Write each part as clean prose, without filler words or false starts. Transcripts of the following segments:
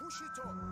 push it up.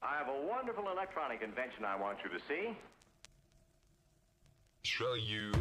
I have a wonderful electronic invention I want you to see. Show you.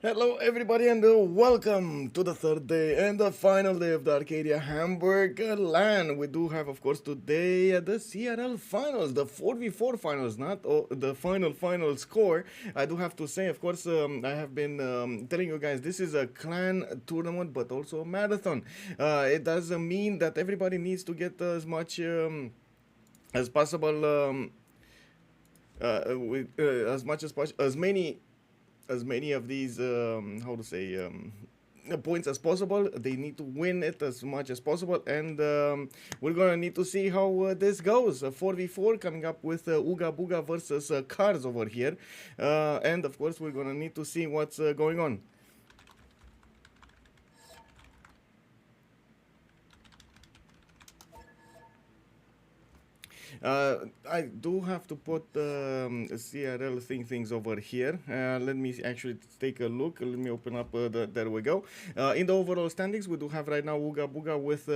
Hello everybody and welcome to the third day and the final day of the Arcadia Hamburg LAN. We do have of course today the CRL finals, the 4v4 finals, not the final score. I do have to say of course I have been telling you guys this is a clan tournament but also a marathon. It doesn't mean that everybody needs to get as much as possible as many of these points as possible. They need to win it as much as possible, and we're gonna need to see how this goes. 4v4 coming up with Ooga Booga versus Cars over here, and of course we're gonna need to see what's going on. I do have to put CRL things over here. Let me actually take a look. Let me open up there we go. In the overall standings, we do have right now Ooga Booga with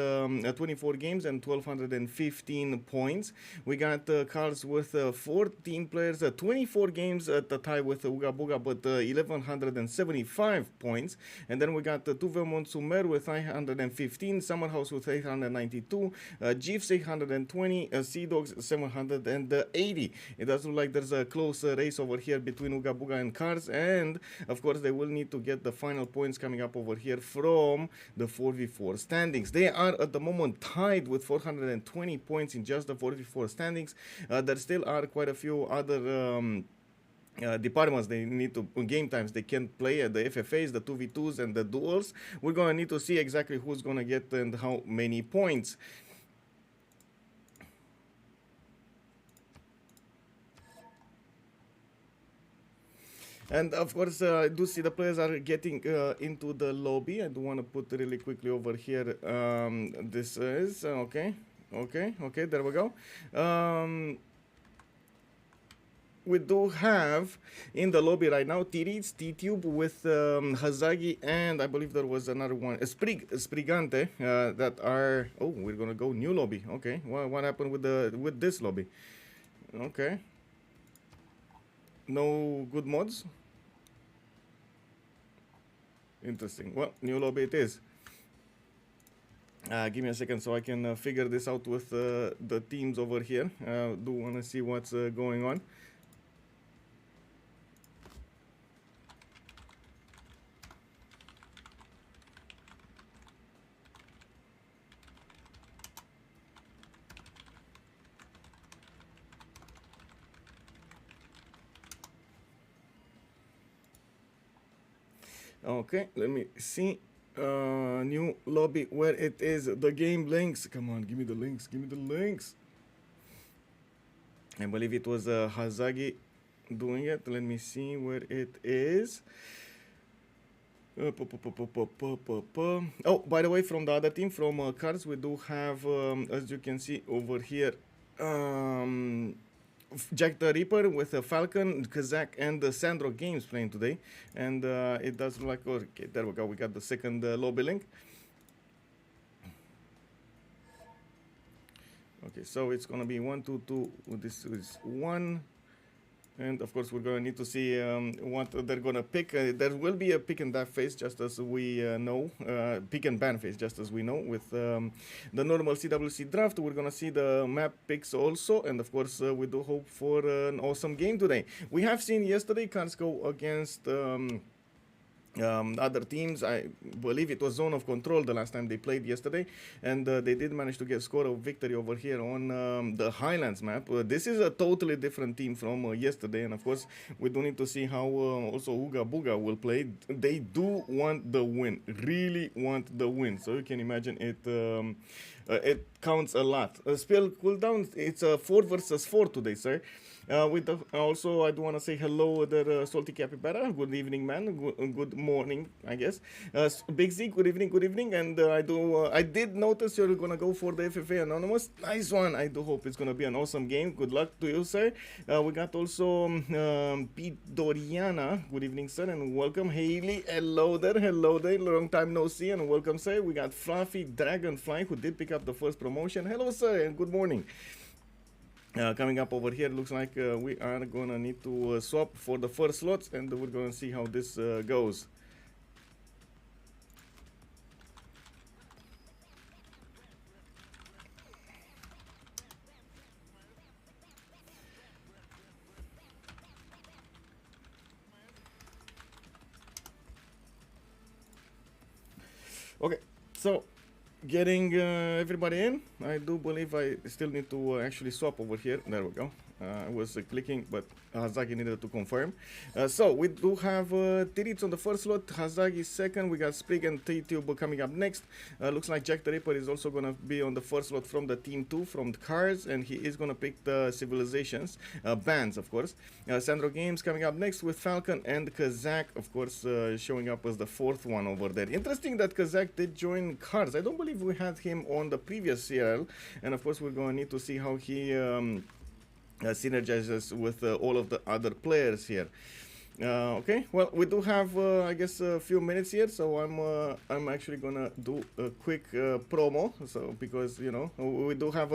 24 games and 1,215 points. We got Carls with 14 players, 24 games at the tie with Ooga Booga, but 1,175 points. And then we got Tuve Monsumer with 915, Summerhouse with 892, Jeeves 820, Sea Dogs 780. It does look like there's a close race over here between Ooga Booga and Cars, and of course they will need to get the final points coming up over here from the 4v4 standings. They are at the moment tied with 420 points in just the 4v4 standings. There still are quite a few other departments they need to game times they can play at the FFAs, the 2v2s and the duels. We're gonna need to see exactly who's gonna get and how many points. And of course, I do see the players are getting into the lobby. I do want to put really quickly over here. This is okay. There we go. We do have in the lobby right now Titiits, Tidube with Hazaggi, and I believe there was another one, Sprigante, that are. Oh, we're gonna go new lobby. Okay, what happened with this lobby? Okay, no good mods. Interesting. Well, new lobby it is. Give me a second so I can figure this out with the teams over here. Do want to see what's going on. Okay, let me see. New lobby, where it is. The game links. Come on, give me the links. Give me the links. I believe it was Hazaggi doing it. Let me see where it is. Oh, by the way, from the other team, from Cars, we do have, as you can see over here, Jacktheripper with Falcon, Kazakh, and SandroGames playing today. And it does look like, okay, there we go. We got the second lobby link. Okay, so it's gonna be 1, 2, 2. This is 1. And of course, we're gonna need to see what they're gonna pick. There will be a pick and ban phase, just as we know. Pick and ban phase, just as we know. With the normal CWC draft, we're gonna see the map picks also. And of course, we do hope for an awesome game today. We have seen yesterday Cars go against other teams. I believe it was Zone of Control the last time they played yesterday, and they did manage to get score of victory over here on the Highlands map. This is a totally different team from yesterday, and of course we do need to see how also Ooga Booga will play. They do want the win, really want the win, so you can imagine it. It counts a lot. Spell cooldown, it's a 4 versus 4 today, sir. Also, I do want to say hello there, Salty Capybara. Good evening, man. Good morning, I guess. Big Z, good evening. And I did notice you're gonna go for the FFA Anonymous. Nice one. I do hope it's gonna be an awesome game. Good luck to you, sir. We got also Pete Doriana. Good evening, sir, and welcome. Haley, hello there. Long time no see, and welcome, sir. We got Fluffy Dragonfly, who did pick up the first promotion. Hello, sir, and good morning. Coming up over here, looks like we are gonna need to swap for the first slots, and we're gonna see how this goes. Okay, so getting everybody in. I do believe I still need to actually swap over here. There we go. I was clicking, but Hazaggi needed to confirm. So we do have Titiits on the first slot, Hazaggi second. We got Sprig and Tidube coming up next. Looks like Jacktheripper is also going to be on the first slot from the team 2, from the cars, and he is going to pick the civilizations, bands, of course. SandroGames coming up next with Falcon, and Kazakh, of course, showing up as the fourth one over there. Interesting that Kazakh did join cars. I don't believe we had him on the previous CRL, and of course we're going to need to see how he synergizes with all of the other players here. Okay, well, we do have I guess a few minutes here, so I'm actually gonna do a quick promo. So because you know we do have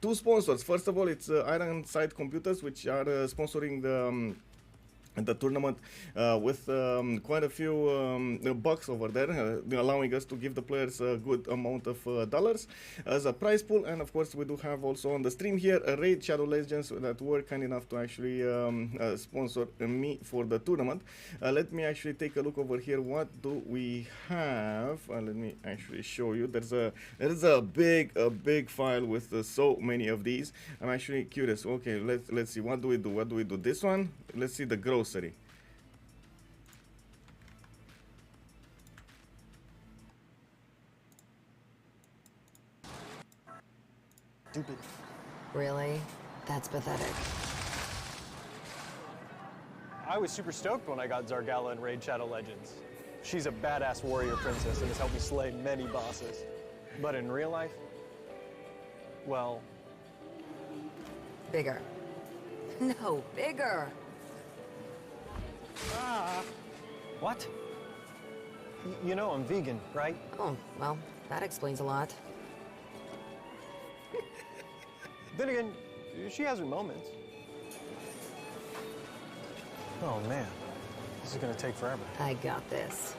two sponsors. First of all, it's Ironside Computers, which are sponsoring the tournament with quite a few bucks over there, allowing us to give the players a good amount of dollars as a prize pool. And of course we do have also on the stream here a Raid Shadow Legends that were kind enough to actually sponsor me for the tournament. Let me actually take a look over here. What do we have? Let me actually show you. There's a big file with so many of these. I'm actually curious. Okay, let's see, what do we do? This one, let's see the grocery. Stupid. Really? That's pathetic. I was super stoked when I got Zargala in Raid Shadow Legends. She's a badass warrior princess and has helped me slay many bosses. But in real life, well... Bigger. No, bigger. Ah! What? You know I'm vegan, right? Oh, well, that explains a lot. Then again, she has her moments. Oh man, this is gonna take forever. I got this.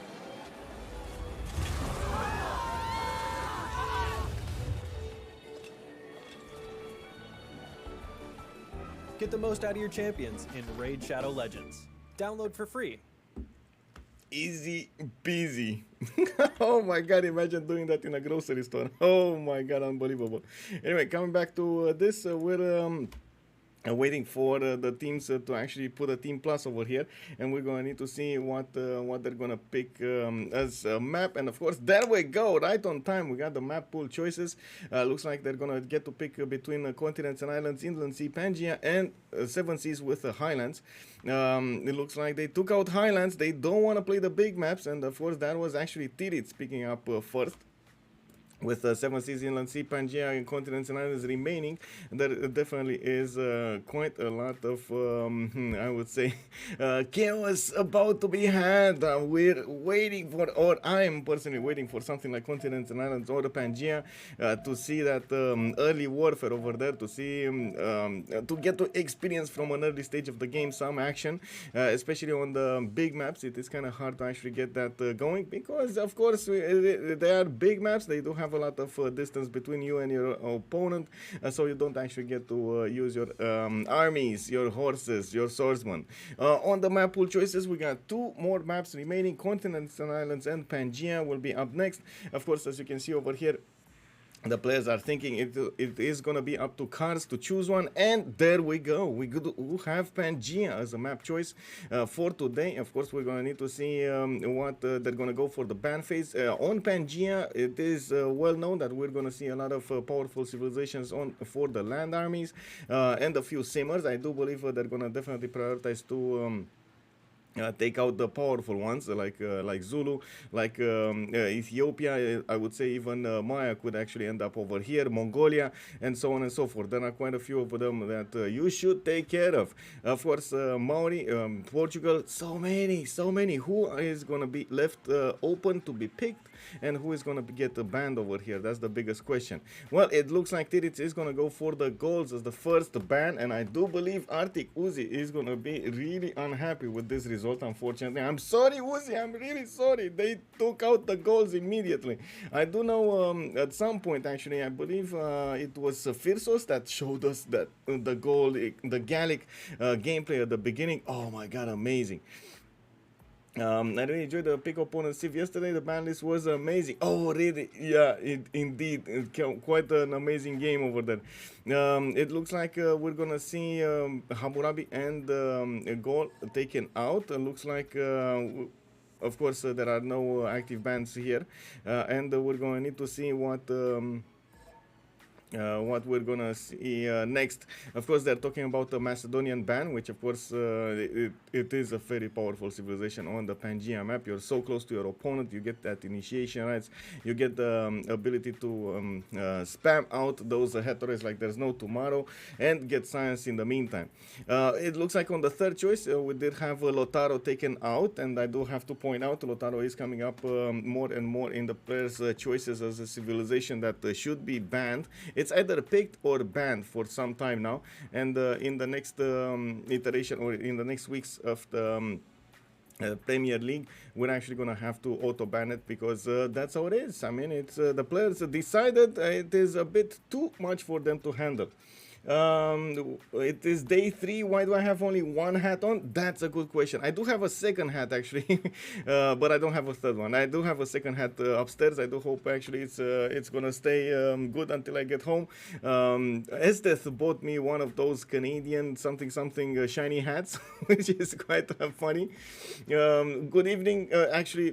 Get the most out of your champions in Raid Shadow Legends. Download for free. Easy peasy. Oh my god, imagine doing that in a grocery store. Oh my god, unbelievable. Anyway, coming back to this, we're waiting for the teams to actually put a team plus over here, and we're gonna need to see what they're gonna pick as a map. And of course, there we go, right on time. We got the map pool choices. Looks like they're gonna get to pick between continents and islands, Inland Sea, Pangaea, and Seven Seas with the Highlands. It looks like they took out Highlands. They don't want to play the big maps, and of course that was actually Titiits picking up first. With Seven Seas, Inland Sea, Pangaea, and continents and islands remaining, there definitely is quite a lot of, I would say, chaos about to be had. We're waiting for, or I'm personally waiting for something like continents and islands or the Pangaea to see that early warfare over there, to see, to get to experience from an early stage of the game some action, especially on the big maps. It is kind of hard to actually get that going because, of course, they are big maps. They do have a lot of distance between you and your opponent, so you don't actually get to use your armies, your horses, your swordsmen. On the map pool choices, we got two more maps remaining. Continents and islands and Pangaea will be up next. Of course, as you can see over here, the players are thinking it is going to be up to cards to choose one, and there we go. We have Pangaea as a map choice for today. Of course, we're going to need to see what they're going to go for the ban phase. On Pangaea, it is well known that we're going to see a lot of powerful civilizations for the land armies and a few simmers. I do believe they're going to definitely prioritize to take out the powerful ones like Zulu, like Ethiopia. I would say even Maya could actually end up over here, Mongolia, and so on and so forth. There are quite a few of them that you should take care of. Of course, Maori, Portugal, so many. Who is going to be left open to be picked, and who is going to get the banned over here? That's the biggest question. Well, it looks like Titiits is going to go for the golds as the first ban, and I do believe Arctic Uzi is going to be really unhappy with this result. Unfortunately, I'm sorry, Uzi, I'm really sorry. They took out the goals immediately. I do know at some point, actually, I believe it was Firsos that showed us that the goal, the Gallic gameplay at the beginning. Oh my god, amazing. I really enjoyed the pick opponent Civ yesterday. The ban list was amazing. Oh, really? Yeah, indeed. Quite an amazing game over there. It looks like we're going to see Hammurabi and a goal taken out. Looks like... of course, there are no active bans here, and we're going to need to see what we're gonna see next. Of course, they're talking about the Macedonian ban, which of course it is a very powerful civilization on the Pangea map. You're so close to your opponent, you get that initiation rights, you get the ability to spam out those heteros like there's no tomorrow, and get science in the meantime. It looks like on the third choice we did have Lotaro taken out, and I do have to point out Lotaro is coming up more and more in the players' choices as a civilization that should be banned. It's either picked or banned for some time now, and in the next iteration or in the next weeks of the Premier League, we're actually gonna have to auto ban it because that's how it is. I mean, it's the players decided it is a bit too much for them to handle. It is day 3. Why do I have only one hat on? That's a good question. I do have a second hat actually, but I don't have a third one. I do have a second hat upstairs. I do hope actually it's gonna stay good until I get home. Estes bought me one of those Canadian something shiny hats, which is quite funny. Good evening. Actually,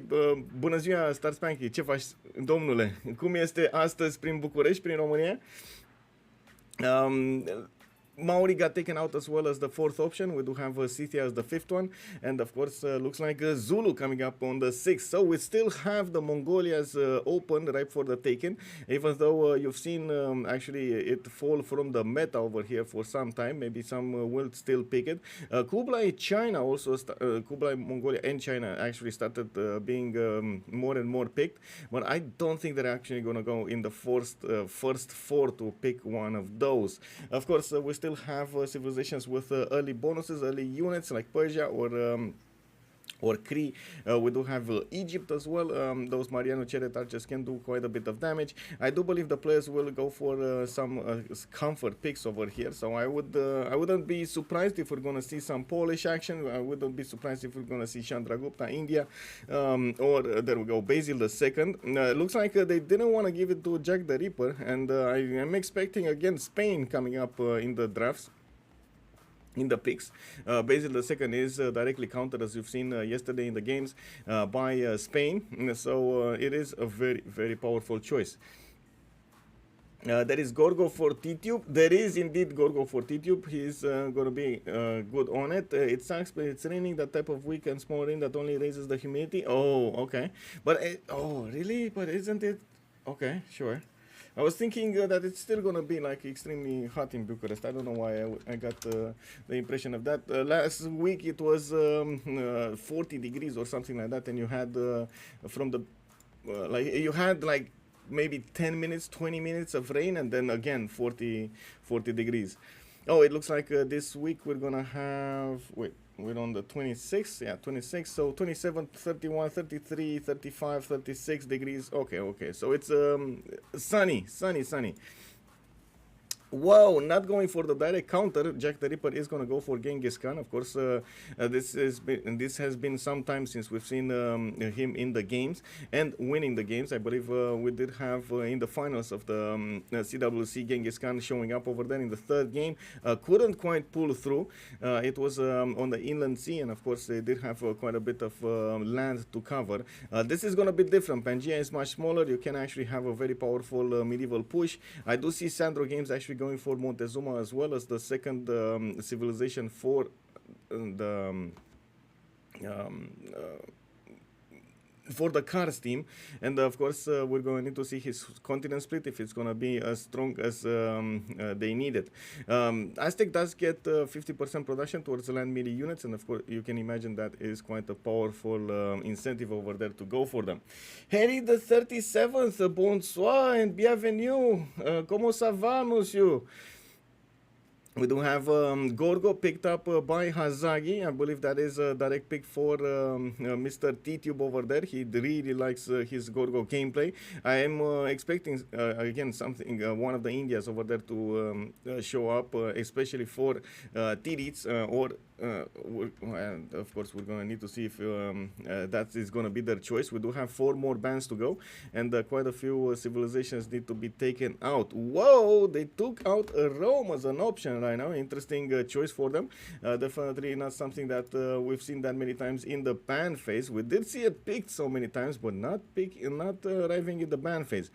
bună ziua, Star Spanky. Ce faci, domnule? Cum este astăzi prin București, prin România? Maori got taken out as well as the 4th option. We do have Scythia as the 5th one, and of course looks like Zulu coming up on the 6th. So we still have the Mongolias open, ripe for the taken, even though you've seen actually it fall from the meta over here for some time. Maybe some will still pick it. Kublai China also, Kublai Mongolia and China actually started being more and more picked, but I don't think they're actually going to go in the first 4 to pick one of those. Of course, we still have civilizations with early bonuses, early units like Persia or Cree. We do have Egypt as well. Those Mariano Chariot archers can do quite a bit of damage. I do believe the players will go for some comfort picks over here. So I wouldn't be surprised if we're gonna see some Polish action. I wouldn't be surprised if we're gonna see Chandragupta India, or there we go, Basil II. Looks like they didn't want to give it to Jacktheripper, and I am expecting again Spain coming up in the drafts. In the picks, Basil II is directly countered, as you've seen yesterday in the games, by Spain. So it is a very, very powerful choice. There is Gorgo for Tidube. There is indeed Gorgo for Tidube. He's going to be good on it. It sucks, but it's raining, that type of weak and small rain that only raises the humidity. Oh, okay. But, oh, really? But isn't it? Okay, sure. I was thinking that it's still going to be like extremely hot in Bucharest. I don't know why I got the impression of that. Last week it was 40 degrees or something like that, and you had from the you had like maybe 10 minutes, 20 minutes of rain, and then again 40 degrees. Oh, it looks like this week we're going to have, wait, we're on the 26th, yeah, 26, so 27, 31, 33, 35, 36 degrees. Okay, so it's sunny. Whoa, not going for the direct counter. Jacktheripper is going to go for Genghis Khan. Of course, this has been some time since we've seen him in the games and winning the games. I believe we did have in the finals of the CWC Genghis Khan showing up over there in the 3rd game. Couldn't quite pull through. It was on the inland sea, and of course they did have quite a bit of land to cover. This is going to be different. Pangea is much smaller. You can actually have a very powerful medieval push. I do see SandroGames actually going for Montezuma as well as the second civilization for the Cars team, and of course we're going to need to see his continent split if it's going to be as strong as they need it. Aztec does get 50% production towards the land melee units, and of course you can imagine that is quite a powerful incentive over there to go for them. Harry the 37th, bonsoir and bienvenue. Comment ça va, monsieur? We do have Gorgo picked up by Hazaggi. I believe that is a direct pick for Mr. Tidube over there. He really likes his Gorgo gameplay. I am expecting, again, something, one of the Indias over there to show up, especially for Titiits or and of course we're gonna need to see if that is gonna be their choice. We do have 4 more bans to go, and quite a few civilizations need to be taken out. Whoa, they took out Rome as an option right now. Interesting choice for them. Definitely not something that we've seen that many times in the ban phase. We did see it picked so many times, but not arriving in the ban phase.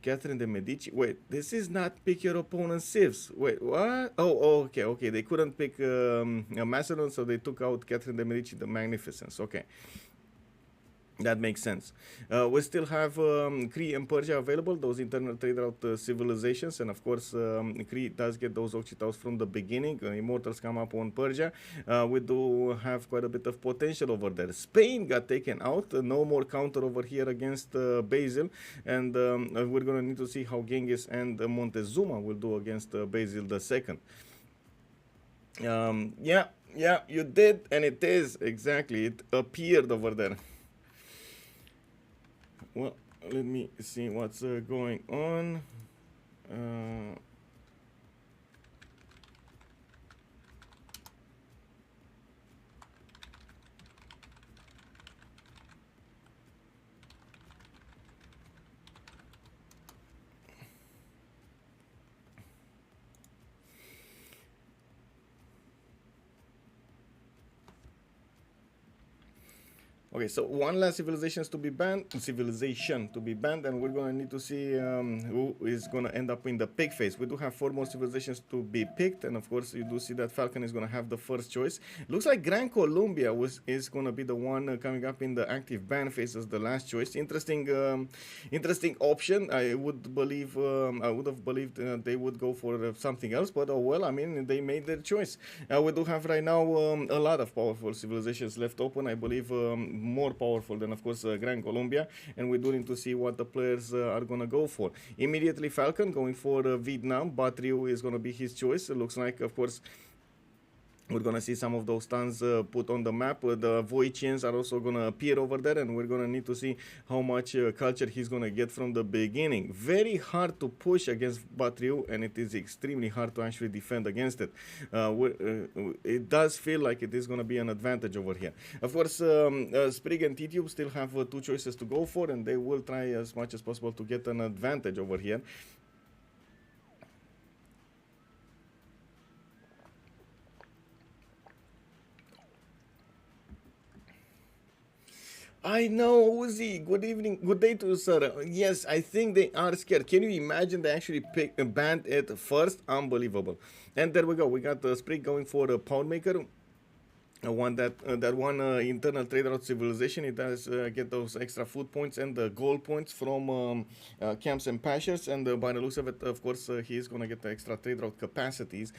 Catherine de Medici. Wait, this is not pick your opponent's civs. Wait, what? Oh, okay. They couldn't pick Macedon, so they took out Catherine de Medici the Magnificence. Okay. That makes sense. We still have Cree and Persia available, those internal trade route civilizations, and of course Cree does get those Occidentals from the beginning. Immortals come up on Persia. We do have quite a bit of potential over there. Spain got taken out, no more counter over here against Basil, and we're going to need to see how Genghis and Montezuma will do against Basil II. Yeah, you did, and it is exactly, it appeared over there. Well, let me see what's going on. Okay, so one last civilization to be banned, and we're gonna need to see who is gonna end up in the pick phase. We do have 4 more civilizations to be picked, and of course you do see that Falcon is gonna have the first choice. Looks like Gran Colombia is gonna be the one coming up in the active ban phase as the last choice. Interesting option. I would have believed they would go for something else, but oh well. I mean, they made their choice. We do have right now a lot of powerful civilizations left open. I believe more powerful than, of course, Gran Colombia, and we do need to see what the players are gonna go for. Immediately Falcon going for Vietnam. Batriu is gonna be his choice. It looks like, of course, we're gonna see some of those towns put on the map. The Voicians are also gonna appear over there, and we're gonna need to see how much culture he's gonna get from the beginning. Very hard to push against Batriu, and it is extremely hard to actually defend against it. It does feel like it is gonna be an advantage over here. Of course, Sprig and Tidube still have 2 choices to go for, and they will try as much as possible to get an advantage over here. I know, Uzi. Good evening. Good day to you, sir. Yes, I think they are scared. Can you imagine they actually banned it first? Unbelievable. And there we go. We got the Sprig going for the Pound Maker. One internal trade route civilization. It does get those extra food points and the gold points from camps and pastures, and by the looks of it, of course, he is gonna get the extra trade route capacities.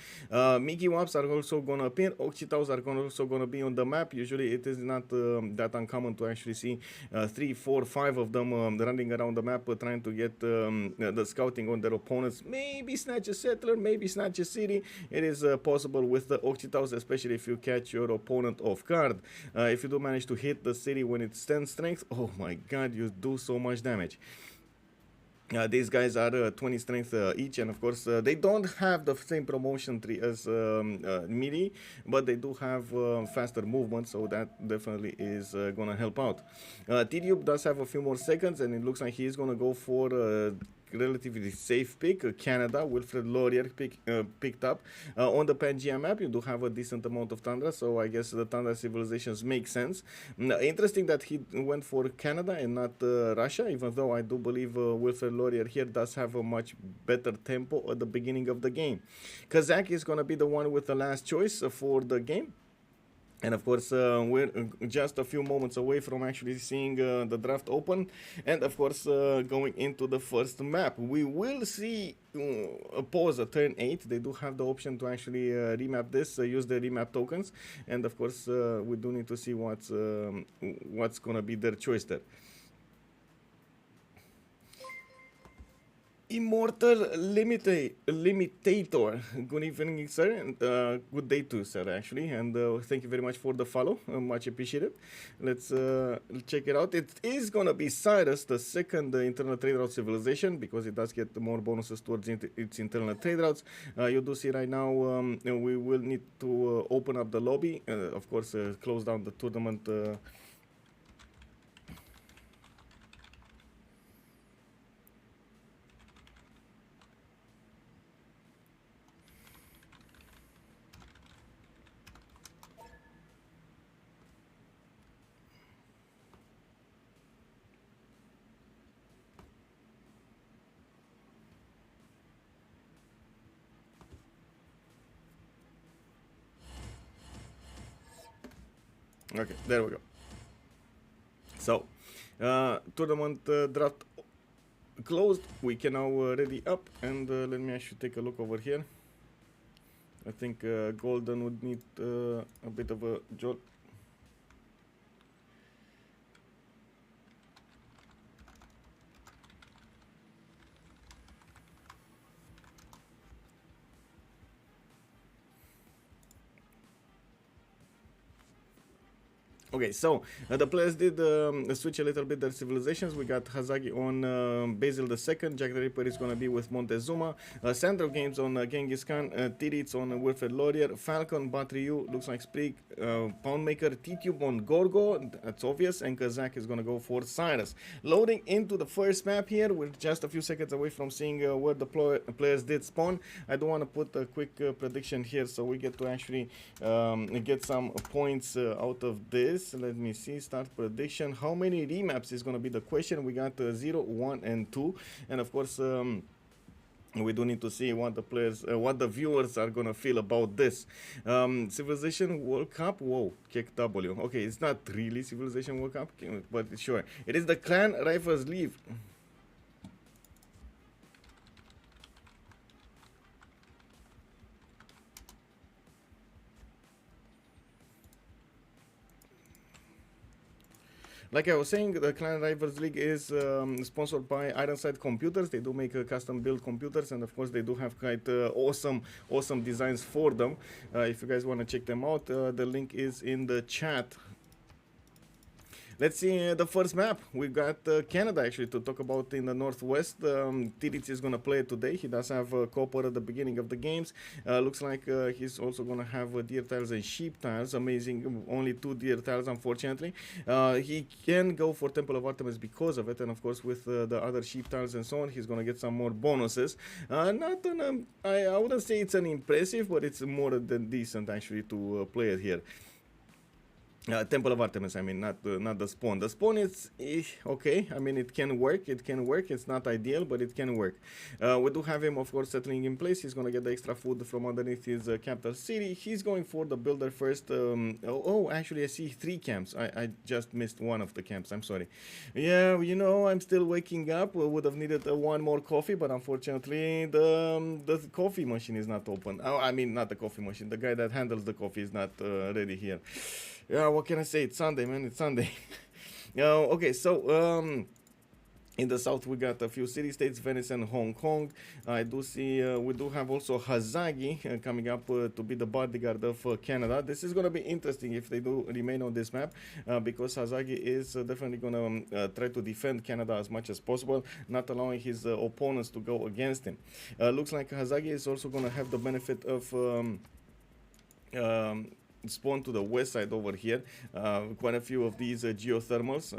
Mickey Waps are also gonna appear. Occidentals are also gonna be on the map. Usually it is not that uncommon to actually see 3, 4, 5 of them running around the map trying to get the scouting on their opponents. Maybe snatch a settler, maybe snatch a city. It is possible with the Occidentals, especially if you catch your opponent off guard. If you do manage to hit the city when it's 10 strength, oh my god, you do so much damage. These guys are 20 strength each, and of course they don't have the same promotion tree as melee, but they do have faster movement, so that definitely is gonna help out. Tidube does have a few more seconds, and it looks like he's gonna go for relatively safe pick. Canada, Wilfred Laurier picked up. On the Pangea map, you do have a decent amount of Tundra, so I guess the Tundra civilizations make sense. Interesting that he went for Canada and not Russia, even though I do believe Wilfred Laurier here does have a much better tempo at the beginning of the game. Kazakh is going to be the one with the last choice for the game. And of course, we're just a few moments away from actually seeing the draft open, and of course going into the first map. We will see a pause at turn 8. They do have the option to actually remap this, use the remap tokens, and of course we do need to see what's gonna be their choice there. Immortal Limitator. Good evening, sir, and good day to sir, actually, and thank you very much for the follow. Much appreciated. Let's check it out. It is gonna be Cyrus, the second internal trade route civilization, because it does get more bonuses towards its internal trade routes. You do see right now we will need to open up the lobby, of course, close down the tournament. Okay, there we go. So, tournament draft closed. We can now ready up, and let me actually take a look over here. I think Golden would need a bit of a jolt. Okay, so the players did switch a little bit their civilizations. We got Hazaggi on Basil II, Jacktheripper is going to be with Montezuma, SandroGames on Genghis Khan, Titiits on Wilfred Laurier, Falcon, Batriu, looks like Sprig, Poundmaker, Tidube on Gorgo, that's obvious, and Kazakh is going to go for Cyrus. Loading into the first map here, we're just a few seconds away from seeing where the players did spawn. I do want to put a quick prediction here so we get to actually get some points out of this. Let me see, start prediction. How many remaps is going to be the question. We got 0, 1, and 2, and of course we do need to see what the players, what the viewers are going to feel about this. Civilization World Cup, whoa, kick W. Okay, it's not really Civilization World Cup, but sure. It is the Clan Rifles League. Like I was saying, the Clan Rivals League is sponsored by Ironside Computers. They do make custom build computers, and of course they do have quite awesome designs for them. If you guys want to check them out, the link is in the chat. Let's see the first map. We got Canada actually to talk about in the northwest. Titiits is going to play it today. He does have copper at the beginning of the games. Looks like he's also going to have deer tiles and sheep tiles. Amazing. Only 2 deer tiles, unfortunately. He can go for Temple of Artemis because of it. And of course, with the other sheep tiles and so on, he's going to get some more bonuses. Not an, I wouldn't say it's an impressive, but it's more than decent actually to play it here. Temple of Artemis, I mean, not the spawn. The spawn is okay. I mean, it can work. It can work. It's not ideal, but it can work. We do have him, of course, settling in place. He's gonna get the extra food from underneath his capital city. He's going for the builder first. Actually, I see 3 camps. I just missed one of the camps. I'm sorry. Yeah, you know, I'm still waking up. We would have needed one more coffee, but unfortunately, the coffee machine is not open. Oh, I mean, not the coffee machine. The guy that handles the coffee is not ready here. Yeah, what can I say? It's Sunday, man. It's Sunday. Okay, so in the south we got a few city-states, Venice and Hong Kong. I do see we do have also Hazaggi coming up to be the bodyguard of Canada. This is going to be interesting if they do remain on this map, because Hazaggi is definitely going to try to defend Canada as much as possible, not allowing his opponents to go against him. Looks like Hazaggi is also going to have the benefit of spawn to the west side over here. Quite a few of these geothermals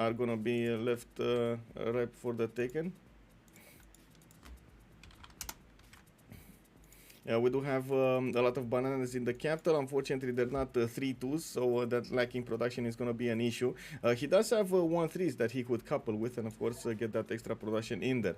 are gonna be left ripe for the taken. We do have a lot of bananas in the capital. Unfortunately, they're not 3-2s, so that lacking production is going to be an issue. He does have 1-3s that he could couple with, and of course get that extra production in there.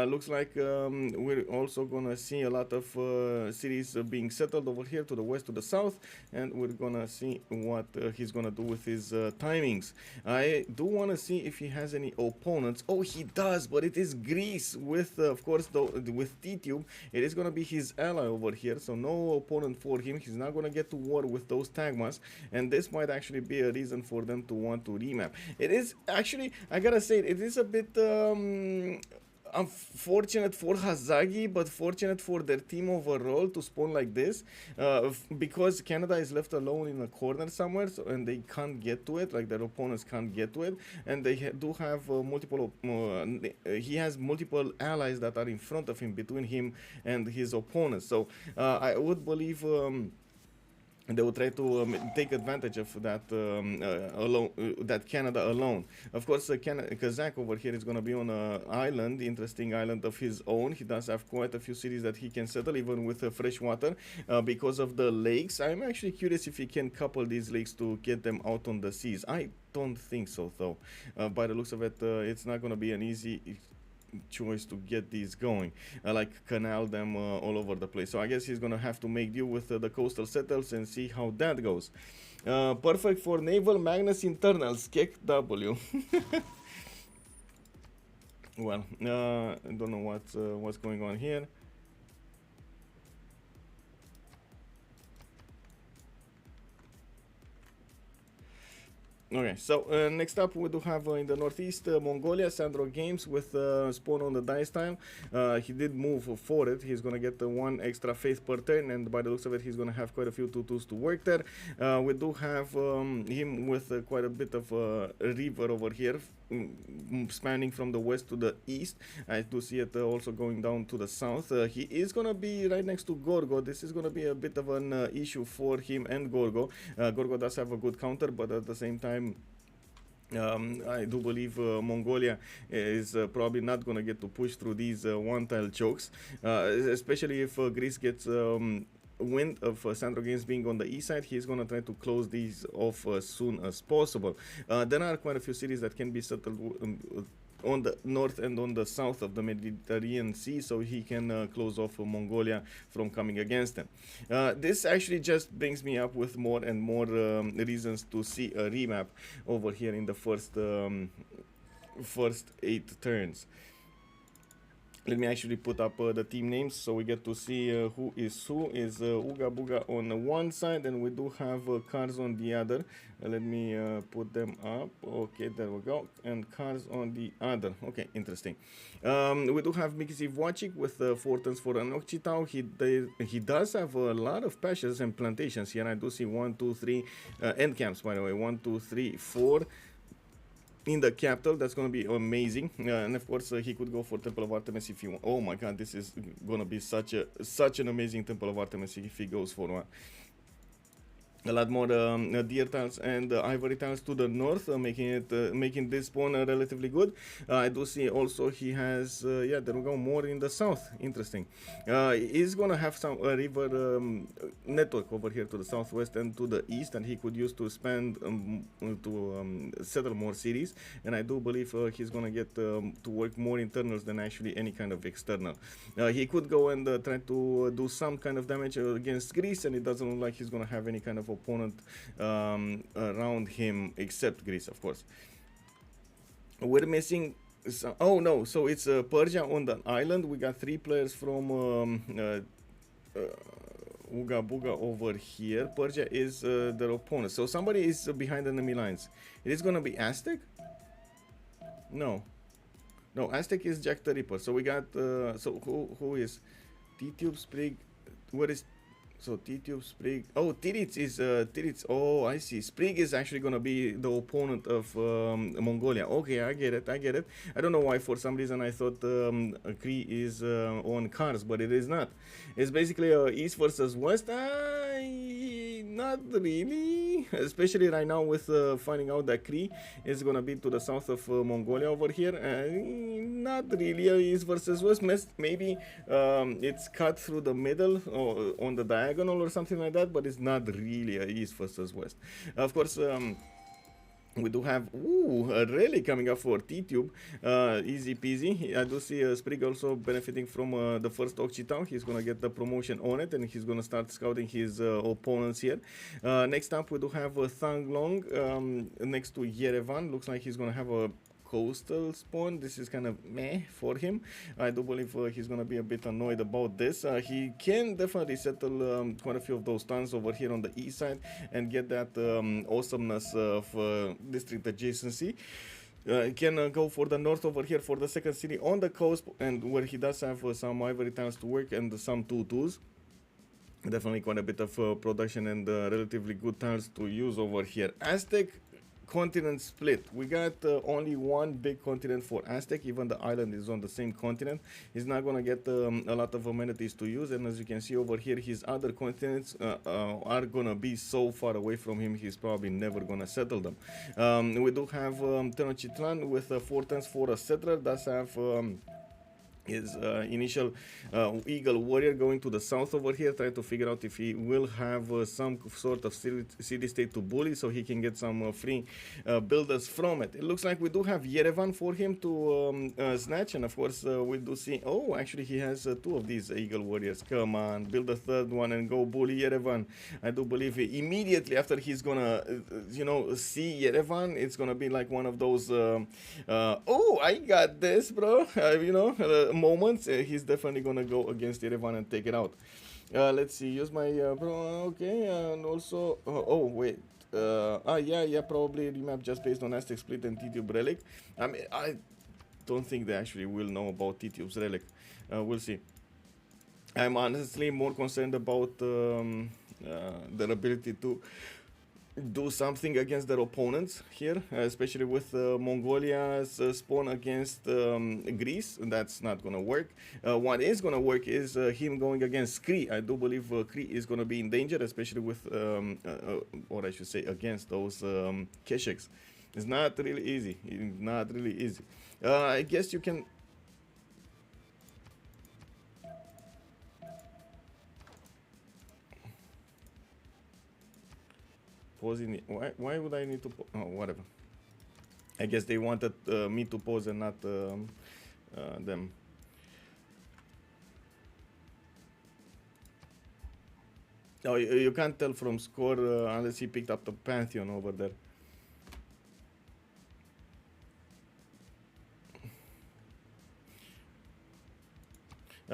Looks like we're also going to see a lot of cities being settled over here to the west, to the south, and we're going to see what he's going to do with his timings. I do want to see if he has any opponents. Oh, he does, but it is Greece with, of course, with Tidube. It is going to be his ally over here, so no opponent for him. He's not going to get to war with those tagmas, and this might actually be a reason for them to want to remap. It is actually, I gotta say, it is a bit unfortunate for Hazaggi, but fortunate for their team overall to spawn like this, because Canada is left alone in a corner somewhere, so, and they can't get to it, like their opponents can't get to it, and they do have multiple, he has multiple allies that are in front of him, between him and his opponents, so I would believe they will try to take advantage of that that Canada alone. Of course, Kazakh over here is going to be on an island, interesting island of his own. He does have quite a few cities that he can settle, even with fresh water, because of the lakes. I'm actually curious if he can couple these lakes to get them out on the seas. I don't think so, though. By the looks of it, it's not going to be an easy choice to get these going, like canal them all over the place. So I guess he's gonna have to make do with the coastal settles and see how that goes. Perfect for naval Magnus internals, Kek W. Well, I don't know what's going on here. Okay, so next up we do have in the northeast Mongolia, SandroGames with spawn on the dice tile. He did move for it. He's gonna get one extra faith per turn, and by the looks of it, he's gonna have quite a few tutus to work there. We do have him with quite a bit of a river over here, spanning from the west to the east. I do see it also going down to the south. He is gonna be right next to Gorgo. This is gonna be a bit of an issue for him and Gorgo. Gorgo does have a good counter, but at the same time, I do believe Mongolia is probably not going to get to push through these one-tile chokes, especially if Greece gets wind of SandroGames being on the east side. He's going to try to close these off as soon as possible. There are quite a few cities that can be settled on the north and on the south of the Mediterranean Sea, so he can close off Mongolia from coming against them. This actually just brings me up with more and more reasons to see a remap over here in the first 8 turns. Let me actually put up the team names so we get to see who is who. Is Ooga Booga on one side, and we do have cars on the other. Let me put them up. Okay, there we go. And cars on the other. Okay, interesting. We do have Mikiziv Wachik with 4 turns for an Okchitao. He does have a lot of pastures and plantations here. I do see 1, 2, 3 end camps, by the way. 1, 2, 3, 4. In the capital. That's going to be amazing, and of course he could go for Temple of Artemis if you want. Oh my god, this is going to be such an amazing Temple of Artemis if he goes for one. A lot more deer tiles and ivory tiles to the north, making this spawn relatively good. I do see also he has yeah, there we go, more in the south. Interesting. He's gonna have some river network over here to the southwest and to the east, and he could use to expand to settle more cities. And I do believe he's gonna get to work more internals than actually any kind of external. He could go and try to do some kind of damage against Greece, and it doesn't look like he's gonna have any kind of opponent around him except Greece, of course. We're missing oh no, so it's Persia on the island. We got 3 players from Ooga Booga over here. Persia is their opponent, so somebody is behind enemy lines. It is gonna be Aztec? No, Aztec is Jacktheripper. So we got so who is Tidube, Sprig? Where is so Tidube, Sprig? Oh, Titiits is Titiits. Oh, I see. Sprig is actually gonna be the opponent of Mongolia. Okay, I get it. I don't know why for some reason I thought Cree is on cars, but it is not. It's basically east versus west. Not really, especially right now with finding out that Cree is gonna be to the south of Mongolia over here. Not really east versus west. Maybe it's cut through the middle or on the diagonal or something like that, but it's not really east versus west. Of course, we do have a rally coming up for Tidube. Easy peasy. I do see Sprig also benefiting from the first Okchitao. He's gonna get the promotion on it, and he's gonna start scouting his opponents here. Next up, we do have Thanglong next to Yerevan. Looks like he's gonna have a coastal spawn. This is kind of meh for him. I do believe he's gonna be a bit annoyed about this. He can definitely settle quite a few of those towns over here on the east side and get that awesomeness of district adjacency. Can go for the north over here for the second city on the coast, and where he does have some ivory tiles to work and some tutus. Definitely quite a bit of production and relatively good tiles to use over here. Aztec continent split. We got only one big continent for Aztec, even the island is on the same continent. He's not gonna get a lot of amenities to use, and as you can see over here, his other continents are gonna be so far away from him, he's probably never gonna settle them. We do have Tenochtitlan with 4 turns for a settler. Does have his initial eagle warrior going to the south over here, trying to figure out if he will have some sort of city-state to bully, so he can get some free builders from it. It looks like we do have Yerevan for him to snatch, and of course we do see, oh, actually he has 2 of these eagle warriors. Come on, build a third one and go bully Yerevan. I do believe immediately after he's gonna you know, see Yerevan, it's gonna be like one of those oh, I got this, bro, you know, moments. He's definitely gonna go against Yerevan and take it out. Let's see, use my okay, and also oh wait, yeah, probably remap just based on Aztec split and Tidube relic. I mean, I don't think they actually will know about Titube's relic. We'll see. I'm honestly more concerned about their ability to do something against their opponents here, especially with Mongolia's spawn against Greece. That's not gonna work. What is gonna work is him going against Cree. I do believe Cree is gonna be in danger, especially with or I should say against those Keshiks. It's not really easy. It's not really easy. I guess you can. Posing. Why would I need to? Oh, whatever. I guess they wanted me to pose and not them. Oh, you can't tell from score unless he picked up the Pantheon over there.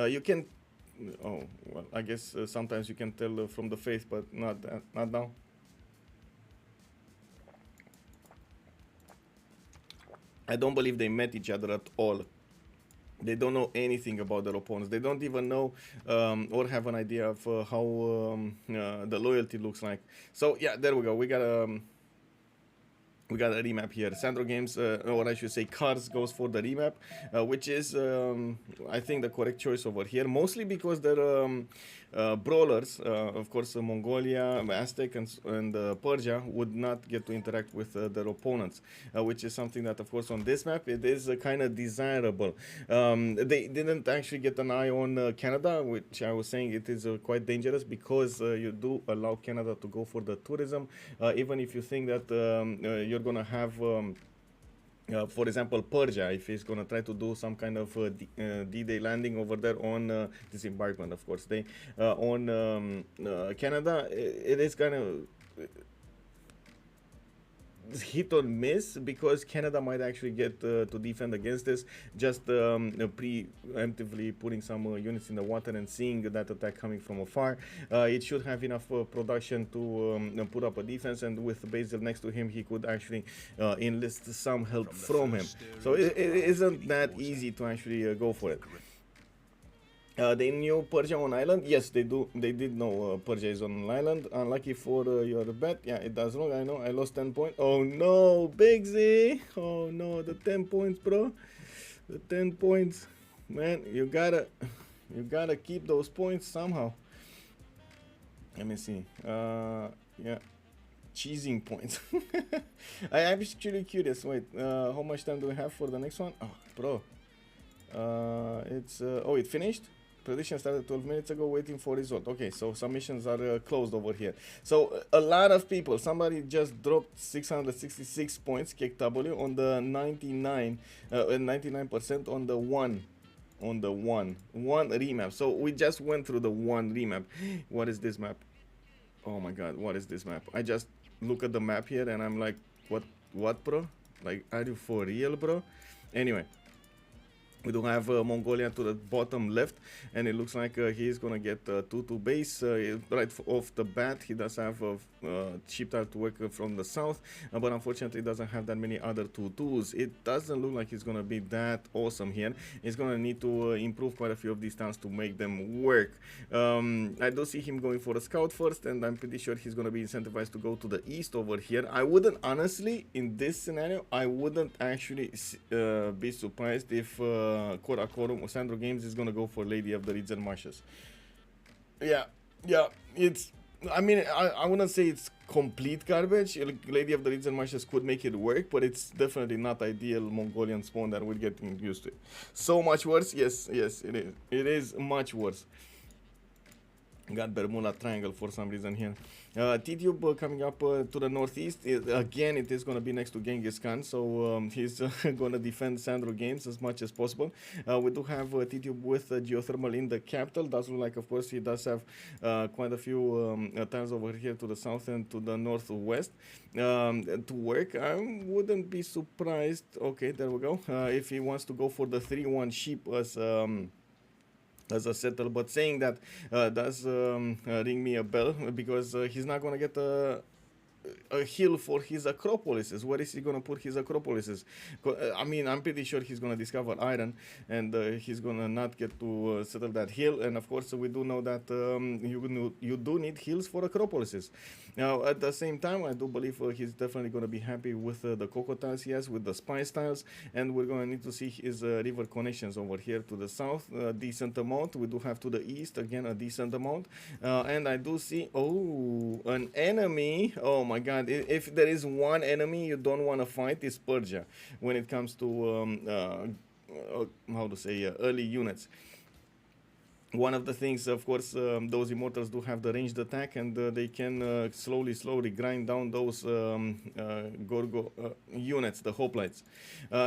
You can. Oh well, I guess sometimes you can tell from the face, but not now. I don't believe they met each other at all. They don't know anything about their opponents. They don't even know or have an idea of how the loyalty looks like. So yeah, there we go. We got a remap here. SandroGames, or I should say Cars, goes for the remap, which is I think the correct choice over here, mostly because they're brawlers. Of course, Mongolia, Aztec, and Persia would not get to interact with their opponents, which is something that, of course, on this map it is kind of desirable. They didn't actually get an eye on Canada, which I was saying it is quite dangerous, because you do allow Canada to go for the tourism, even if you think that you're gonna have for example, Persia, if he's gonna try to do some kind of D-Day landing over there on disembarkment, of course, they on Canada, it is kind of hit or miss, because Canada might actually get to defend against this, just preemptively putting some units in the water and seeing that attack coming from afar. It should have enough production to put up a defense, and with Basil next to him, he could actually enlist some help from him. So it isn't that easy to actually go for it. They knew Persia on island. Yes, they do. They did know Persia is on island. Unlucky for your bet. Yeah, it does wrong. I know. I lost 10 points. Oh no, Big Z. Oh no, the 10 points, bro. The 10 points, man. You gotta keep those points somehow. Let me see. Yeah, cheesing points. I'm actually curious. Wait, how much time do we have for the next one? Oh, bro. It's oh, it finished. Prediction started 12 minutes ago, waiting for result. Okay, so submissions are closed over here. So a lot of people, somebody just dropped 666 points, kick W, on the 99% on the one remap. So we just went through the one remap. What is this map? Oh my god, what is this map? I just look at the map here and I'm like, what bro? Like, are you for real, bro? Anyway, We do have Mongolia to the bottom left, and it looks like he's gonna get 2-2 base right off the bat. He does have a cheap tile to work from the south, but unfortunately doesn't have that many other 2-2s. It doesn't look like he's gonna be that awesome here. He's gonna need to improve quite a few of these tiles to make them work. I do see him going for a scout first, and I'm pretty sure he's gonna be incentivized to go to the east over here. I wouldn't, honestly, in this scenario, I wouldn't actually be surprised if Korakorum or SandroGames is gonna go for Lady of the Reeds and Marshes. Yeah, it's, I mean, I wouldn't say it's complete garbage. Lady of the Reeds and Marshes could make it work, but it's definitely not ideal Mongolian spawn that we're getting used to. So much worse? Yes, it is. It is much worse. Got Bermuda Triangle for some reason here. Tidube coming up to the northeast. Again, it is going to be next to Genghis Khan, so he's going to defend SandroGames as much as possible. We do have Tidube with geothermal in the capital. Does look like, of course, he does have quite a few tiles over here to the south and to the northwest to work. I wouldn't be surprised. Okay, there we go. If he wants to go for the 3-1 sheep as a settle, but saying that does ring me a bell, because he's not gonna get a hill for his acropolises. Where is he gonna put his acropolises? I mean, I'm pretty sure he's gonna discover iron, and he's gonna not get to settle that hill. And of course, we do know that you do need hills for acropolises. Now, at the same time, I do believe he's definitely gonna be happy with the cocoa tiles he has, with the spice tiles, and we're gonna need to see his river connections over here to the south, a decent amount. We do have to the east again a decent amount, and I do see an enemy. Oh my god, if there is one enemy you don't want to fight, it's Persia when it comes to how to say early units. One of the things, of course, those immortals do have the ranged attack, and they can slowly grind down those Gorgo units, the hoplites.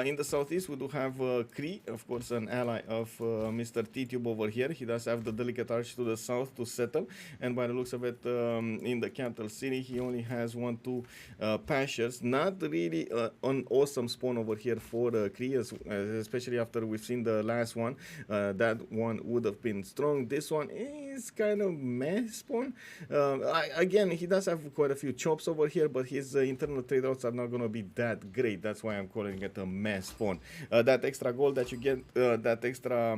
In the southeast, we do have Cree, of course, an ally of Mr. Tidube over here. He does have the delicate arch to the south to settle, and by the looks of it, in the capital city, he only has 1-2 pashers. Not really an awesome spawn over here for Cree, especially after we've seen the last one. That one would have been strong. This one is kind of meh spawn. Again, he does have quite a few chops over here, but his internal trade-outs are not going to be that great. That's why I'm calling it a meh spawn. That extra gold that you get, that extra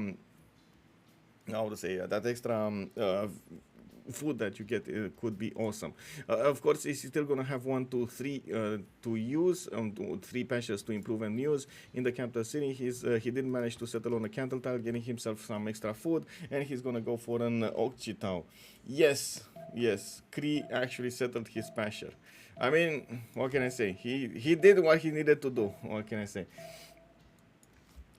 how to say, that extra food that you get could be awesome. Of course, he's still gonna have 1, 2, 3 to use, 3 pastures to improve and use. In the capital city, he did manage to settle on a cattle tile, getting himself some extra food, and he's gonna go for an Okchitao. Yes, Cree actually settled his pasture. I mean, what can I say? He did what he needed to do. What can I say?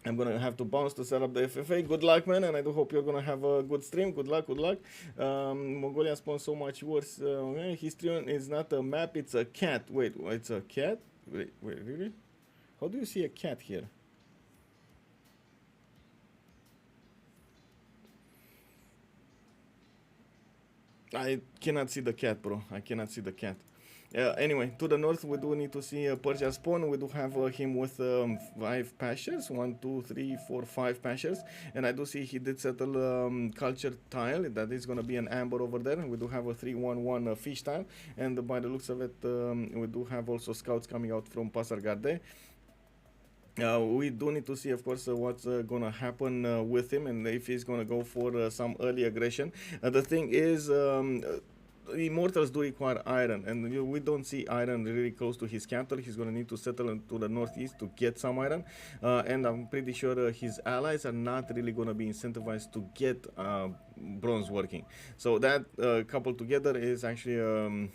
I'm gonna have to bounce to set up the FFA. Good luck, man, and I do hope you're gonna have a good stream. Good luck. Mongolia spawns so much worse. History is not a map, it's a cat. Wait, it's a cat? Wait, really? How do you see a cat here? I cannot see the cat, bro. I cannot see the cat. Anyway, to the north, we do need to see Persia spawn. We do have him with 5 pastures. 1, 2, 3, 4, 5 pastures. And I do see he did settle culture tile. That is going to be an amber over there. We do have a 3-1-1 fish tile. And by the looks of it, we do have also scouts coming out from Pasargade. We do need to see, of course, what's going to happen with him, and if he's going to go for some early aggression. The thing is, Immortals do require iron, and we don't see iron really close to his capital. He's going to need to settle to the northeast to get some iron, and I'm pretty sure his allies are not really going to be incentivized to get bronze working. So that coupled together is actually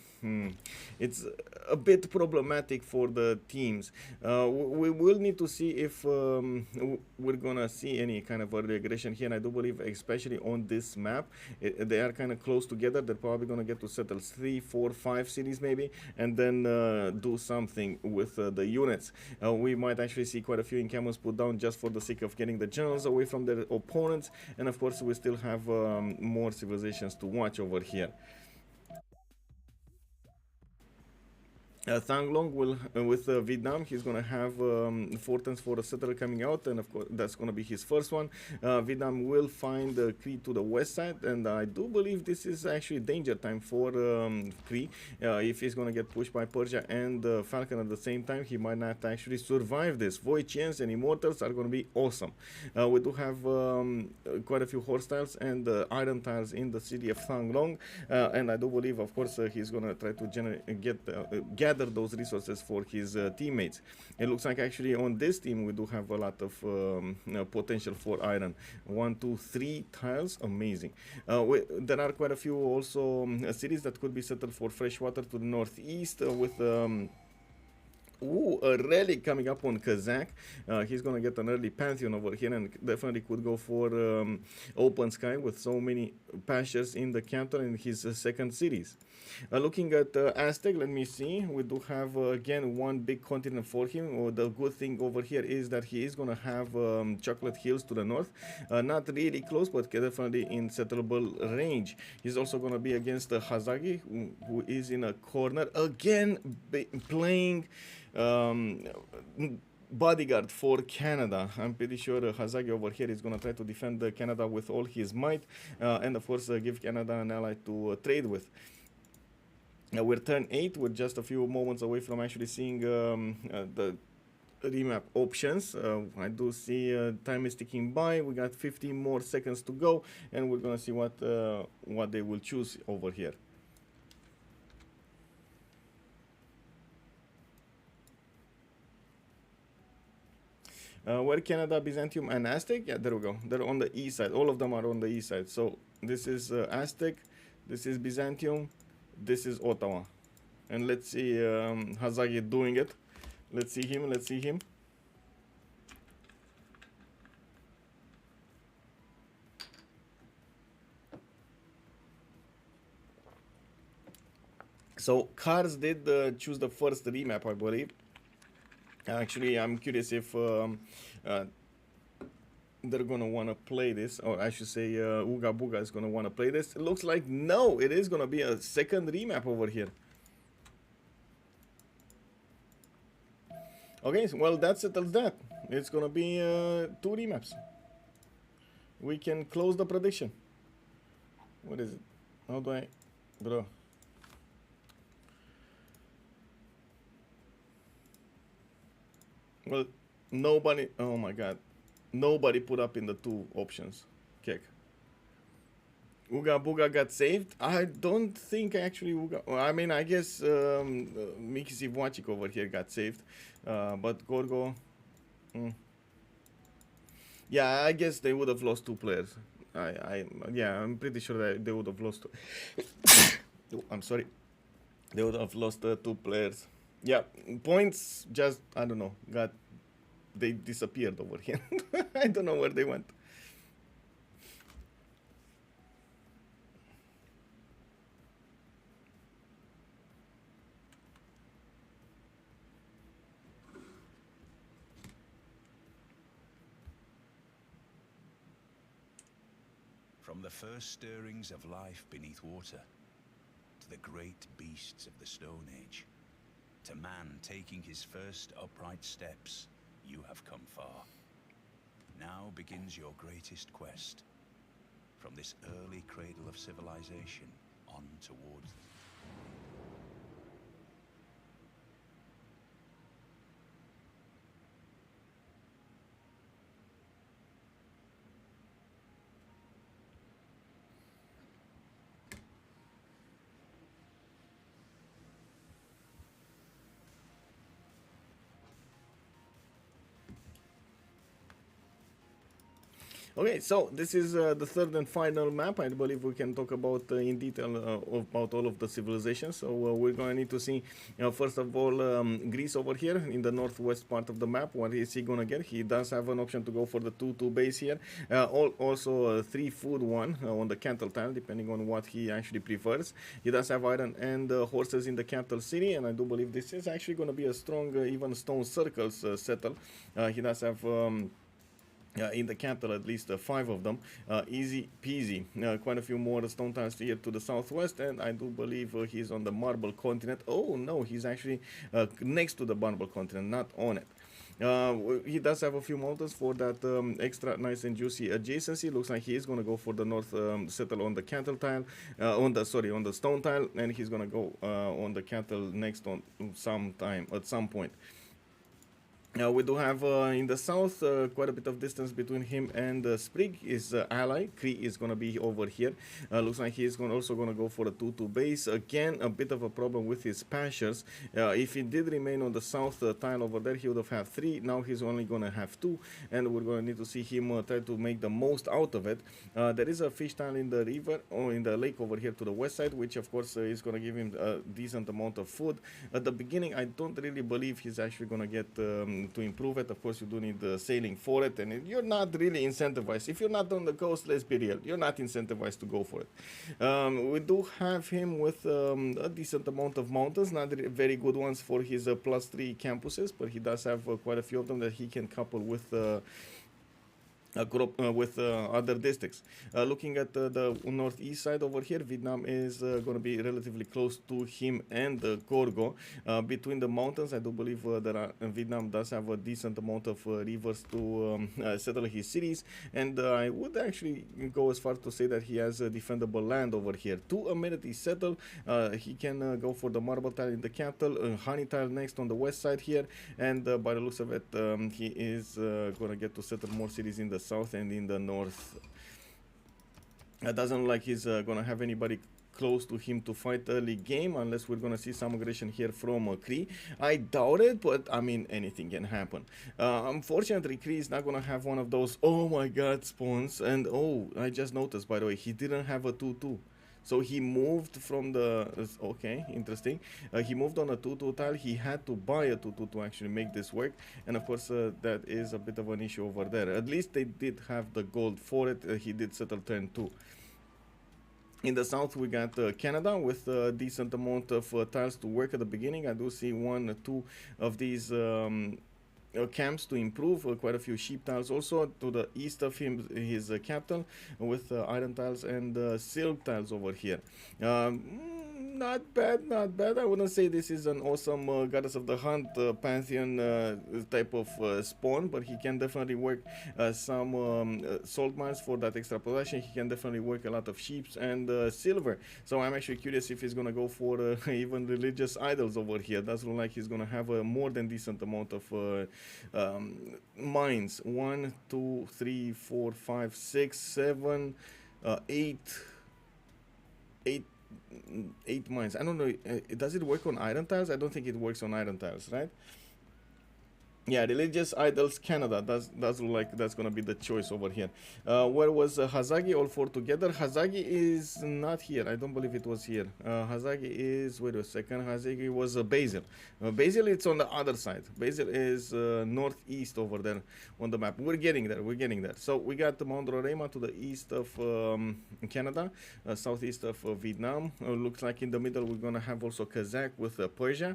it's a bit problematic for the teams. We will need to see if we're gonna see any kind of early aggression here, and I do believe, especially on this map, they are kind of close together. They're probably gonna get to settle 3, 4, 5 cities maybe, and then do something with the units. We might actually see quite a few encampments put down just for the sake of getting the generals away from their opponents, and of course we still have more civilizations to watch over here. Thanglong will, with Vietnam, he's going to have fortons for a settler coming out, and of course that's going to be his first one. Vietnam will find Cree to the west side, and I do believe this is actually danger time for Cree. If he's going to get pushed by Persia and Falcon at the same time, he might not actually survive this. Voichians and Immortals are going to be awesome. We do have quite a few horse tiles and iron tiles in the city of Thanglong, and I do believe, of course, he's going to try to gather those resources for his teammates. It looks like actually on this team we do have a lot of potential for iron. 1, 2, 3 tiles, amazing. There are quite a few also cities that could be settled for fresh water to the northeast with a relic coming up on Kazakh. He's gonna get an early pantheon over here, and definitely could go for open sky with so many pastures in the capital in his second cities. Looking at Aztec, let me see. We do have again one big continent for him. The good thing over here is that he is gonna have chocolate hills to the north, not really close, but definitely in settleable range. He's also gonna be against Hazaggi, who is in a corner again, playing bodyguard for Canada. I'm pretty sure Hazaggi over here is going to try to defend Canada with all his might, and of course give Canada an ally to trade with. We're turn 8, we're just a few moments away from actually seeing the remap options. I do see time is ticking by. We got 15 more seconds to go, and we're going to see what they will choose over here. Where Canada, Byzantium, and Aztec? Yeah, there we go. They're on the east side. All of them are on the east side. So this is Aztec, this is Byzantium, this is Ottawa. And let's see Hazaggi doing it. Let's see him, let's see him. So Cars did choose the first remap, I believe. Actually, I'm curious if they're gonna want to play this, or I should say Ooga Booga is gonna want to play this. It looks like no, it is gonna be a second remap over here. Okay, so, well, that settles that. It's gonna be 2 remaps. We can close the prediction. What is it? How do I, bro? Well, nobody, oh my god, nobody put up in the 2 options. Kek. Ooga Booga got saved? I don't think actually Ooga, well, I mean, I guess Miki Zivwachik over here got saved, but Gorgo, yeah, I guess they would have lost 2 players. Yeah, I'm pretty sure that they would have lost 2. I'm sorry, they would have lost 2 players. Yeah, points just, I don't know, they disappeared over here. I don't know where they went. From the first stirrings of life beneath water, to the great beasts of the Stone Age, to man taking his first upright steps, you have come far. Now begins your greatest quest. From this early cradle of civilization on towards Okay, so this is the third and final map. I believe we can talk about in detail about all of the civilizations. So we're going to need to see, first of all, Greece over here in the northwest part of the map. What is he going to get? He does have an option to go for the 2-2 base here. Also 3 food 1 on the cattle tile, depending on what he actually prefers. He does have iron and horses in the capital city, and I do believe this is actually going to be a strong, even stone circles settle. He does have in the capital, at least 5 of them. Easy peasy. Quite a few more stone tiles here to the southwest, and I do believe he's on the marble continent. Oh no, he's actually next to the marble continent, not on it. He does have a few mountains for that extra nice and juicy adjacency. Looks like he is going to go for the north settle on the cattle tile, on the stone tile, and he's going to go on the cattle next on at some point. We do have in the south quite a bit of distance between him and Sprig, his ally. Cree is going to be over here. Looks like he's also going to go for a 2-2 base. Again, a bit of a problem with his pastures. If he did remain on the south tile over there, he would have had 3. Now he's only going to have 2, and we're going to need to see him try to make the most out of it. There is a fish tile in the river, or in the lake over here to the west side, which of course is going to give him a decent amount of food. At the beginning, I don't really believe he's actually going to get to improve it. Of course, you do need sailing for it, and you're not really incentivized. If you're not on the coast, let's be real, you're not incentivized to go for it. We do have him with a decent amount of mountains, not very good ones for his +3 campuses, but he does have quite a few of them that he can couple with other districts. Looking at the northeast side over here, Vietnam is going to be relatively close to him and Gorgo. Between the mountains, I do believe that Vietnam does have a decent amount of rivers to settle his cities, and I would actually go as far to say that he has defendable land over here. 2 amenities settle. He can go for the marble tile in the capital, honey tile next on the west side here, and by the looks of it, he is going to get to settle more cities in the south and in the north. It doesn't look like he's gonna have anybody close to him to fight early game, unless we're gonna see some aggression here from Cree. I doubt it, but I mean, anything can happen. Unfortunately, Cree is not gonna have one of those oh my god spawns, and oh, I just noticed, by the way, he didn't have a 2-2. So he moved from the, okay, interesting. He moved on a 2-2 tile. He had to buy a 2-2 to actually make this work. And of course, that is a bit of an issue over there. At least they did have the gold for it. He did settle turn 2. In the south, we got Canada with a decent amount of tiles to work at the beginning. I do see 1 or 2 of these camps to improve, quite a few sheep tiles also to the east of him, his capital, with iron tiles and silk tiles over here. Not bad, not bad. I wouldn't say this is an awesome Goddess of the Hunt Pantheon type of spawn, but he can definitely work some salt mines for that extra production. He can definitely work a lot of sheep and silver. So I'm actually curious if he's gonna go for even religious idols over here. Does look like he's gonna have a more than decent amount of mines. 1, 2, 3, 4, 5, 6, 7, 8 mines. I don't know. Does it work on iron tiles? I don't think it works on iron tiles, right? Yeah, religious idols, Canada. Does look like that's gonna be the choice over here. Where was Hazaggi? All 4 together. Hazaggi is not here. I don't believe it was here. Hazaggi is, wait a second. Hazaggi was Basil. Basil, it's on the other side. Basil is northeast over there on the map. We're getting there. We're getting there. So we got Mount Roraima to the east of Canada, southeast of Vietnam. Looks like in the middle we're gonna have also Kazakh with Persia.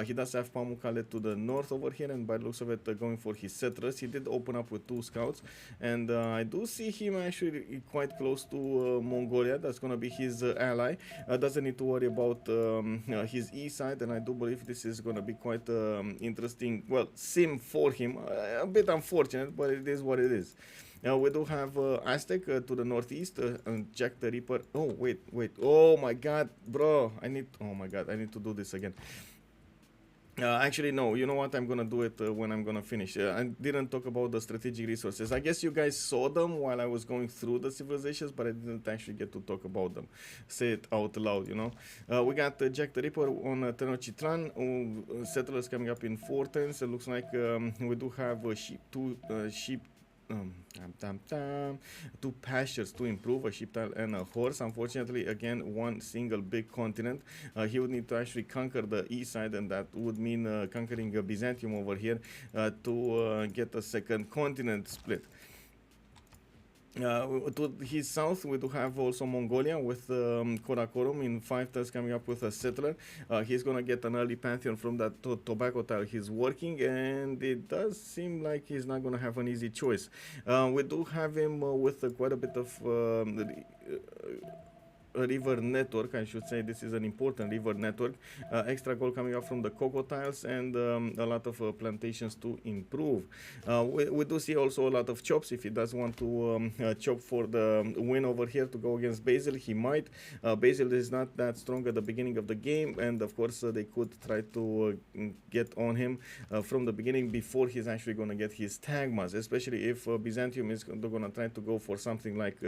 He does have Pamukkale to the north over here, and by the looks of it, going for his settlers. He did open up with 2 scouts, and I do see him actually quite close to Mongolia. That's gonna be his ally. Doesn't need to worry about his east side, and I do believe this is gonna be quite interesting, well, sim for him. A bit unfortunate, but it is what it is. We do have Aztec to the northeast, Jacktheripper. Oh wait, oh my god, bro, oh my god, I need to do this again. Actually, no, you know what, I'm gonna do it when I'm gonna finish. I didn't talk about the strategic resources. I guess you guys saw them while I was going through the civilizations, but I didn't actually get to talk about them. Say it out loud, you know. We got Jacktheripper on Tenochtitlan, settlers coming up in 4 turns. It looks like we do have sheep, 2 pastures to improve, a sheep tile and a horse. Unfortunately, again, 1 single big continent. He would need to actually conquer the east side, and that would mean conquering Byzantium over here to get a second continent split. To his south, we do have also Mongolia with Karakorum in 5 tiles coming up with a settler. He's gonna get an early pantheon from that tobacco tile he's working, and it does seem like he's not gonna have an easy choice. We do have him with quite a bit of a river network, I should say. This is an important river network. Extra gold coming up from the cocoa tiles, and a lot of plantations to improve. We do see also a lot of chops. If he does want to chop for the win over here to go against Basil, he might. Basil is not that strong at the beginning of the game, and of course they could try to get on him from the beginning before he's actually going to get his tagmas, especially if Byzantium is going to try to go for something like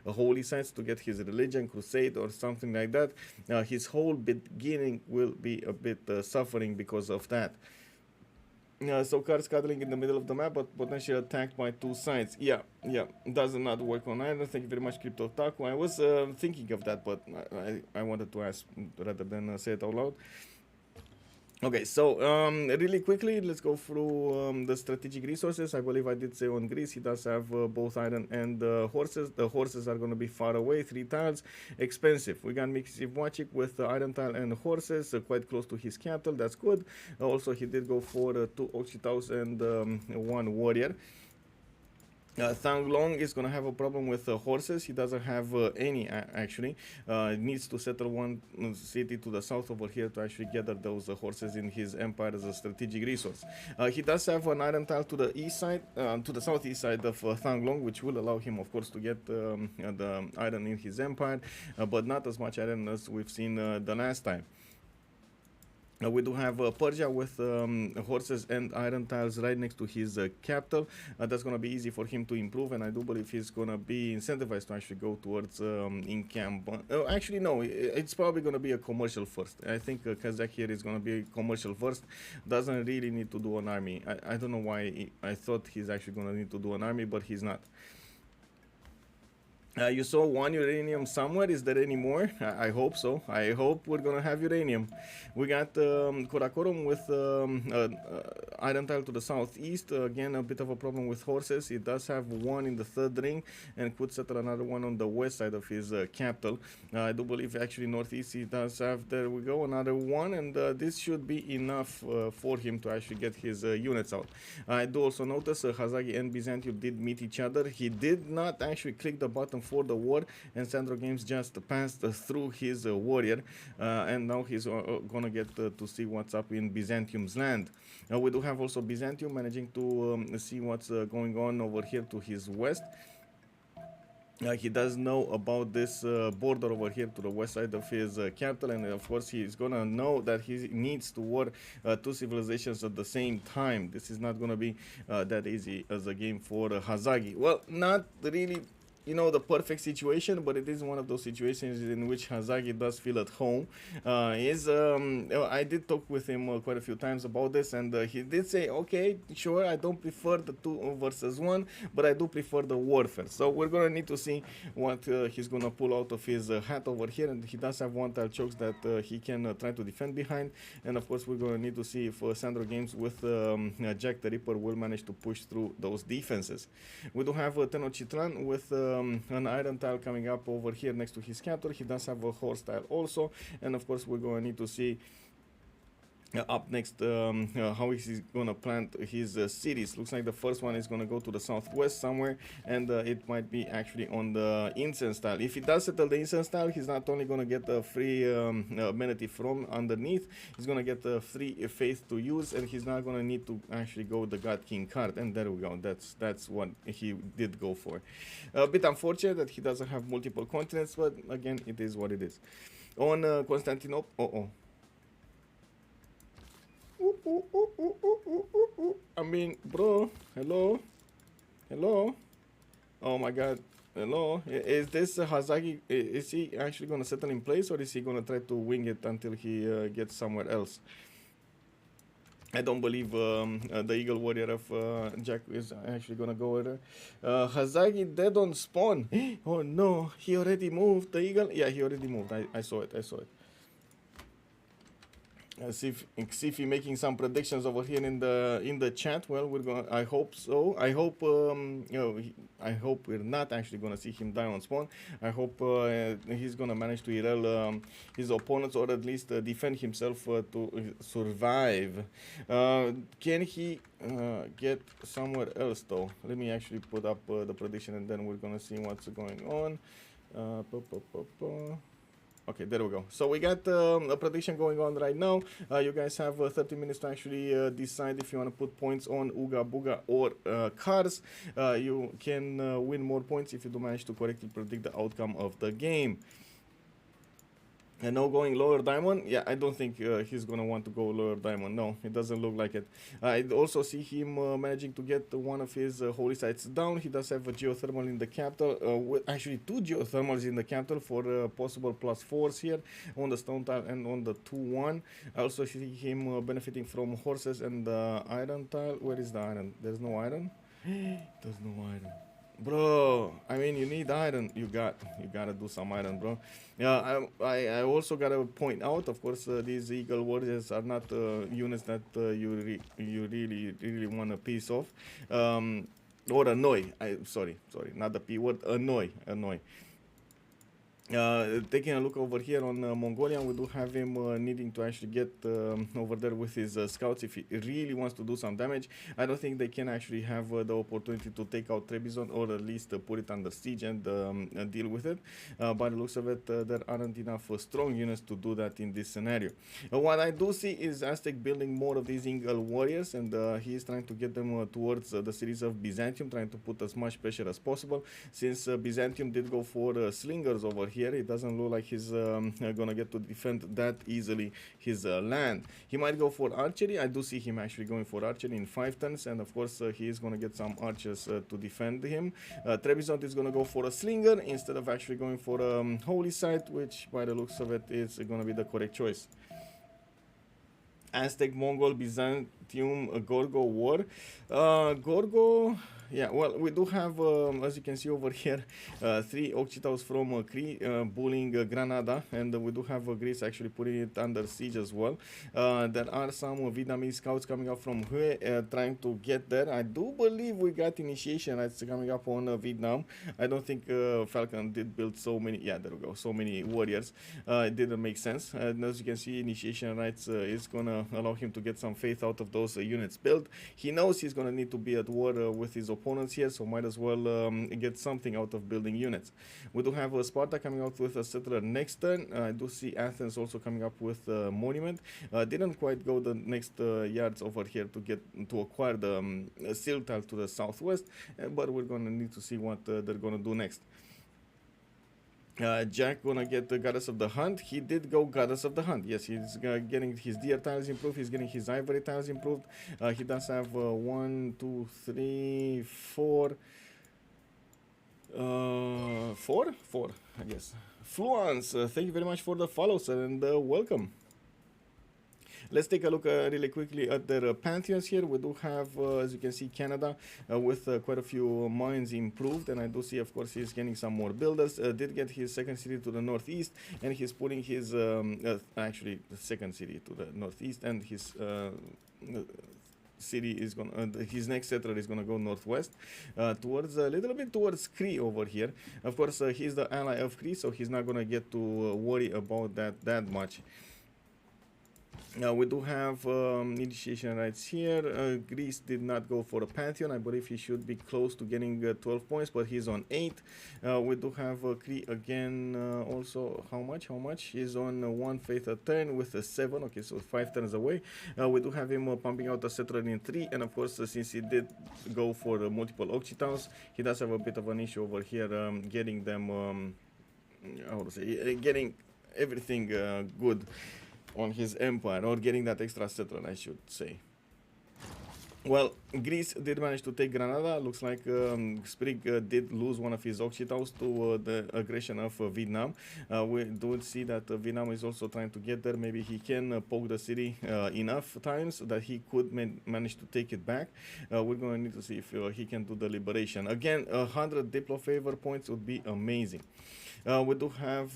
holy sites to get his religion, crusade or something like that. His whole beginning will be a bit suffering because of that. So cards cuddling in the middle of the map, but potentially attacked by 2 sides. Yeah, does not work on either. Thank you very much, Crypto Taku. I was thinking of that, but I wanted to ask rather than say it out loud. Okay, so really quickly, let's go through the strategic resources. I believe I did say on Greece, he does have both iron and horses. The horses are going to be far away, 3 tiles, expensive. We got Miksivwachik with iron tile and horses, quite close to his capital. That's good. Also, he did go for 2 Oxitaus and 1 warrior. Thang Long is going to have a problem with horses. He doesn't have any actually. Needs to settle one city to the south over here to actually gather those horses in his empire as a strategic resource. He does have an iron tile to the east side, to the southeast side of Thang Long, which will allow him, of course, to get the iron in his empire, but not as much iron as we've seen the last time. We do have Persia with horses and iron tiles right next to his capital. That's going to be easy for him to improve, and I do believe he's going to be incentivized to actually go towards in-camp. Actually, no, it's probably going to be a commercial first. I think Kazakh here is going to be commercial first. Doesn't really need to do an army. I don't know why I thought he's actually going to need to do an army, but he's not. You saw 1 uranium somewhere. Is there any more? I hope so. I hope we're gonna have uranium. We got Karakorum with iron tile to the southeast. Again, a bit of a problem with horses. He does have 1 in the 3rd ring and could settle another one on the west side of his capital. I do believe actually northeast he does have, there we go, another 1, and this should be enough for him to actually get his units out. I do also notice Hazaggi and Byzantium did meet each other. He did not actually click the button for the war, and SandroGames just passed through his warrior, and now he's gonna get to see what's up in Byzantium's land. We do have also Byzantium managing to see what's going on over here to his west. He does know about this border over here to the west side of his capital, and of course he's gonna know that he needs to war 2 civilizations at the same time. This is not gonna be that easy as a game for Hazaggi. Well, not really, you know, the perfect situation, but it is one of those situations in which Hazaggi does feel at home. I did talk with him quite a few times about this, and he did say, okay, sure, I don't prefer the 2 versus 1, but I do prefer the warfare. So we're gonna need to see what he's gonna pull out of his hat over here, and he does have 1 tile chokes that he can try to defend behind, and of course we're gonna need to see if SandroGames with Jacktheripper will manage to push through those defenses. We do have Tenochtitlan with an iron tile coming up over here next to his capital. He does have a horse tile also, and of course we're going to need to see up next how he's going to plant his cities. Looks like the first one is going to go to the southwest somewhere, and it might be actually on the incense tile. If he does settle the incense tile, he's not only going to get a free amenity from underneath, he's going to get a free faith to use, and he's not going to need to actually go the God King card. And there we go, that's what he did go for. A bit unfortunate that he doesn't have multiple continents, but again, it is what it is. On Constantinople, I mean, bro, hello, oh my god, hello, is this Hazaggi, is he actually going to settle in place, or is he going to try to wing it until he gets somewhere else? I don't believe the Eagle Warrior of Jack is actually going to go there. Hazaggi dead on spawn. Oh no, he already moved, the Eagle. Yeah, he already moved. I saw it. See if you're making some predictions over here in the chat. Well, we're going. I hope so. I hope I hope we're not actually gonna see him die on spawn. I hope he's gonna manage to ERL his opponents, or at least defend himself to survive. Can he get somewhere else though? Let me actually put up the prediction, and then we're gonna see what's going on. Okay, there we go. So we got a prediction going on right now. You guys have 30 minutes to actually decide if you want to put points on Ooga Booga or cars. You can win more points if you do manage to correctly predict the outcome of the game. And no going lower diamond. Yeah, I don't think he's gonna want to go lower diamond. No, it doesn't look like it. I also see him managing to get one of his holy sites down. He does have a geothermal in the capital. Actually, 2 geothermals in the capital for possible +4s here on the stone tile and on the 2-1. I also see him benefiting from horses and the iron tile. Where is the iron? There's no iron. There's no iron. Bro, I mean, you need iron. You gotta do some iron, bro. Yeah, I also gotta point out, of course, these eagle warriors are not units that you really want a piece of, or annoy. Sorry, not the P word. Annoy. Taking a look over here on Mongolia, we do have him needing to actually get over there with his scouts if he really wants to do some damage. I don't think they can actually have the opportunity to take out Trebizond, or at least put it under siege and deal with it. By the looks of it, there aren't enough strong units to do that in this scenario. What I do see is Aztec building more of these Eagle warriors, and he is trying to get them towards the cities of Byzantium, trying to put as much pressure as possible. Since Byzantium did go for slingers over here, it doesn't look like he's gonna get to defend that easily his land. He might go for archery. I do see him actually going for archery in 5 turns, and of course he is gonna get some archers to defend him. Trebizond is gonna go for a slinger instead of actually going for a holy site, which by the looks of it is gonna be the correct choice. Aztec, Mongol, Byzantium, Gorgo war. Gorgo, yeah, well, we do have, as you can see over here, 3 Occidentals from Cree bullying Granada, and we do have Greece actually putting it under siege as well. There are some Vietnamese scouts coming up from Hue trying to get there. I do believe we got initiation rights coming up on Vietnam. I don't think Falcon did build so many, yeah, there we go, so many warriors. It didn't make sense. And as you can see, initiation rights is gonna allow him to get some faith out of those units built. He knows he's gonna need to be at war with his opponents here, so might as well get something out of building units. We do have Sparta coming out with a settler next turn. I do see Athens also coming up with a monument. Didn't quite go the next yards over here to acquire the seal tile to the southwest, but we're gonna need to see what they're gonna do next. Jack gonna get the Goddess of the Hunt. He did go Goddess of the Hunt. Yes, he's getting his deer tiles improved. He's getting his ivory tiles improved. He does have 1, 2, 3, 4. 4, I guess. Fluence, thank you very much for the follow, sir, and welcome. Let's take a look really quickly at their pantheons here. We do have, as you can see, Canada with quite a few mines improved, and I do see, of course, he's getting some more builders. Did get his second city to the northeast, and he's putting his, actually, the second city to the northeast, and his city is gonna, his next settler is gonna go northwest towards a little bit towards Cree over here. Of course, he's the ally of Cree, so he's not gonna get to worry about that much. We do have initiation rights here. Greece did not go for a pantheon. I believe he should be close to getting 12 points, but he's on 8. We do have Cree again. Also, how much? He's on 1 faith a turn with a 7. Okay, so 5 turns away. We do have him pumping out a settler in 3, and of course, since he did go for multiple Occidentals, he does have a bit of an issue over here getting them. How to say? Getting everything good on his empire, or getting that extra settler, I should say. Well, Greece did manage to take Granada. Looks like Sprig did lose one of his Occidentals to the aggression of Vietnam. We do see that Vietnam is also trying to get there. Maybe he can poke the city enough times that he could manage to take it back. We're going to need to see if he can do the liberation. Again, 100 Diplo favor points would be amazing. We do have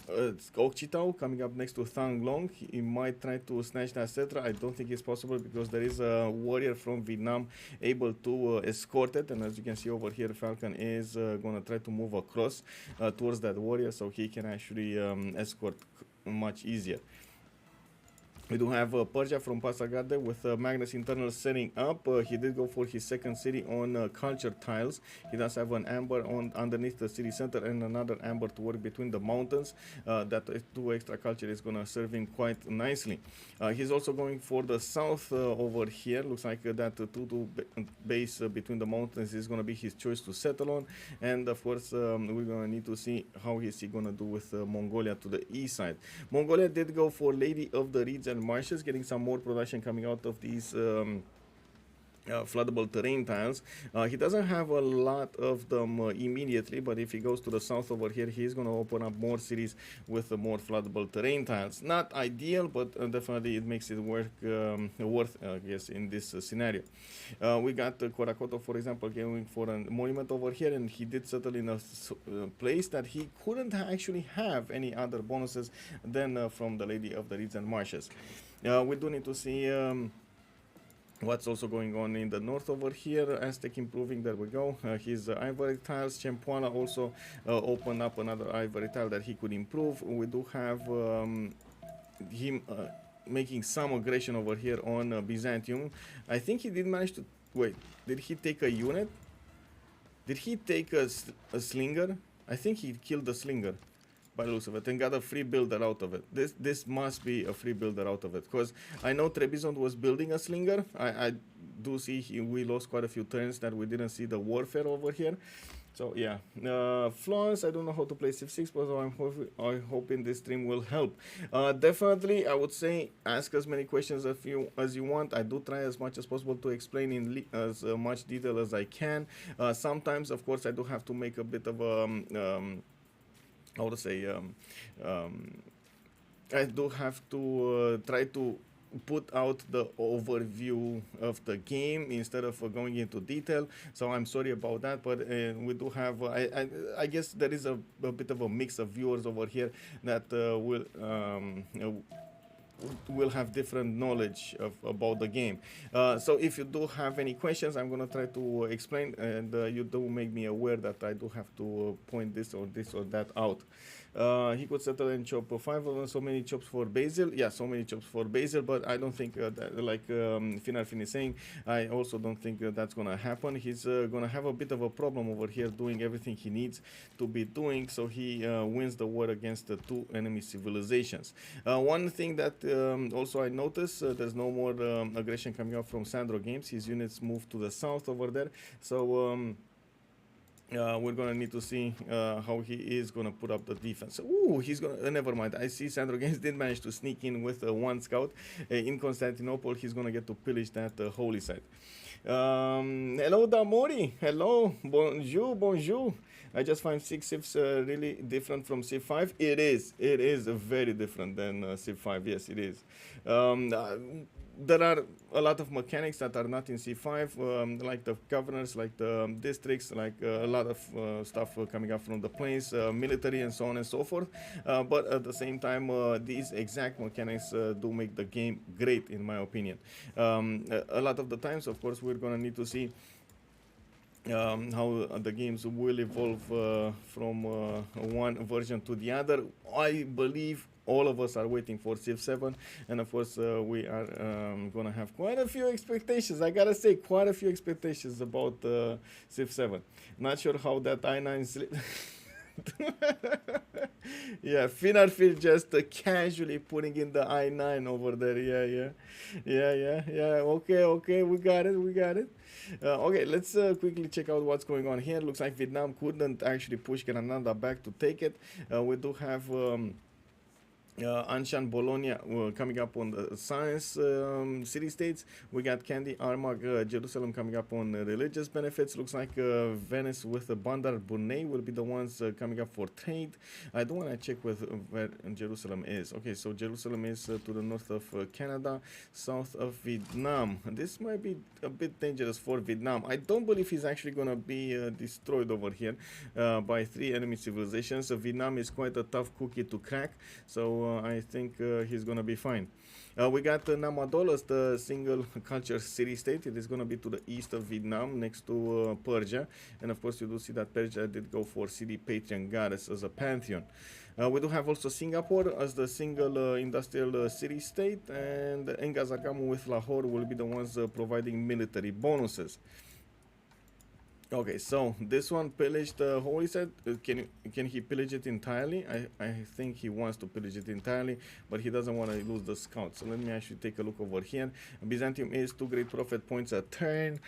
Okchitau coming up next to Thang Long. He might try to snatch that cetera. I don't think it's possible because there is a warrior from Vietnam able to escort it. And as you can see over here, Falcon is going to try to move across towards that warrior so he can actually escort much easier. We do have Persia from Pasagade with Magnus internal setting up. He did go for his second city on culture tiles. He does have an amber on underneath the city center and another amber to work between the mountains. That 2 extra culture is going to serve him quite nicely. He's also going for the south over here. Looks like that 2-2 base between the mountains is going to be his choice to settle on. And of course, we're going to need to see how is he going to do with Mongolia to the east side. Mongolia did go for Lady of the Reeds and Marshes, getting some more production coming out of these floodable terrain tiles. He doesn't have a lot of them immediately, but if he goes to the south over here, he's going to open up more cities with more floodable terrain tiles. Not ideal, but definitely it makes it work worth, I guess, in this scenario. We got Korakoto, for example, going for a monument over here, and he did settle in a place that he couldn't actually have any other bonuses than from the Lady of the Reeds and Marshes. We do need to see what's also going on in the north over here. Aztec improving, there we go. His ivory tiles. Chempuala also opened up another ivory tile that he could improve. We do have him making some aggression over here on Byzantium. I think he did manage to... Wait, did he take a unit? Did he take a slinger? I think he killed the slinger by the looks of it and got a free builder out of it. This must be a free builder out of it, because I know Trebizond was building a slinger. I do see we lost quite a few turns that we didn't see the warfare over here. So yeah, Florence, I don't know how to play Civ 6, but I'm hoping this stream will help. Definitely, I would say ask as many questions as you want. I do try as much as possible to explain in as much detail as I can. Sometimes, of course, I do have to make a bit of a how to say, I do have to try to put out the overview of the game instead of going into detail, so I'm sorry about that, but we do have I guess there is a bit of a mix of viewers over here that will have different knowledge about the game. So if you do have any questions, I'm gonna try to explain, and you do make me aware that I do have to point this or that out. He could settle and chop 5 of them, so many chops for Basil. Yeah, so many chops for Basil, but I don't think that, like Finarfin is saying, I also don't think that's gonna happen. He's gonna have a bit of a problem over here doing everything he needs to be doing, so he wins the war against the 2 enemy civilizations. One thing that also I noticed, there's no more aggression coming up from SandroGames. His units moved to the south over there, so we're gonna need to see how he is gonna put up the defense. Ooh, he's gonna never mind. I see SandroGames did manage to sneak in with 1 scout in Constantinople. He's gonna get to pillage that holy site. Hello Damori, hello, bonjour. I just find 6 Civs really different from Civ 5. It is very different than Civ 5. Yes, it is. There are a lot of mechanics that are not in C5, like the governors, like the districts, like a lot of stuff coming up from the plains, military, and so on and so forth. But at the same time, these exact mechanics do make the game great, in my opinion. A lot of the times, of course, we're going to need to see how the games will evolve from one version to the other. I believe all of us are waiting for Civ 7, and of course we are gonna have quite a few expectations. I gotta say, quite a few expectations about Civ 7. Not sure how that i9 yeah, Finarfil just casually putting in the i9 over there. Yeah. Okay, we got it. Okay, let's quickly check out what's going on here. Looks like Vietnam couldn't actually push Granada back to take it. We do have Anshan, Bologna coming up on the science city-states. We got Kandy, Armagh, Jerusalem coming up on religious benefits. Looks like Venice with Bandar Brunei will be the ones coming up for trade. I do want to check with where Jerusalem is. Okay, so Jerusalem is to the north of Canada, south of Vietnam. This might be a bit dangerous for Vietnam. I don't believe he's actually going to be destroyed over here by 3 enemy civilizations. Vietnam is quite a tough cookie to crack, so I think he's gonna be fine. We got Namadolos, the single culture city-state. It is gonna be to the east of Vietnam, next to Persia, and of course you do see that Persia did go for city patron goddess as a pantheon. We do have also Singapore as the single industrial city-state, and Engazagamu with Lahore will be the ones providing military bonuses. Okay, so this one pillaged the holy site. Can he pillage it entirely? I think he wants to pillage it entirely, but he doesn't want to lose the scouts. So let me actually take a look over here. Byzantium is 2 great prophet points a turn.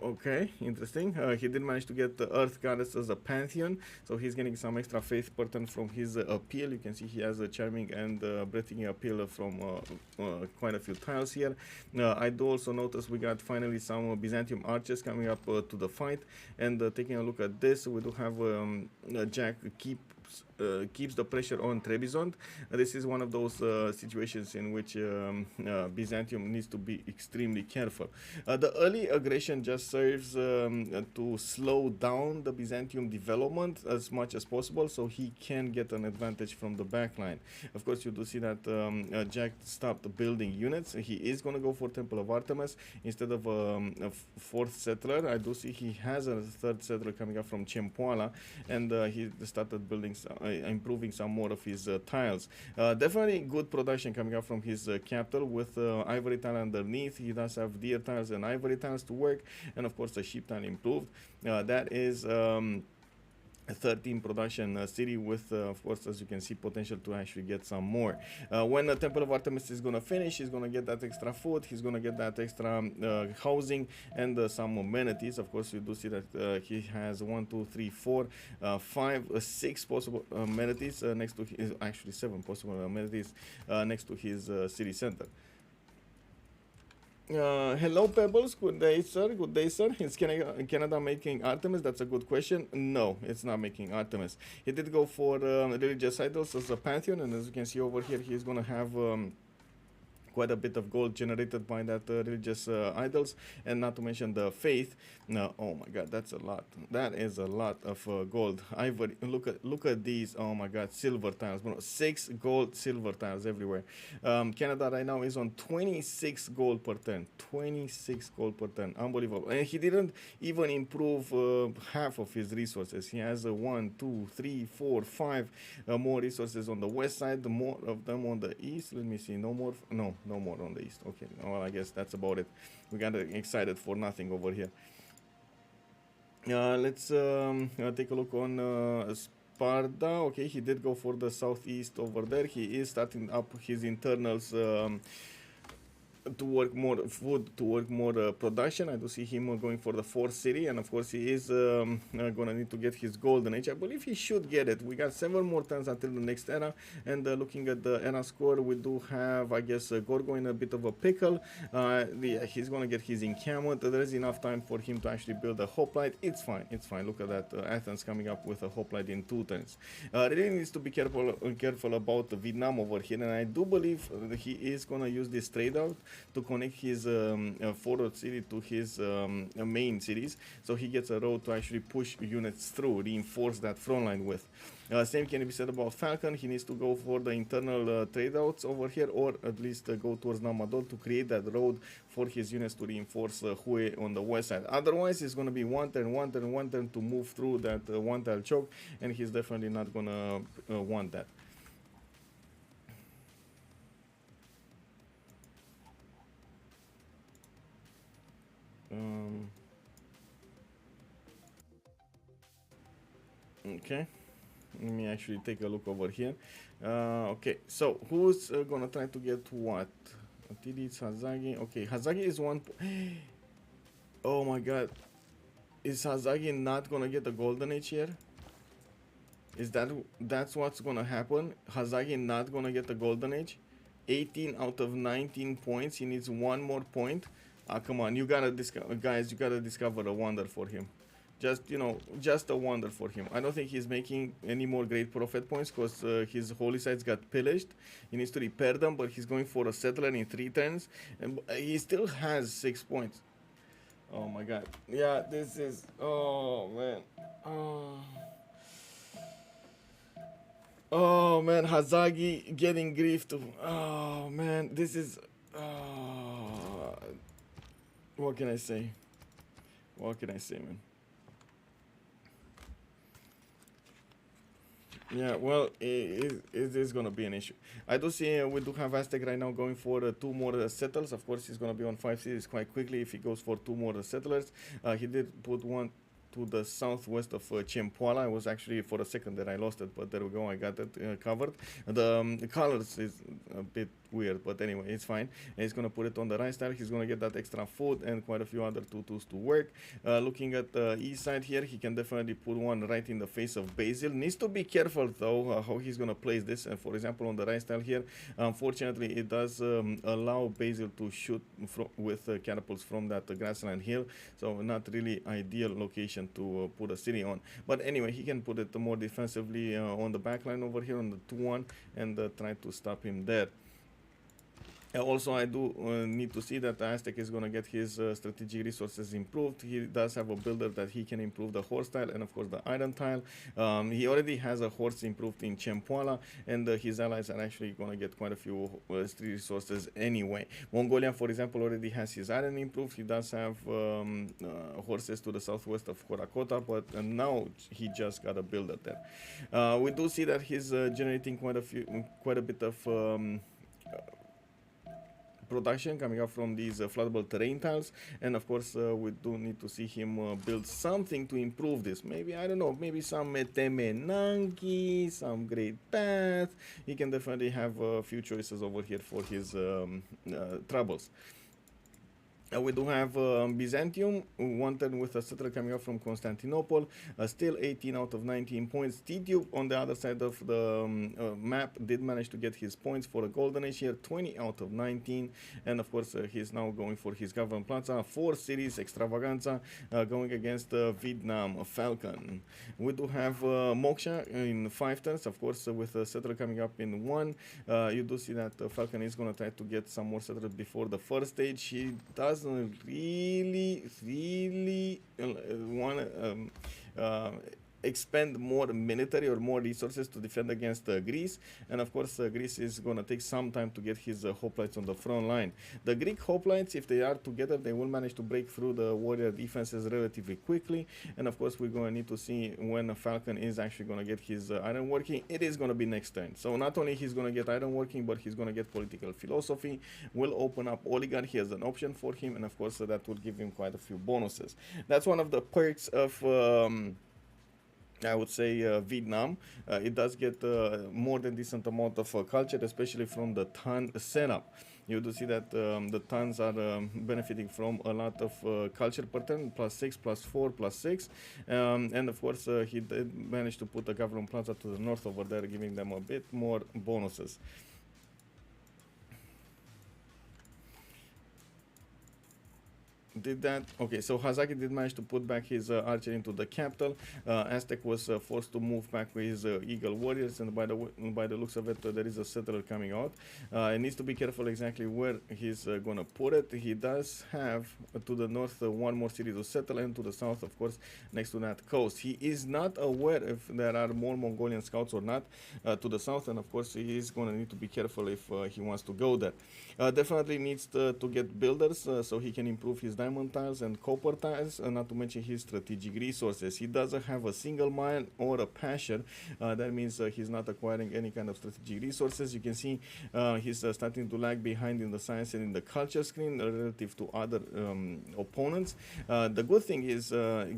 Okay, interesting. He did manage to get the Earth Goddess as a pantheon, so he's getting some extra faith per turn from his appeal. You can see he has a charming and breathtaking appeal from quite a few tiles here. I do also notice we got finally some Byzantium archers coming up to the fight, and taking a look at this, we do have Jack keeps the pressure on Trebizond. This is one of those situations in which Byzantium needs to be extremely careful. The early aggression just serves to slow down the Byzantium development as much as possible, so he can get an advantage from the backline. Of course, you do see that Jack stopped building units. He is going to go for Temple of Artemis instead of a 4th settler. I do see he has a 3rd settler coming up from Chempoala, and he started building improving some more of his tiles. Definitely good production coming up from his capital with ivory tile underneath. He does have deer tiles and ivory tiles to work, and of course the sheep tile improved. That is a 13 production city with, of course, as you can see, potential to actually get some more. When the Temple of Artemis is going to finish, he's going to get that extra food, he's going to get that extra housing and some amenities. Of course, you do see that he has 1, 2, 3, 4, 5, 6 possible amenities next to his, actually 7 possible amenities next to his city center. Hello Pebbles, good day sir, good day sir. Is Canada making Artemis? That's a good question. No, it's not making Artemis. He did go for religious idols as a pantheon, and as you can see over here, he's gonna have quite a bit of gold generated by that religious idols, and not to mention the faith. No, oh my god, that's a lot. That is a lot of gold. Ivory, look at these. Oh my god, silver tiles. 6 gold silver tiles everywhere. Canada right now is on 26 gold per turn. 26 gold per turn, unbelievable. And he didn't even improve half of his resources. He has 1, 2, 3, 4, 5 more resources on the west side, more of them on the east. Let me see, no more on the east. Okay, well, I guess that's about it. We got excited for nothing over here. Let's take a look on Sparta. Okay, he did go for the southeast over there. He is starting up his internals to work more food, to work more production. I do see him going for the 4th city, and of course he is gonna need to get his golden age. I believe he should get it. We got 7 more turns until the next era, and looking at the era score, we do have, I guess, Gorgo in a bit of a pickle. Yeah, he's gonna get his encampment. There is enough time for him to actually build a hoplite. It's fine, it's fine. Look at that, Athens coming up with a hoplite in 2 turns. Really needs to be careful about Vietnam over here, and I do believe that he is gonna use this trade out to connect his forward city to his main cities, so he gets a road to actually push units through, reinforce that front line with. Same can be said about Falcon. He needs to go for the internal trade outs over here, or at least go towards Namadol to create that road for his units to reinforce Hue on the west side. Otherwise, it's going to be one turn to move through that one tile choke, and he's definitely not going to want that. Okay, let me actually take a look over here. Okay, so who's gonna try to get what? Titiits, Hazaggi. Okay, Hazaggi is one. Oh my god, is Hazaggi not gonna get the golden age here? Is that's what's gonna happen? Hazaggi not gonna get the golden age? 18 out of 19 points. He needs one more point. Ah, come on, you gotta discover, guys. You gotta discover a wonder for him. Just, you know, just a wonder for him. I don't think he's making any more great prophet points because his holy sites got pillaged. He needs to repair them, but he's going for a settler in 3 turns, and he still has 6 points. Oh my god. Yeah, this is. Oh man. Oh man, Hazaggi getting grief too. Oh man, this is. What can I say? What can I say, man? Yeah, well, it is going to be an issue. I do see we do have Aztec right now going for 2 more settlers. Of course, he's going to be on 5 cities quite quickly if he goes for 2 more settlers. He did put one to the southwest of Chempoala. I was actually, for a second there, I lost it, but there we go, I got it covered. The colors is a bit weird, but anyway, it's fine. And he's going to put it on the right side. He's going to get that extra food and quite a few other tutus to work. Looking at the east side here, he can definitely put one right in the face of Basil. Needs to be careful, though, how he's going to place this. And for example, on the right side here, unfortunately, it does allow Basil to shoot with catapults from that grassland hill. So not really ideal location to put a city on, but anyway, he can put it more defensively on the back line over here on the 2-1 and try to stop him there. Also, I do need to see that the Aztec is going to get his strategic resources improved. He does have a builder that he can improve the horse tile and, of course, the iron tile. He already has a horse improved in Chempoala, and his allies are actually going to get quite a few resources anyway. Mongolia, for example, already has his iron improved. He does have horses to the southwest of Horakota, but now he just got a builder there. We do see that he's generating quite a bit of production coming up from these floodable terrain tiles, and of course we do need to see him build something to improve this. Maybe, I don't know, maybe some Temenanki, some Great Path. He can definitely have a few choices over here for his troubles. We do have Byzantium, 1 turn with a settler coming up from Constantinople, still 18 out of 19 points. Tidube on the other side of the map did manage to get his points for a golden age here, 20 out of 19, and of course he's now going for his government plaza, 4 cities extravaganza, going against Vietnam Falcon. We do have Moksha in 5 turns, of course, with a settler coming up in 1. You do see that Falcon is going to try to get some more settlers before the first stage. He doesn't really want to expend more military or more resources to defend against Greece, and of course Greece is going to take some time to get his hoplites on the front line. The Greek hoplites, if they are together, they will manage to break through the warrior defenses relatively quickly, and of course we're going to need to see when Falcon is actually going to get his iron working. It is going to be next turn, so not only he's going to get iron working, but he's going to get political philosophy, will open up oligarchy as an option for him, and of course that will give him quite a few bonuses. That's one of the perks of I would say Vietnam. It does get more than decent amount of culture, especially from the Tan setup. You do see that the Tans are benefiting from a lot of culture per turn, +6, +4, +6, and of course he did manage to put a government plaza to the north over there, giving them a bit more bonuses. Did that. Okay, so Hazaggi did manage to put back his archer into the capital. Aztec was forced to move back with his eagle warriors, and by the looks of it, there is a settler coming out. He needs to be careful exactly where he's gonna put it. He does have to the north 1 more city to settle, and to the south, of course, next to that coast. He is not aware if there are more Mongolian scouts or not to the south, and of course he is gonna need to be careful if he wants to go there. Definitely needs to get builders so he can improve his diamond tiles and copper tiles, not to mention his strategic resources. He doesn't have a single mine or a pasture. That means he's not acquiring any kind of strategic resources. You can see he's starting to lag behind in the science and in the culture screen relative to other opponents. The good thing is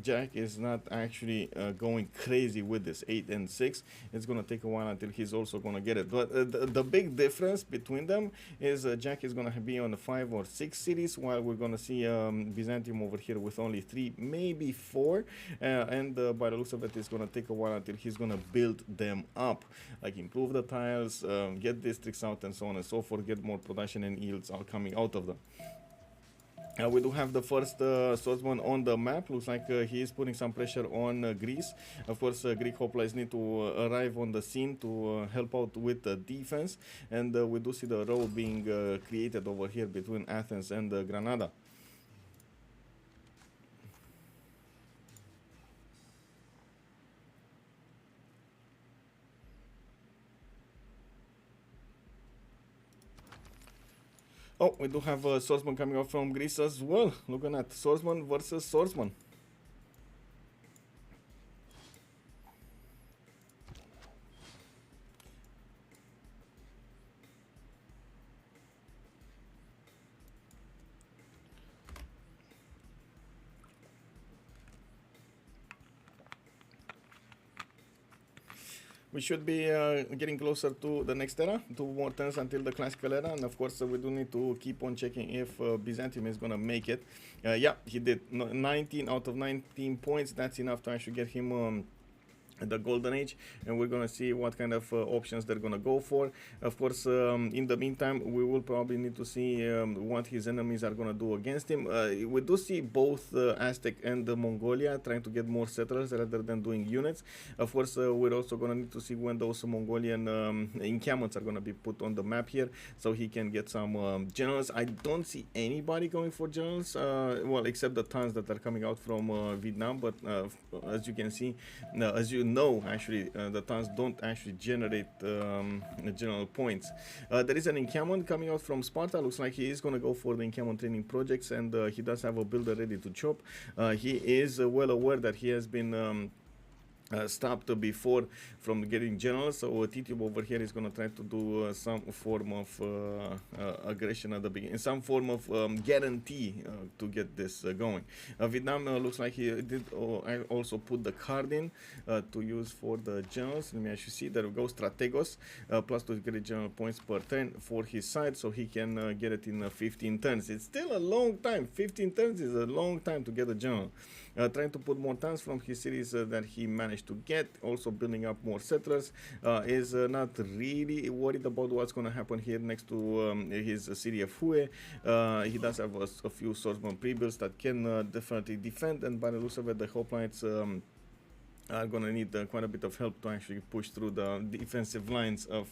Jack is not actually going crazy with this 8 and 6. It's going to take a while until he's also going to get it. But the big difference between them is Jack is going to be on the 5 or 6 cities, while we're going to see Byzantium over here with only 3, maybe 4, and by the looks of it, it's gonna take a while until he's gonna build them up, like improve the tiles, get districts out, and so on and so forth, get more production and yields are coming out of them. We do have the first swordsman on the map. Looks like he is putting some pressure on Greece. Of course, Greek hoplites need to arrive on the scene to help out with the defense. And we do see the road being created over here between Athens and Granada. Oh, we do have a swordsman coming out from Greece as well. Look at that. Swordsman versus swordsman. We should be getting closer to the next era, 2 more turns until the classical era, and of course we do need to keep on checking if Byzantium is gonna make it. Yeah, he did 19 out of 19 points. That's enough to actually get him the golden age, and we're gonna see what kind of options they're gonna go for. Of course, in the meantime, we will probably need to see what his enemies are gonna do against him. We do see both Aztec and Mongolia trying to get more settlers rather than doing units. Of course, we're also gonna need to see when those Mongolian encampments are gonna be put on the map here, so he can get some generals. I don't see anybody going for generals, well, except the tons that are coming out from Vietnam, but as you can see, as you know, actually, the tons don't actually generate general points. There is an encampment coming out from Sparta. Looks like he is going to go for the encampment training projects, and he does have a builder ready to chop. He is well aware that he has been stopped before from getting generals, so Tidube over here is going to try to do some form of aggression at the beginning, some form of guarantee to get this going. Vietnam looks like he did also put the card in to use for the generals. Let me actually see. There we go. Strategos plus 2 get general points per turn for his side, so he can get it in 15 turns. It's still a long time. 15 turns is a long time to get a general. Trying to put more tons from his cities that he managed to get, also building up more settlers, is not really worried about what's going to happen here next to his city of Hue. He does have a few swordsman pre-builds that can definitely defend, and by the looks of it, the hoplites are going to need quite a bit of help to actually push through the defensive lines of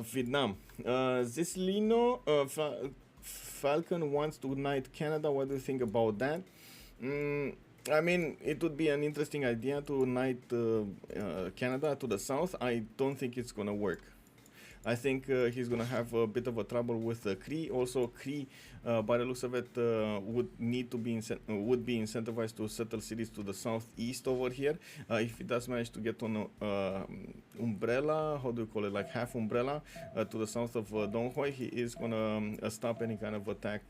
Vietnam. This Lino Falcon wants to knight Canada. What do you think about that? I mean, it would be an interesting idea to knight Canada to the south. I don't think it's gonna work. I think he's gonna have a bit of a trouble with Cree. Also, Cree, by the looks of it, would be incentivized to settle cities to the southeast over here. If he does manage to get on umbrella, how do you call it, like half umbrella, to the south of Dong Hoi, he is gonna stop any kind of attack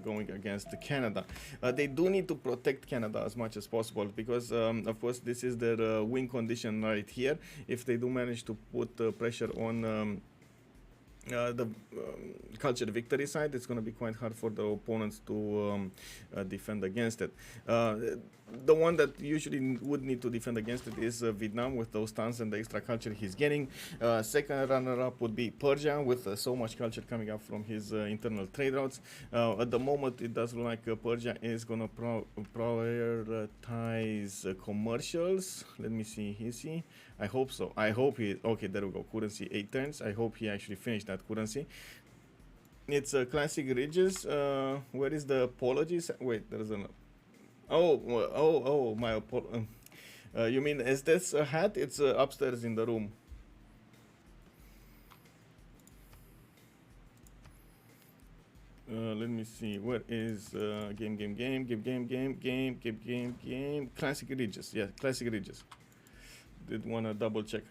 going against Canada. They do need to protect Canada as much as possible because, of course, this is their win condition right here. If they do manage to put pressure on the culture victory side, it's going to be quite hard for the opponents to defend against it. The one that usually would need to defend against it is Vietnam with those tons and the extra culture he's getting. Second runner-up would be Persia with so much culture coming up from his internal trade routes. At the moment, it does look like Persia is going to prioritize commercials. Let me see. Is he? I hope so. I hope he... Okay, there we go. Currency 8 turns. I hope he actually finished that currency. It's classic ridges. Where is the apologies? Wait, there is an... Oh, my apologies. You mean, is this a hat? It's upstairs in the room. Let me see. Where is game? Classic ridges. Yeah, classic ridges. Did want to double check.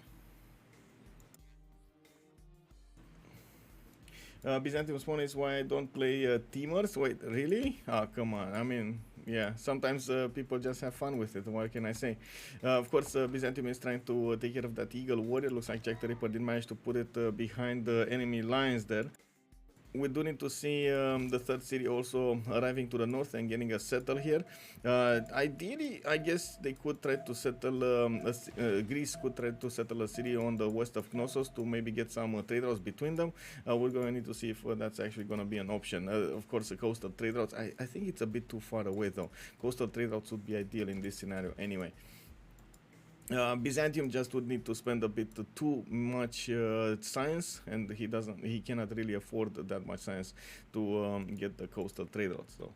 Byzantium spawn is why I don't play teamers. Wait, really? Oh, come on. I mean, yeah, sometimes people just have fun with it. What can I say? Of course, Byzantium is trying to take care of that Eagle Warrior. Looks like Jacktheripper did manage to put it behind the enemy lines there. we do need to see the third city also arriving to the north and getting a settle here. Ideally, I guess they could try to settle, Greece could try to settle a city on the west of Knossos to maybe get some trade routes between them. We're going to need to see if that's actually going to be an option. Of course, the coastal trade routes, I think it's a bit too far away though. Coastal trade routes would be ideal in this scenario anyway. Byzantium just would need to spend a bit too much science, and he cannot really afford that much science to get the coastal trade routes. So,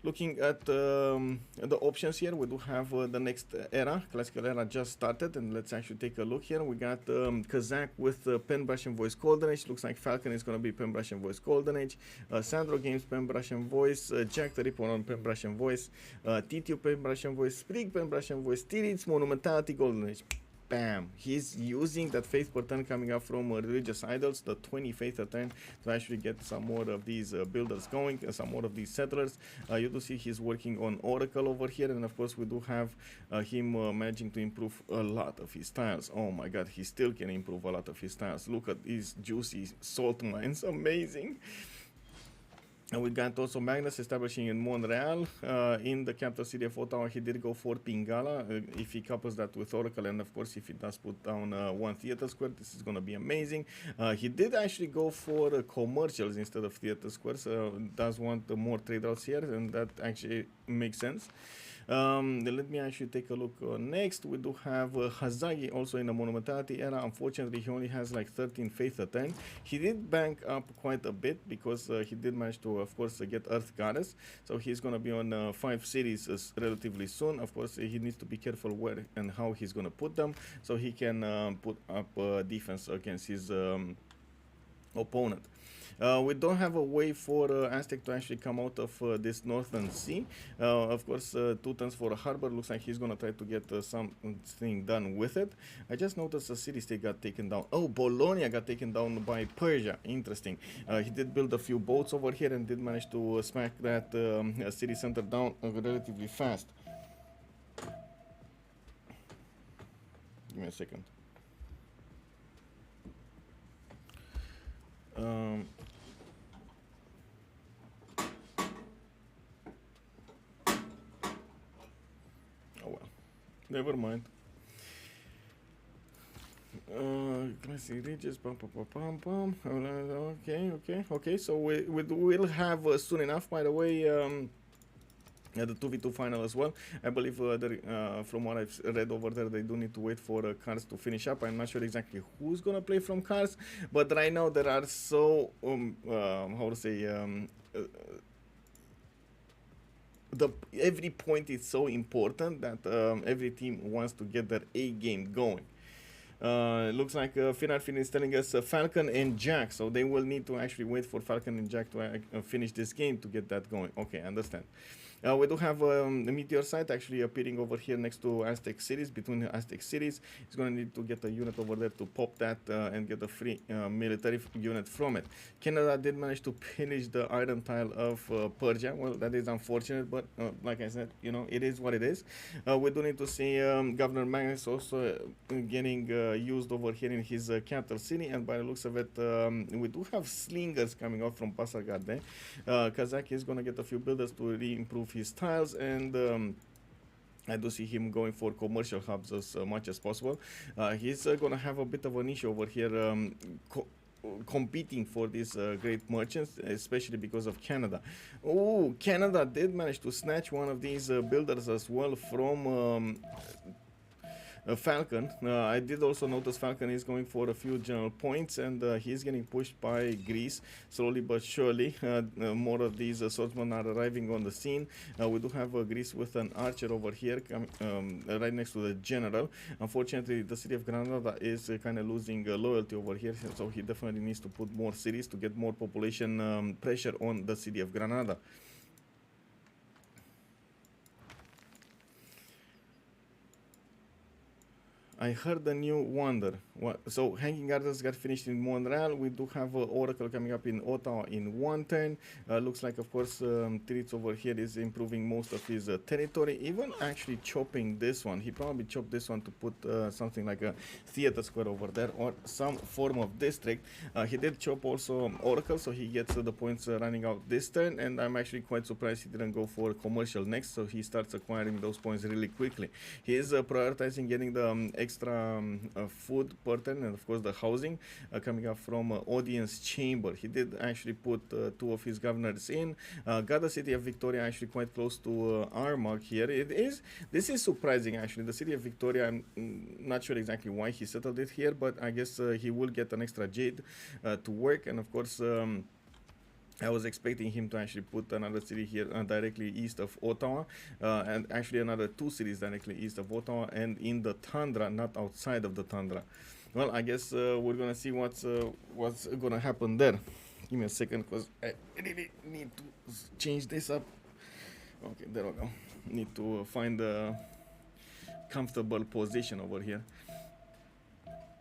looking at the options here, we do have the next era, classical era just started, and let's actually take a look here. We got Kazakh with Pen Brush and Voice Golden Age. Looks like Falcon is going to be Pen Brush and Voice Golden Age. SandroGames Pen Brush and Voice, Jacktheripper on Pen Brush and Voice, Tidube Pen Brush and Voice, Sprig Pen Brush and Voice, Titiits Monumentality Golden Age. Bam! He's using that faith per turn coming up from religious idols, the 20 faith a turn, to actually get some more of these builders going, some more of these settlers. You do see he's working on Oracle over here, and of course we do have him managing to improve a lot of his tiles. Oh my god, he still can improve a lot of his tiles. Look at these juicy salt mines, amazing! And we got also Magnus establishing in Montreal. In the capital city of Ottawa, he did go for Pingala. If he couples that with Oracle, and of course, if he does put down one theater square, this is going to be amazing. He did actually go for commercials instead of theater squares. Does want more trade routes here, and that actually makes sense. Let me actually take a look next. We do have Hazaggi also in the Monumentality era. Unfortunately, he only has like 13 faith a turn. He did bank up quite a bit because he did manage to, of course, get Earth Goddess. So he's going to be on 5 cities relatively soon. Of course, he needs to be careful where and how he's going to put them so he can put up defense against his opponent. We don't have a way for Aztec to actually come out of this northern sea. Of course, 2 turns for a harbor. Looks like he's going to try to get something done with it. I just noticed the city-state got taken down. Oh, Bologna got taken down by Persia. Interesting. He did build a few boats over here and did manage to smack that city center down relatively fast. Give me a second. Oh well, never mind. Classic ridges, okay. So we'll have soon enough. By the way, the 2v2 final as well. I believe from what I've read over there, they do need to wait for cars to finish up. I'm not sure exactly who's gonna play from cars, but right now there are so how to say every point is so important that every team wants to get their A game going. Looks like Finarfin is telling us Falcon and Jack, so they will need to actually wait for Falcon and Jack to finish this game to get that going. Okay, I understand. We do have a meteor site actually appearing over here next to Aztec cities, between the Aztec cities. He's going to need to get a unit over there to pop that and get a free military unit from it. Canada did manage to pillage the iron tile of Persia. Well, that is unfortunate, but like I said, you know, it is what it is. We do need to see Governor Magnus also getting used over here in his capital city, and by the looks of it, we do have slingers coming out from Pasargade. Kazakh is going to get a few builders to re-improve his tiles, and I do see him going for commercial hubs as much as possible. He's gonna have a bit of an issue over here competing for these great merchants, especially because of Canada. Oh, Canada did manage to snatch one of these builders as well from Falcon. I did also notice Falcon is going for a few general points, and he's getting pushed by Greece slowly but surely. More of these swordsmen are arriving on the scene. We do have Greece with an archer over here right next to the general. Unfortunately, the city of Granada is kind of losing loyalty over here, so he definitely needs to put more cities to get more population pressure on the city of Granada. I heard the new wonder. What? So Hanging Gardens got finished in Montreal. We do have Oracle coming up in Ottawa in one turn. Looks like, of course, Titiits over here is improving most of his territory. Even actually chopping this one. He probably chopped this one to put something like a theater square over there or some form of district. He did chop also Oracle, so he gets the points running out this turn. And I'm actually quite surprised he didn't go for commercial next, so he starts acquiring those points really quickly. He is prioritizing getting the extra food per turn, and of course the housing coming up from audience chamber. He did actually put two of his governors in. Got the city of Victoria actually quite close to Armagh here. This is surprising actually. The city of Victoria, I'm not sure exactly why he settled it here, but I guess he will get an extra jade to work. And of course I was expecting him to actually put another city here directly east of Ottawa, and actually another two cities directly east of Ottawa and in the tundra, not outside of the tundra. Well, I guess we're gonna see what's gonna happen there. Give me a second, because I really need to change this up. Okay, there we go. Need to find a comfortable position over here.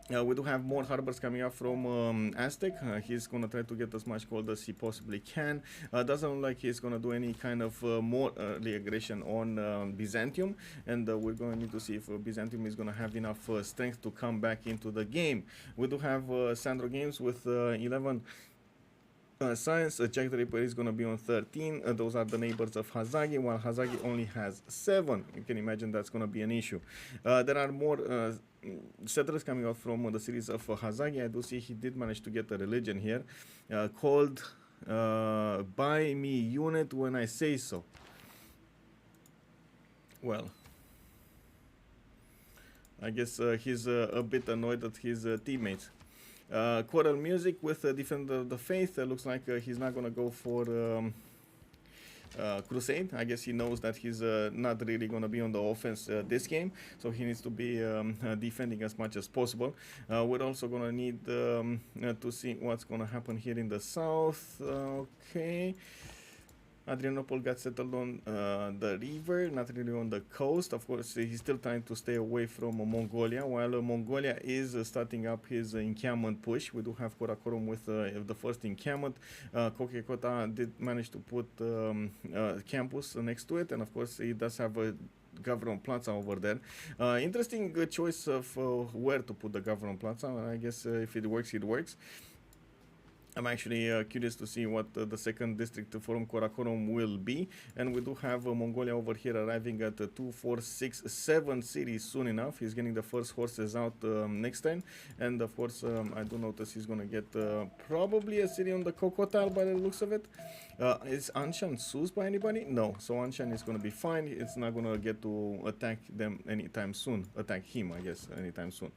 We do have more harbors coming up from Aztec. He's going to try to get as much gold as he possibly can. Doesn't look like he's going to do any kind of more early aggression on Byzantium. And we're going to need to see if Byzantium is going to have enough strength to come back into the game. We do have SandroGames with 11 science. Jacktheripper is going to be on 13. Those are the neighbors of Hazaggi, while Hazaggi only has 7. You can imagine that's going to be an issue. There are more settlers coming out from the cities of Hazaggi. I do see he did manage to get a religion here called Buy Me Unit When I Say So. Well, I guess he's a bit annoyed at his teammates. Choral music with Defender of the Faith. Looks like he's not going to go for Crusade. I guess he knows that he's not really going to be on the offense this game, so he needs to be defending as much as possible. We're also going to need to see what's going to happen here in the south. Okay. Adrianople got settled on the river, not really on the coast. Of course, he's still trying to stay away from Mongolia, while Mongolia is starting up his encampment push. We do have Karakorum with the first encampment. Kokekota did manage to put campus next to it, and of course, he does have a government plaza over there. Interesting choice of where to put the government plaza. I guess if it works, it works. I'm actually curious to see what the second district from Karakorum will be. And we do have Mongolia over here arriving at 2, 4, 6, 7 cities soon enough. He's getting the first horses out next time. And of course, I do notice he's going to get probably a city on the Kokotal by the looks of it. Is Anshan Sus by anybody? No. So Anshan is going to be fine. It's not going to get to attack them anytime soon. Attack him, I guess, anytime soon.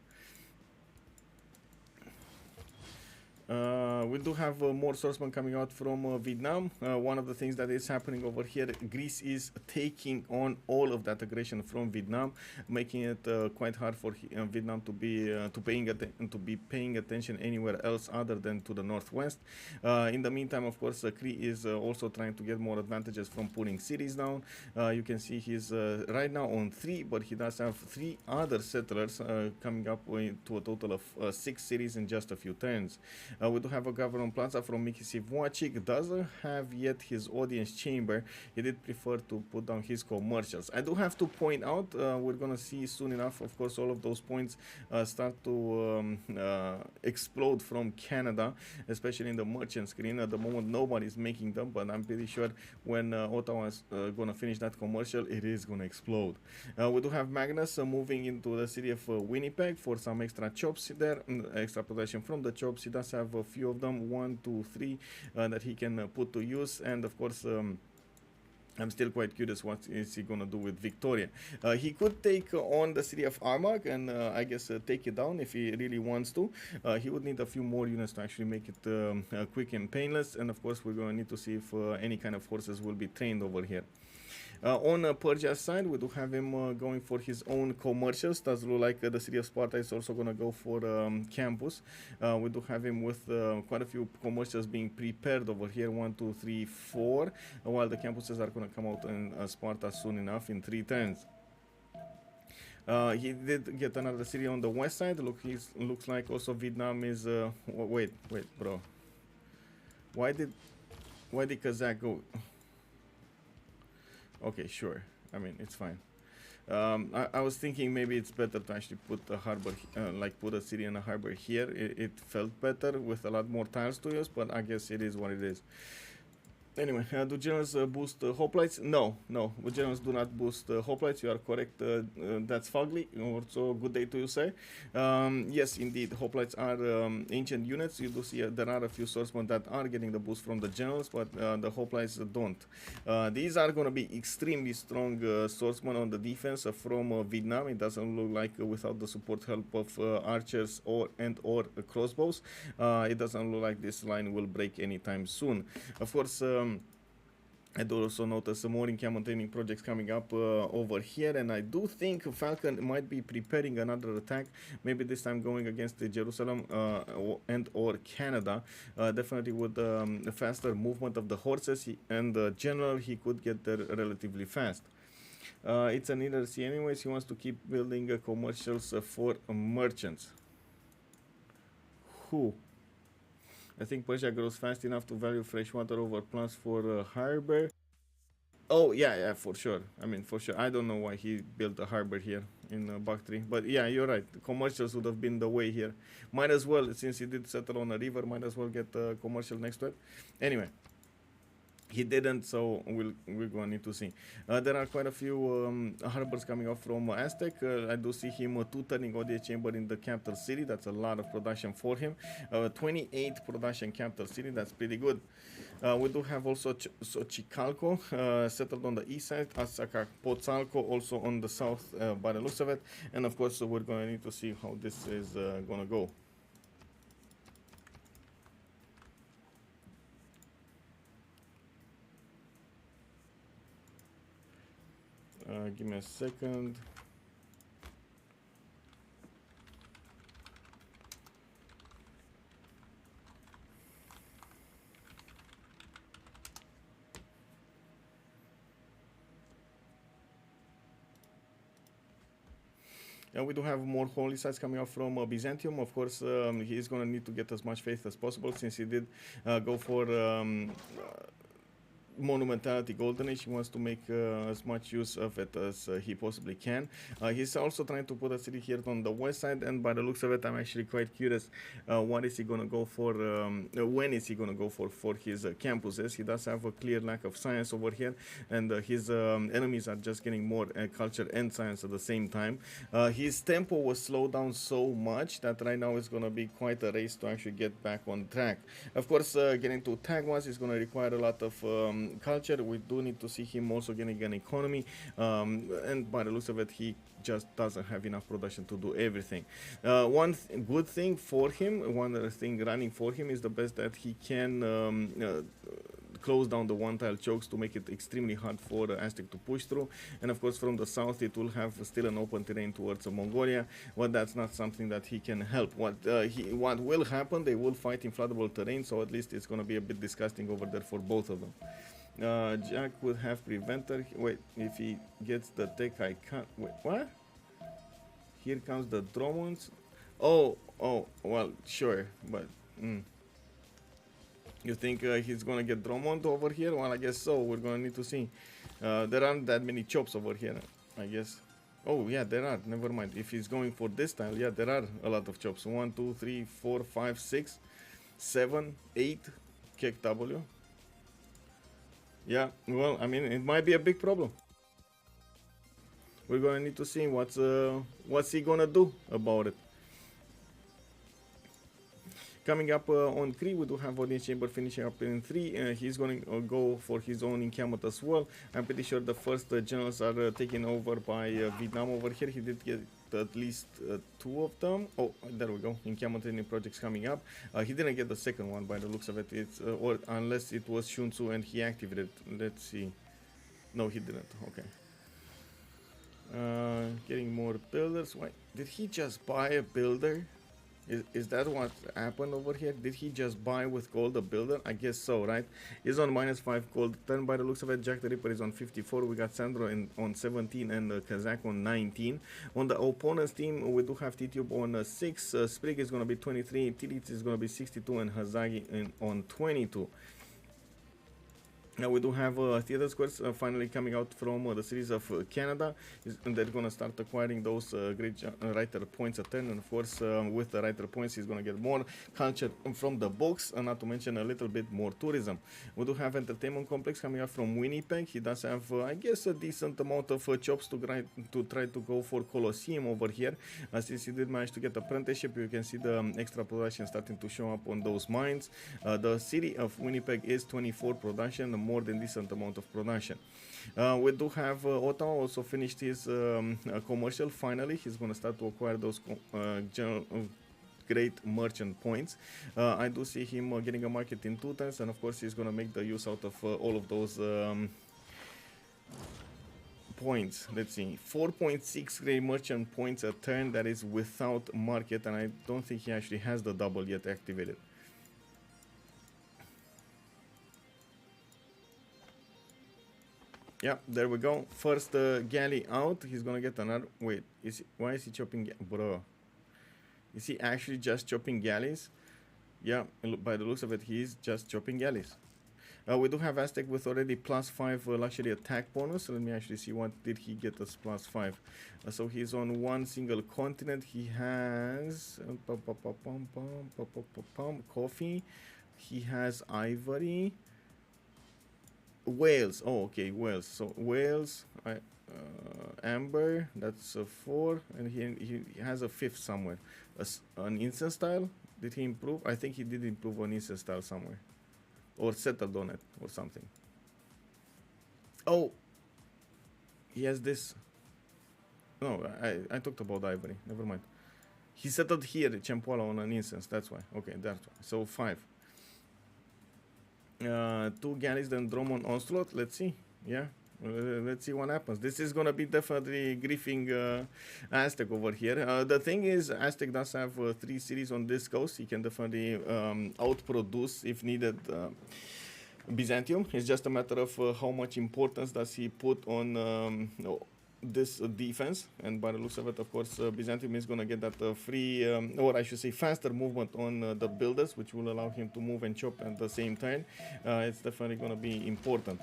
We do have more swordsmen coming out from Vietnam. One of the things that is happening over here, Greece is taking on all of that aggression from Vietnam, making it quite hard for Vietnam to be paying attention anywhere else other than to the northwest. In the meantime, of course, Cree is also trying to get more advantages from pulling cities down. You can see he's right now on 3, but he does have 3 other settlers coming up to a total of 6 cities in just a few turns. We do have a government plaza from Mikisi Vuacic. Doesn't have yet his audience chamber. He did prefer to put down his commercials. I do have to point out, we're going to see soon enough, of course, all of those points start to explode from Canada, especially in the merchant screen. At the moment, nobody's making them, but I'm pretty sure when Ottawa is going to finish that commercial, it is going to explode. We do have Magnus moving into the city of Winnipeg for some extra chops there, extra production from the chops. He does have a few of them, 1, 2, 3 that he can put to use. And of course, I'm still quite curious what is he going to do with Victoria. He could take on the city of Armagh and I guess take it down if he really wants to. He would need a few more units to actually make it quick and painless. And of course, we're going to need to see if any kind of horses will be trained over here. On Persia's side, we do have him going for his own commercials. Does look like the city of Sparta is also going to go for campus. We do have him with quite a few commercials being prepared over here, 1, 2, 3, 4, while the campuses are going to come out in Sparta soon enough in 3 turns. He did get another city on the west side. Looks like also Vietnam is. Wait, bro. Why did Kazakh go? Okay, sure. I mean, it's fine. I was thinking maybe it's better to actually put a harbor, like put a city and a harbor here. It felt better with a lot more tiles to use, but I guess it is what it is. Anyway, do generals boost hoplites? No, generals do not boost hoplites. You are correct. That's fugly. Also, good day to you, sir. Yes, indeed, hoplites are ancient units. You do see there are a few swordsmen that are getting the boost from the generals, but the hoplites don't. These are going to be extremely strong swordsmen on the defense from Vietnam. It doesn't look like without the support help of archers or crossbows, it doesn't look like this line will break anytime soon. Of course. I do also notice some more encampment training projects coming up over here, and I do think Falcon might be preparing another attack, maybe this time going against Jerusalem or Canada. Definitely with a faster movement of the horses and general, he could get there relatively fast. It's an inner sea anyways. He wants to keep building commercials for merchants. Who? I think Persia grows fast enough to value freshwater over plants for harbor. Oh, yeah, for sure. I mean, for sure. I don't know why he built a harbor here in Bakhtri. But yeah, you're right. The commercials would have been the way here. Might as well, since he did settle on a river, might as well get a commercial next to it. Anyway. He didn't, so we're going to need to see. There are quite a few harbors coming off from Aztec. I do see him two-turning audience chamber in the capital city. That's a lot of production for him. 28 production capital city. That's pretty good. We do have also Chicalco settled on the east side. Azcapotzalco also on the south by the looks of it. And of course, we're going to need to see how this is going to go. Give me a second. We do have more holy sites coming out from Byzantium. Of course, he's going to need to get as much faith as possible, since he did go for monumentality golden age. He wants to make as much use of it as he possibly can. He's also trying to put a city here on the west side, and by the looks of it, I'm actually quite curious what is he going to go for, when is he going to go for his campuses. He does have a clear lack of science over here, and his enemies are just getting more culture and science at the same time. His tempo was slowed down so much that right now it's going to be quite a race to actually get back on track. Of course, getting to Tagwas is going to require a lot of culture. We do need to see him also getting an economy, and by the looks of it, he just doesn't have enough production to do everything. One good thing for him, one thing running for him, is the best that he can close down the one-tile chokes to make it extremely hard for Aztec to push through. And of course, from the south, it will have still an open terrain towards Mongolia. Well, that's not something that he can help. What will happen, they will fight in floodable terrain, so at least it's going to be a bit disgusting over there for both of them. Jack would have preventer. Wait, if he gets the tech, I can't. Wait, what? Here comes the Dromons. Oh, well, sure, but you think he's gonna get Dromont over here? Well, I guess so. We're gonna need to see. There aren't that many chops over here, I guess. Oh yeah, there are. Never mind. If he's going for this style, yeah, there are a lot of chops. 1, 2, 3, 4, 5, 6, 7, 8. Kick W. Yeah, well, I mean, it might be a big problem. We're gonna need to see what's he gonna do about it. Coming up on Cree, we do have audience chamber finishing up in 3. He's going to go for his own encampment as well. I'm pretty sure the first generals are taken over by Vietnam over here. He did get at least 2 of them. Oh, there we go. Encampment training projects coming up. He didn't get the second one by the looks of it. It's or unless it was Shun Tzu and he activated. Let's see. No, he didn't. Okay. Getting more builders. Why did he just buy a builder? Is that what happened over here? Did he just buy with gold the builder? I guess so, right? He's on -5 gold. Then by the looks of it, Jacktheripper is on 54. We got Sandro on 17 and Kazakh on 19. On the opponent's team, we do have Tidube on 6. Sprig is going to be 23. Titiits is going to be 62 and Hazaggi on 22. Now we do have theater squares finally coming out from the series of Canada, and they're going to start acquiring those great writer points a turn, and of course with the writer points he's going to get more culture from the books, and not to mention a little bit more tourism. We do have entertainment complex coming up from Winnipeg. He does have I guess a decent amount of chops to try to go for Colosseum over here. Since he did manage to get apprenticeship, you can see the extra production starting to show up on those mines. The city of Winnipeg is 24 production, more than decent amount of production. We do have Ottawa also finished his commercial finally. He's going to start to acquire those great merchant points. I do see him getting a market in 2 turns, and of course he's going to make the use out of all of those points. Let's see, 4.6 great merchant points a turn. That is without market, and I don't think he actually has the double yet activated. Yeah, there we go. First galley out. He's gonna get another. Wait, why is he chopping? Bro, is he actually just chopping galleys? Yeah, by the looks of it, he's just chopping galleys. We do have Aztec with already +5 luxury attack bonus. Let me actually see what did he get as +5. So he's on one single continent. He has coffee. He has ivory. Whales. Oh, okay, whales. So whales, amber. That's 4, and he has a 5th somewhere. An incense style. Did he improve? I think he did improve an incense style somewhere, or settled on it, or something. Oh, he has this. No, I talked about ivory. Never mind. He settled here, Champola, on an incense. That's why. Okay, that's why. So 5. 2 galleys, then Drummond onslaught. Let's see. Yeah, let's see what happens. This is gonna be definitely griefing Aztec over here. The thing is, Aztec does have 3 cities on this coast. He can definitely outproduce if needed Byzantium. It's just a matter of how much importance does he put on this defense, and by the looks of it, of course, Byzantium is going to get that free, or I should say faster movement on the builders, which will allow him to move and chop at the same time. It's definitely going to be important.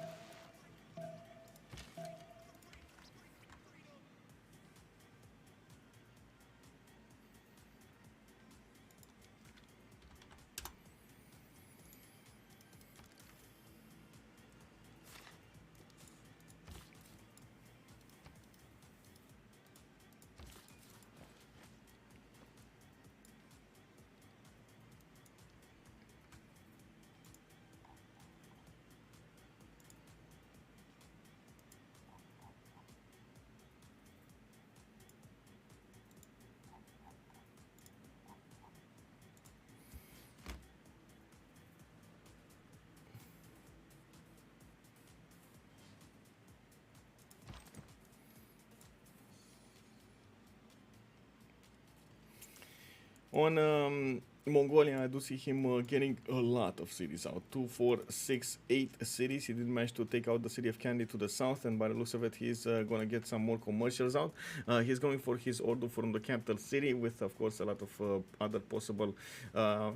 On Mongolia, I do see him getting a lot of cities out. 2, 4, 6, 8 cities. He did manage to take out the city of Kandy to the south, and by the looks of it, he's going to get some more commercials out. He's going for his order from the capital city, with, of course, a lot of other possible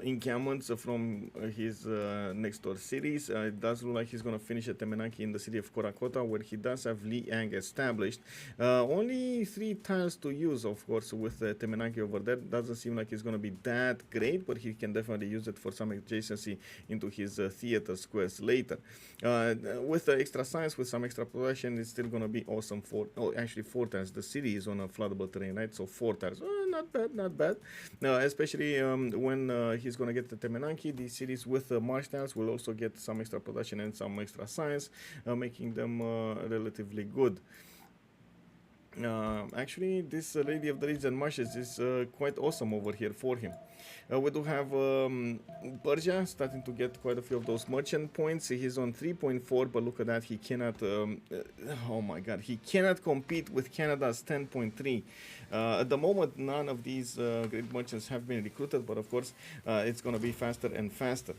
encampments from his next door cities. It does look like he's going to finish at Temenaki in the city of Korakota, where he does have Liang established. Only 3 tiles to use, of course, with Temenaki over there. Doesn't seem like it's going to be that great, but he can definitely use it for some adjacency into his theater squares later. With the extra science, with some extra production, it's still going to be awesome for, actually 4 times. The city is on a floodable terrain, right? So 4 times. Not bad, not bad. Especially when he's going to get the Temenaki, these cities with marsh tiles will also get some extra production and some extra science, making them relatively good. Actually, this Lady of the Ridge and Marshes is quite awesome over here for him. We do have Persia starting to get quite a few of those merchant points. He's on 3.4, but look at that, he cannot, oh my god, he cannot compete with Canada's 10.3. At the moment, none of these great merchants have been recruited, but of course, it's going to be faster and faster.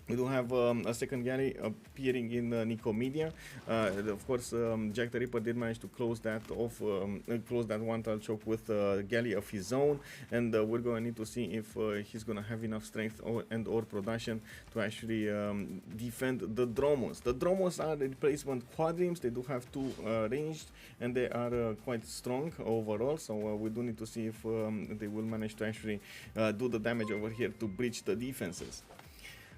We do have a second galley appearing in Nicomedia. Of course, Jacktheripper did manage to close that off, close that one tile choke with a galley of his own, and we're going to need to see if he's going to have enough strength or production to actually defend the Dromos. The Dromos are the replacement quadrims. They do have two ranged, and they are quite strong overall, so we do need to see if they will manage to actually do the damage over here to breach the defenses.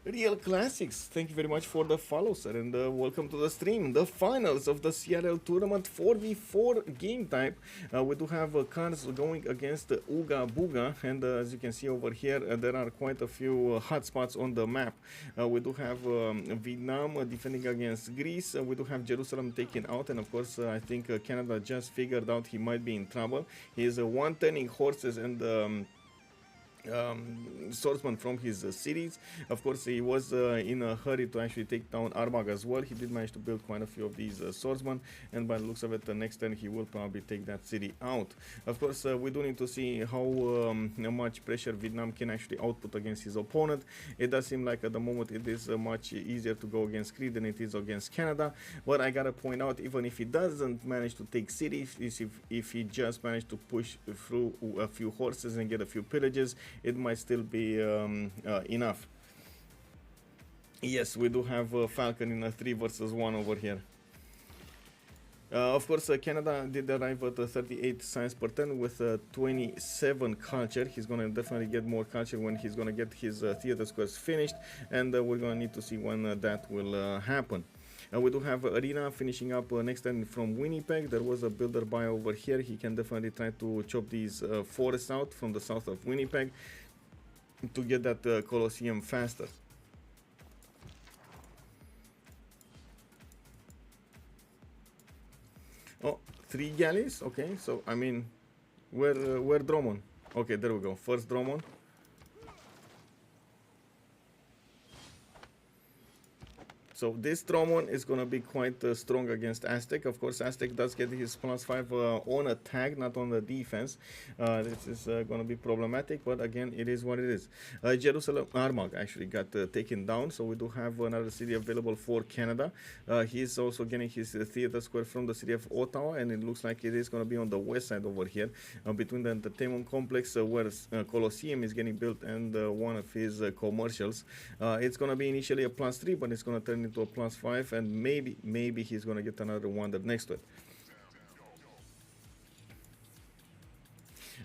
Real Classics, thank you very much for the follow, sir, and welcome to the stream. The finals of the CRL tournament 4v4 game type. We do have cards going against Ooga Booga, and as you can see over here, there are quite a few hotspots on the map. We do have Vietnam defending against Greece. We do have Jerusalem taken out, and of course, I think Canada just figured out he might be in trouble. He is one-turning horses and swordsman from his cities. Of course, he was in a hurry to actually take down Armagh as well. He did manage to build quite a few of these swordsmen, and by the looks of it, the next turn he will probably take that city out. Of course, we do need to see how much pressure Vietnam can actually output against his opponent. It does seem like at the moment it is much easier to go against Cree than it is against Canada, but I gotta point out, even if he doesn't manage to take cities, if he just managed to push through a few horses and get a few pillages, it might still be enough. Yes, we do have Falcon in a 3 versus 1 over here. Of course, Canada did arrive at 38 science per turn with 27 culture. He's going to definitely get more culture when he's going to get his theater squares finished, and we're going to need to see when that will happen. We do have Arena finishing up next turn from Winnipeg. There was a builder buy over here. He can definitely try to chop these forests out from the south of Winnipeg to get that Colosseum faster. Oh, 3 galleys? Okay, so I mean, where Drummond? Okay, there we go. First Drummond. So this Drummond is going to be quite strong against Aztec. Of course, Aztec does get his +5 on attack, not on the defense. This is going to be problematic, but again, it is what it is. Jerusalem Armagh actually got taken down, so we do have another city available for Canada. He is also getting his theater square from the city of Ottawa, and it looks like it is going to be on the west side over here, between the entertainment complex where Colosseum is getting built and one of his commercials. It's going to be initially a +3, but it's going to turn into a +5, and maybe he's gonna get another wonder next to it.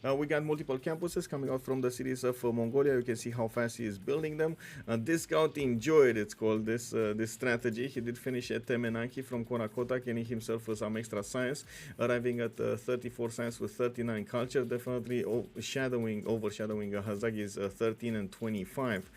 We got multiple campuses coming out from the cities of Mongolia. You can see how fast he is building them. This scout enjoyed, it's called, this strategy. He did finish at Temenaki from Korakota, getting himself some extra science, arriving at 34 science with 39 culture, definitely overshadowing Hazaggi's 13 and 25.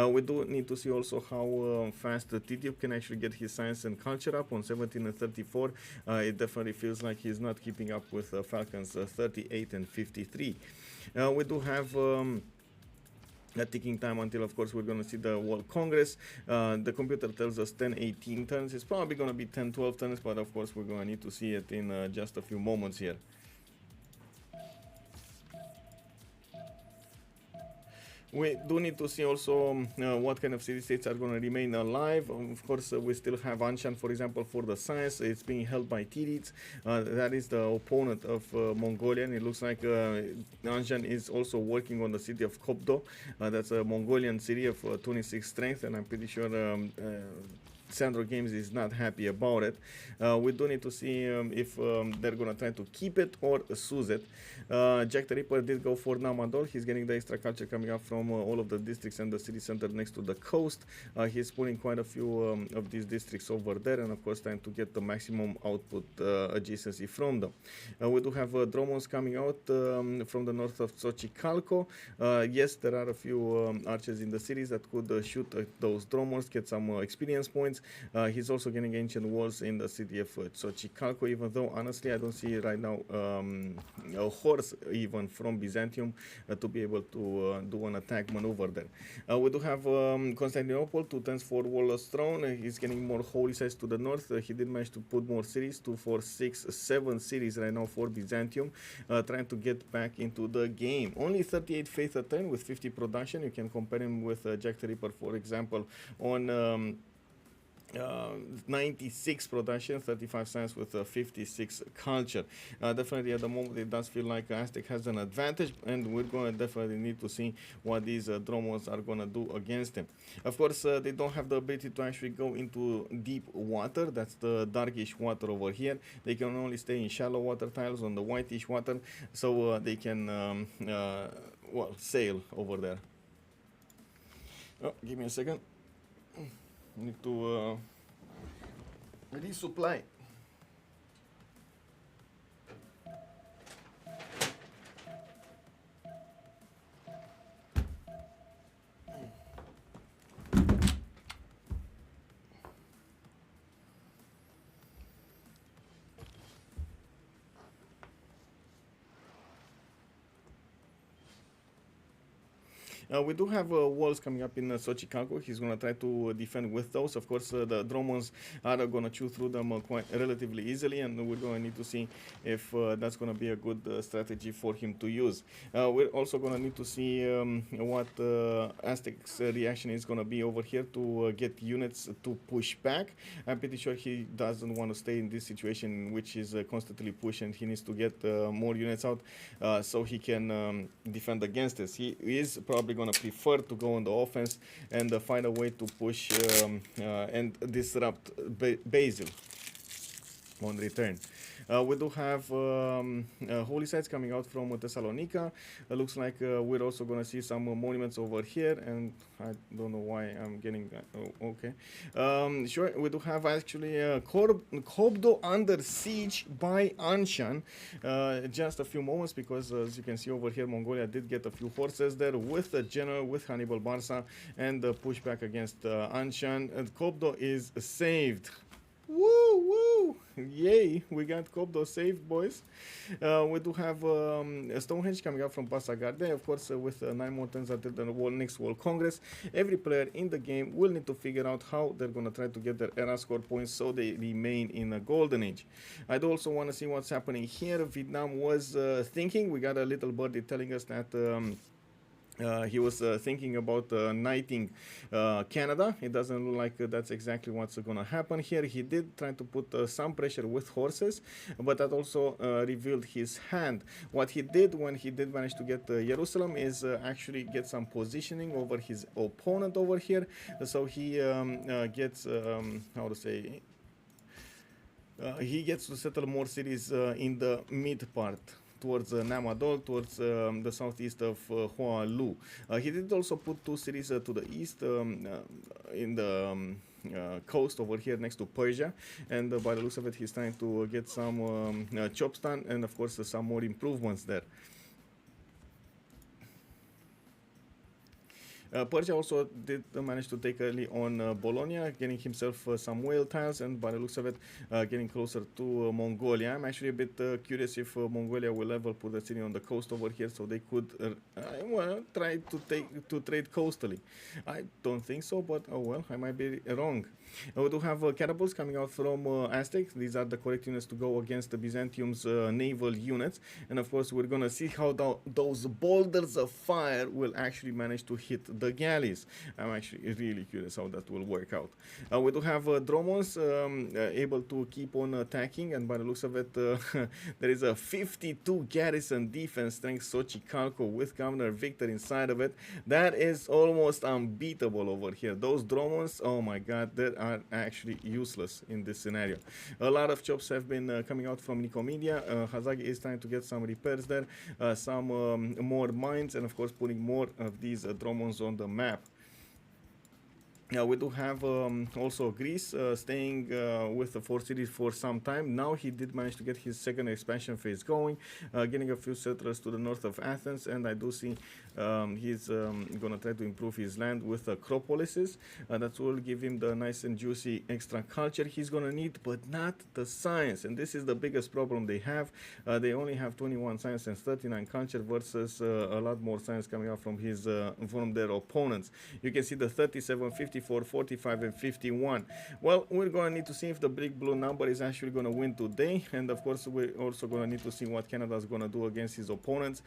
We do need to see also how fast Tidube can actually get his science and culture up on 17 and 34. It definitely feels like he's not keeping up with Falcon's 38 and 53. We do have a ticking time until, of course, we're going to see the World Congress. The computer tells us 10-18 turns. It's probably going to be 10-12 turns, but of course we're going to need to see it in just a few moments here. We do need to see also what kind of city-states are going to remain alive. Of course, we still have Anshan, for example, for the science. It's being held by Titiits. That is the opponent of Mongolia, and it looks like Anshan is also working on the city of Kopdo. That's a Mongolian city of 26 strength, and I'm pretty sure SandroGames is not happy about it. We do need to see if they're going to try to keep it or seize it. Jacktheripper did go for Namadol. He's getting the extra culture coming up from all of the districts and the city center next to the coast. He's pulling quite a few of these districts over there, and of course trying to get the maximum output adjacency from them. We do have Dromos coming out from the north of Xochicalco. Yes, there are a few archers in the cities that could shoot those Dromos, get some experience points. mines. He's also getting ancient walls in the city of Xochicalco, even though honestly I don't see right now a horse even from Byzantium to be able to do an attack maneuver there. We do have Constantinople, 2 turns for Warlord's Throne. He's getting more holy sites to the north. He did manage to put more cities, 2, 4, 6, 7 cities right now for Byzantium, trying to get back into the game. Only 38 faith a turn with 50 production. You can compare him with Jacktheripper, for example, on 96 production, 35 science with 56 culture. Definitely at the moment it does feel like Aztec has an advantage, and we're going to definitely need to see what these Dromos are going to do against him. Of course, they don't have the ability to actually go into deep water. That's the darkish water over here. They can only stay in shallow water tiles on the whitish water, so they can well, sail over there. Oh, give me a second. Need to resupply. We do have walls coming up in Xochicalco. He's going to try to defend with those. Of course, the Dromons are going to chew through them quite relatively easily, and we're going to need to see if that's going to be a good strategy for him to use. We're also going to need to see what Aztec's reaction is going to be over here to get units to push back. I'm pretty sure he doesn't want to stay in this situation, which is constantly push, and he needs to get more units out so he can defend against this. He is probably going to prefer to go on the offense and find a way to push and disrupt Basil on return. We do have holy sites coming out from Thessalonica. Looks like we're also going to see some monuments over here, and I don't know why I'm getting that. Oh, okay. Sure, we do have actually Kobdo under siege by Anshan. Just a few moments, because as you can see over here, Mongolia did get a few horses there with the general, with Hannibal Barca, and the pushback against Anshan. And Kobdo is saved. Woo, woo! Yay! We got Kobdo saved, boys. We do have Stonehenge coming out from Passagarde, of course, with 9 more turns until the next World Congress. Every player in the game will need to figure out how they're going to try to get their era score points so they remain in a golden age. I do also want to see what's happening here. Vietnam was thinking. We got a little birdie telling us that he was thinking about knighting Canada. It doesn't look like that's exactly what's going to happen here. He did try to put some pressure with horses, but that also revealed his hand. What he did when he did manage to get Jerusalem is actually get some positioning over his opponent over here. So he gets, how to say, he gets to settle more cities in the mid part, towards Namadol, towards the southeast of Hoa Lu. He did also put 2 cities to the east in the coast over here next to Persia, and by the looks of it, he's trying to get some chops done, and of course some more improvements there. Persia also did manage to take early on Bologna, getting himself some whale tiles, and by the looks of it, getting closer to Mongolia. I'm actually a bit curious if Mongolia will ever put a city on the coast over here, so they could well, try to trade coastally. I don't think so, but oh well, I might be wrong. We do have catapults coming out from Aztec. These are the correct units to go against the Byzantium's naval units, and of course we're gonna see how those boulders of fire will actually manage to hit the galleys. I'm actually really curious how that will work out. We do have Dromos able to keep on attacking, and by the looks of it, there is a 52 garrison defense strength Xochicalco with Governor Victor inside of it. That is almost unbeatable over here. Those Dromos, oh my god, they are actually useless in this scenario. A lot of chops have been coming out from Nicomedia. Hazaggi is trying to get some repairs there, some more mines, and of course putting more of these Dromons on the map. We do have also Greece staying with the 4 cities for some time. Now he did manage to get his second expansion phase going, getting a few settlers to the north of Athens, and I do see he's going to try to improve his land with acropolises. That will give him the nice and juicy extra culture he's going to need, but not the science. And this is the biggest problem they have. They only have 21 science and 39 culture versus a lot more science coming out from from their opponents. You can see the 37, 54, 45, and 51. Well, we're going to need to see if the big blue number is actually going to win today, and of course we're also going to need to see what Canada is going to do against his opponents.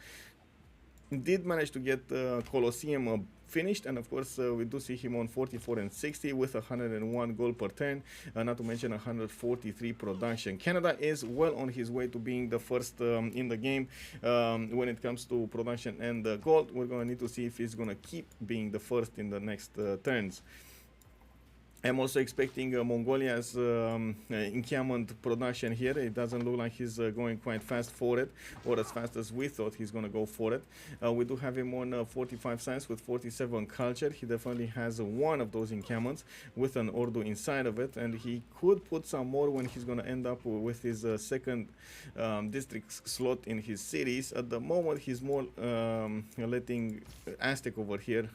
Did manage to get Colosseum finished, and of course we do see him on 44 and 60 with 101 gold per turn, not to mention 143 production. Canada is well on his way to being the first in the game when it comes to production and gold. We're going to need to see if he's going to keep being the first in the next turns. I'm also expecting Mongolia's encampment production here. It doesn't look like he's going quite fast for it, or as fast as we thought he's going to go for it. We do have him on 45 science with 47 culture. He definitely has one of those encampments with an Ordu inside of it, and he could put some more when he's going to end up with his second district slot in his cities. At the moment, he's more letting Aztec over here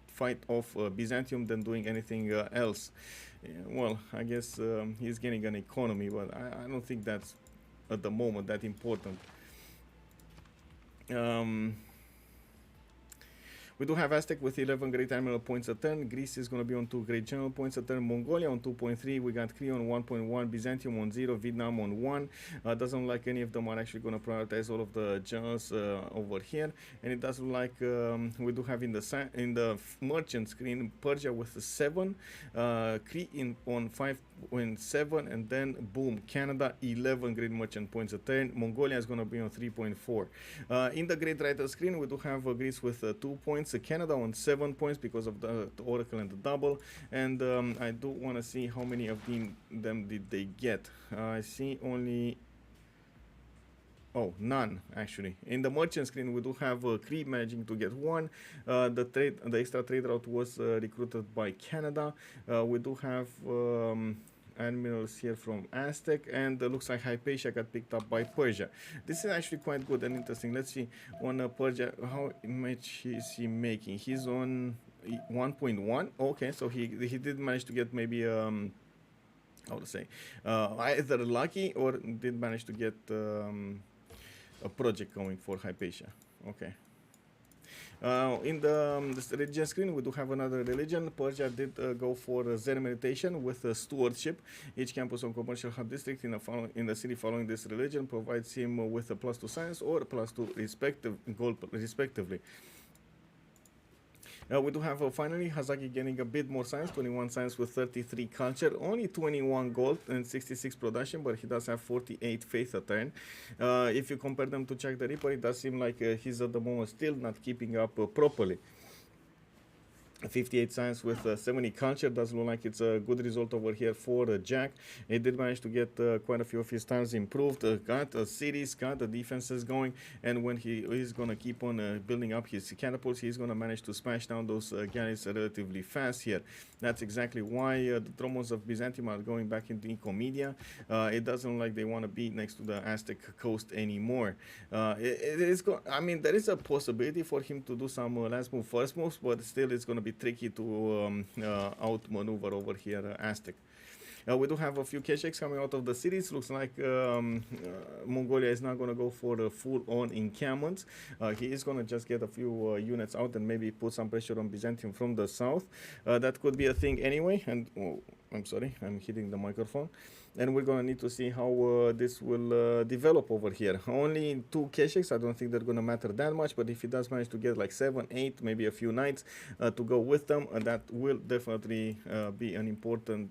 fight off Byzantium than doing anything else. Well, I guess he's getting an economy, but I don't think that's at the moment that important. We do have Aztec with 11 great admiral points a turn. Greece is going to be on 2 great general points a turn. Mongolia on 2.3. We got Cree on 1.1. Byzantium on 0. Vietnam on 1. Doesn't look like any of them are actually going to prioritize all of the generals over here. And it does look like we do have in the merchant screen Persia with 7. Cree on 5.7. And then boom, Canada 11 great merchant points a turn. Mongolia is going to be on 3.4. In the great writer screen we do have Greece with 2 points. Canada on 7 points because of the Oracle and the double, and I do want to see how many of them did they get. I see only none actually. In the merchant screen we do have Cree managing to get 1. The extra trade route was recruited by Canada. We do have admirals here from Aztec, and looks like Hypatia got picked up by Persia. This is actually quite good and interesting. Let's see on Persia how much is he making. He's on 1.1. Okay, so he did manage to get maybe how to say either lucky or did manage to get a project going for Hypatia. Okay. In the religion screen, we do have another religion. Persia did go for Zen meditation with stewardship. Each campus on commercial hub district in the city following this religion provides him with a +2 science or +2 gold respectively. We do have finally Hazaggi getting a bit more science, 21 science with 33 culture, only 21 gold and 66 production, but he does have 48 faith a turn. If you compare them to Jacktheripper, it does seem like he's at the moment still not keeping up properly. 58 science with 70 culture does look like it's a good result over here for Jack. He did manage to get quite a few of his tiles improved, got cities, got the defenses going, and when he is going to keep on building up his catapults, he's going to manage to smash down those galleys relatively fast here. That's exactly why the Tromos of Byzantium are going back into Nicomedia. It doesn't look like they want to be next to the Aztec coast anymore. I mean, there is a possibility for him to do some last move, first moves, but still it's going to be tricky to outmaneuver over here Aztec. We do have a few Kesheks coming out of the cities. Looks like Mongolia is not going to go for the full-on encampments. He is going to just get a few units out and maybe put some pressure on Byzantium from the south. That could be a thing anyway. And I'm sorry, I'm hitting the microphone. And we're going to need to see how this will develop over here. Only 2 Kesheks. I don't think they're going to matter that much. But if he does manage to get like 7, 8, maybe a few knights to go with them, that will definitely be an important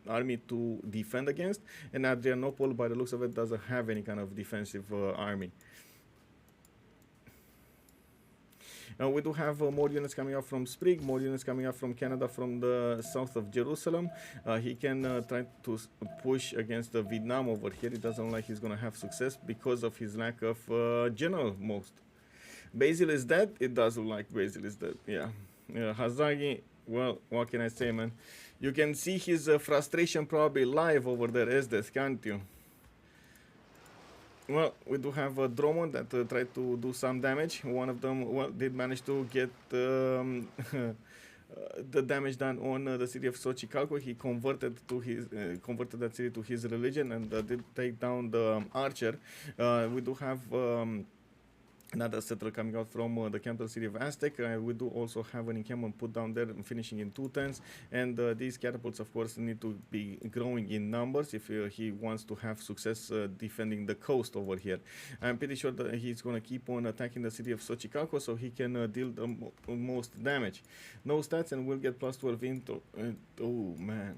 army to defend against. And Adrianople, by the looks of it, doesn't have any kind of defensive army. We do have more units coming out from Sprig, more units coming out from Canada from the south of Jerusalem. He can try to push against Vietnam over here. It doesn't look like he's going to have success because of his lack of general most. Basil is dead. It does look like Basil is dead. Yeah. Hazaggi Well, what can I say, man? You can see his frustration probably live over there, Esdes, can't you? Well, we do have a Drummond that tried to do some damage. One of them, well, did manage to get the damage done on the city of Xochicalco. He converted to his converted that city to his religion and did take down the archer. We do have another settler coming out from the capital city of Aztec. We do also have an encampment put down there, finishing in 2 turns. And these catapults, of course, need to be growing in numbers if he wants to have success defending the coast over here. I'm pretty sure that he's going to keep on attacking the city of Xochicalco so he can deal the most damage. No stats and we'll get plus 12 into... oh, man.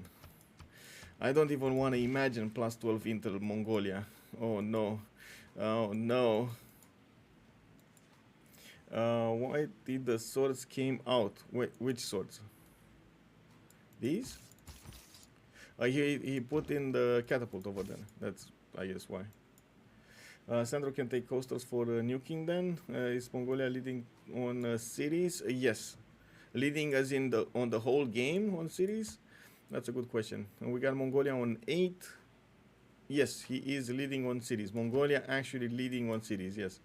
I don't even want to imagine plus 12 into Mongolia. Oh, no. Oh, no. Why did the swords came out? Wait, which swords? These? He put in the catapult over there. That's, I guess, why. Sandro can take coastals for nuking then. Is Mongolia leading on cities? Yes. Leading as in on the whole game on cities? That's a good question. And we got Mongolia on 8. Yes, he is leading on cities. Mongolia actually leading on cities, yes.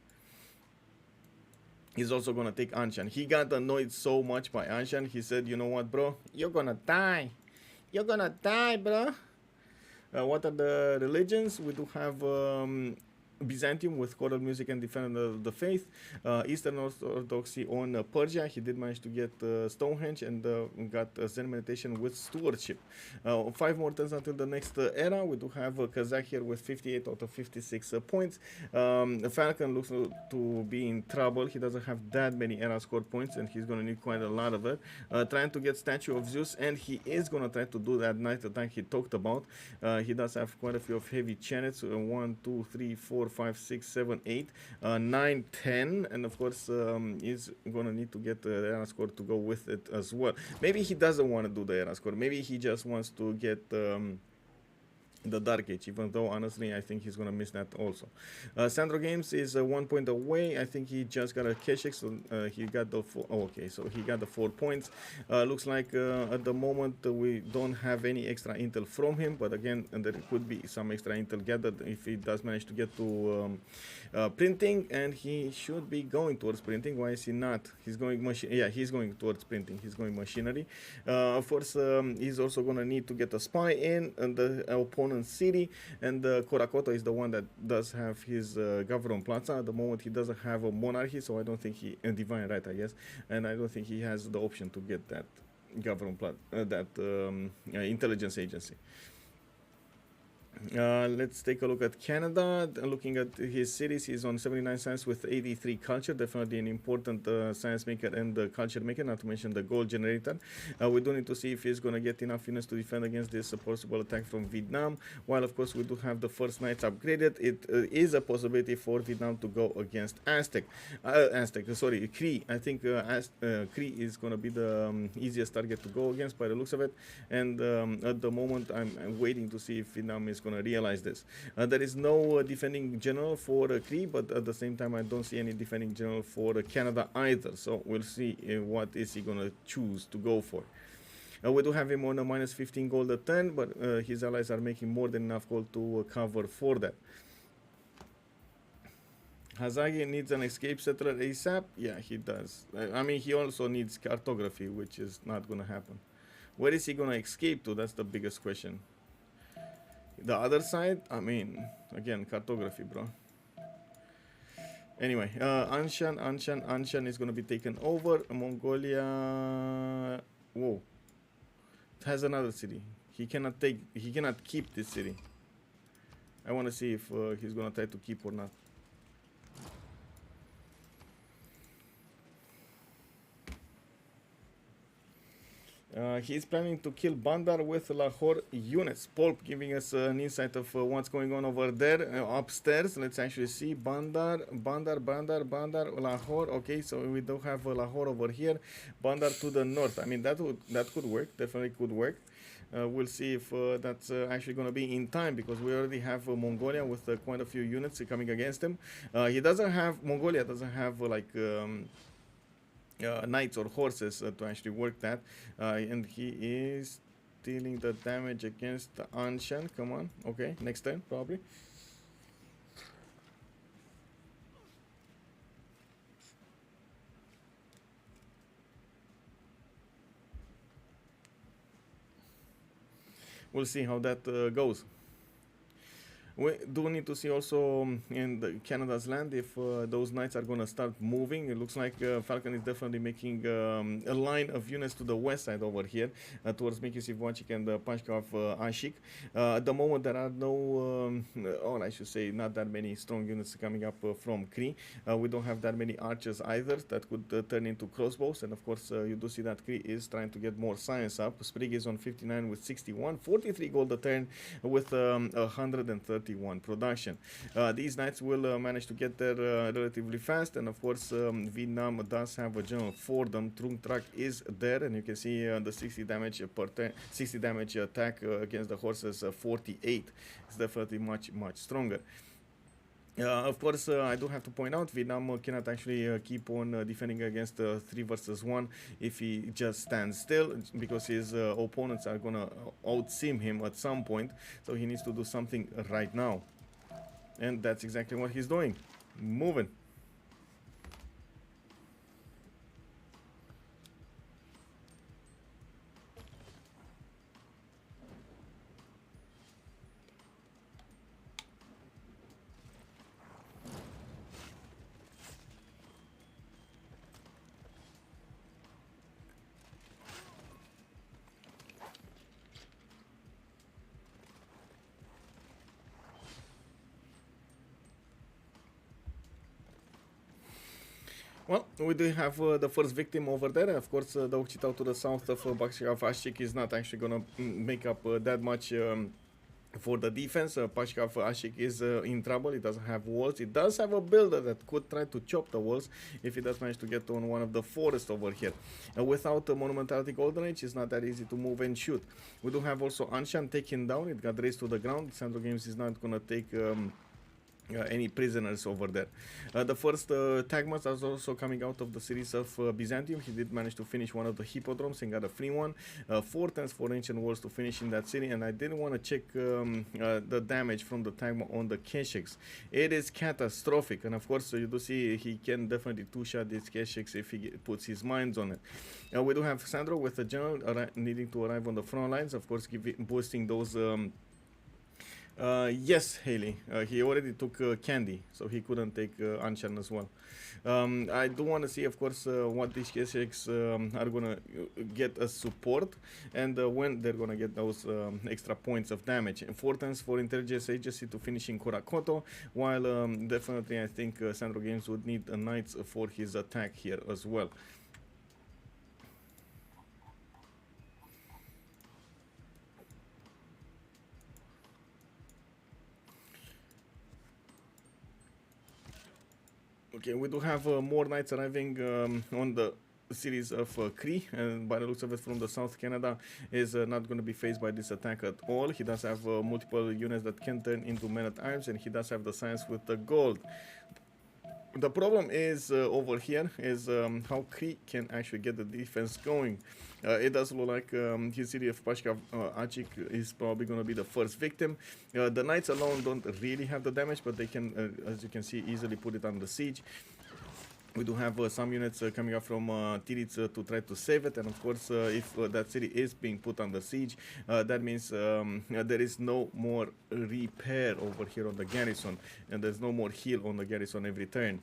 He's also going to take Anshan. He got annoyed so much by Anshan. He said, you know what, bro? You're going to die. You're going to die, bro. What are the religions? We do have Byzantium with choral music and Defender of the Faith. Eastern Orthodoxy on Persia. He did manage to get Stonehenge and got Zen meditation with stewardship. 5 more turns until the next era. We do have Kazakh here with 58 out of 56 points. Falcon looks to be in trouble. He doesn't have that many era score points and he's going to need quite a lot of it. Trying to get Statue of Zeus, and he is going to try to do that night attack he talked about. He does have quite a few of heavy chariots. 1, 2, 3, 4, 5, 6, 7, 8, 9, 10, and of course he's gonna need to get the era score to go with it as well. Maybe he doesn't want to do the era score. Maybe he just wants to get the Dark Age, even though honestly I think he's gonna miss that also. SandroGames is 1 point away. I think he just got a Keshik, so he got the 4. Oh, okay, so he got the 4 points. Looks like at the moment we don't have any extra intel from him, but again there could be some extra intel gathered if he does manage to get to printing, and he should be going towards printing. Why is he not? He's going he's going towards printing. He's going machinery. Of course he's also gonna need to get a spy in and the opponent city, and Korakoto is the one that does have his Gavron Plaza. At the moment he doesn't have a monarchy, so I don't think he divine right, I guess, and I don't think he has the option to get that Gavron Plaza, that intelligence agency. Let's take a look at Canada. Looking at his cities, he's on 79 science with 83 culture. Definitely an important science maker and culture maker, not to mention the gold generator. We do need to see if he's going to get enough units to defend against this possible attack from Vietnam. While, of course, we do have the first knights upgraded, it is a possibility for Vietnam to go against Aztec. Cree. I think Cree is going to be the easiest target to go against by the looks of it. And at the moment, I'm waiting to see if Vietnam is going to realize this. There is no defending general for Cree, but at the same time I don't see any defending general for Canada either, so we'll see what is he going to choose to go for. We do have him on a minus 15 gold a turn, but his allies are making more than enough gold to cover for that. Hazaggi needs an escape settler ASAP. Yeah, he does. I mean, he also needs cartography, which is not going to happen. Where is he going to escape to? That's the biggest question. The other side, I mean, again, cartography, bro. Anyway, Anshan is going to be taken over. Mongolia, whoa, it has another city. He cannot keep this city. I want to see if he's going to try to keep or not. He's planning to kill Bandar with Lahore units. Pulp giving us an insight of what's going on over there upstairs. Let's actually see Bandar, Lahore. Okay, so we do have Lahore over here. Bandar to the north. I mean, that could work. Definitely could work. We'll see if that's actually going to be in time, because we already have Mongolia with quite a few units coming against him. Mongolia doesn't have like knights or horses to actually work that. And he is dealing the damage against the Anshan. Come on. Okay, next turn probably. We'll see how that goes. We do need to see also in Canada's land if those knights are going to start moving. It looks like Falcon is definitely making a line of units to the west side over here towards Miki Sivwachik and Pashkov Ashik. At the moment there are no, or I should say not that many strong units coming up from Cree. We don't have that many archers either that could turn into crossbows, and of course you do see that Cree is trying to get more science up. Sprig is on 59 with 61, 43 gold a turn with 131 production. These knights will manage to get there relatively fast, and of course Vietnam does have a general for them. Trung Trak is there, and you can see the 60 damage per 60 damage attack against the horses. 48 is definitely much stronger. Of course, I do have to point out Vietnam cannot actually keep on defending against 3 versus 1 if he just stands still, because his opponents are gonna outsim him at some point, so he needs to do something right now, and that's exactly what he's doing, moving. Well, we do have the first victim over there. Of course, the Occitan to the south of Pashkov Ashik is not actually going to make up that much for the defense. Pashkov Ashik is in trouble. It doesn't have walls. It does have a builder that could try to chop the walls if it does manage to get on one of the forests over here. Without the Monumentality Golden Age, it's not that easy to move and shoot. We do have also Anshan taken down. It got raised to the ground. SandroGames is not going to take any prisoners over there. The first Tagmas is also coming out of the series of Byzantium. He did manage to finish one of the hippodromes and got a free one. 4 turns for ancient walls to finish in that city, and I didn't want to check the damage from the Tagma on the Keshiks. It is catastrophic, and of course you do see he can definitely two-shot these Keshiks if he puts his minds on it. We do have Sandro with the general needing to arrive on the front lines, of course boosting those yes, Haley. He already took Candy, so he couldn't take Anshan as well. I do want to see, of course, what these Keshiks are going to get as support, and when they're going to get those extra points of damage. 4 turns for Intelligence Agency to finish in Kurakoto, while definitely I think SandroGames would need Knights for his attack here as well. Okay, we do have more knights arriving on the series of Cree, and by the looks of it from the South, Canada is not going to be faced by this attack at all. He does have multiple units that can turn into men-at-arms, and he does have the science with the gold. The problem is over here is how Cree can actually get the defense going. It does look like his city of Pashkov Achik is probably going to be the first victim. The knights alone don't really have the damage, but they can, as you can see, easily put it under siege. We do have some units coming up from Titiits to try to save it, and of course if that city is being put under siege, that means there is no more repair over here on the garrison, and there's no more heal on the garrison every turn.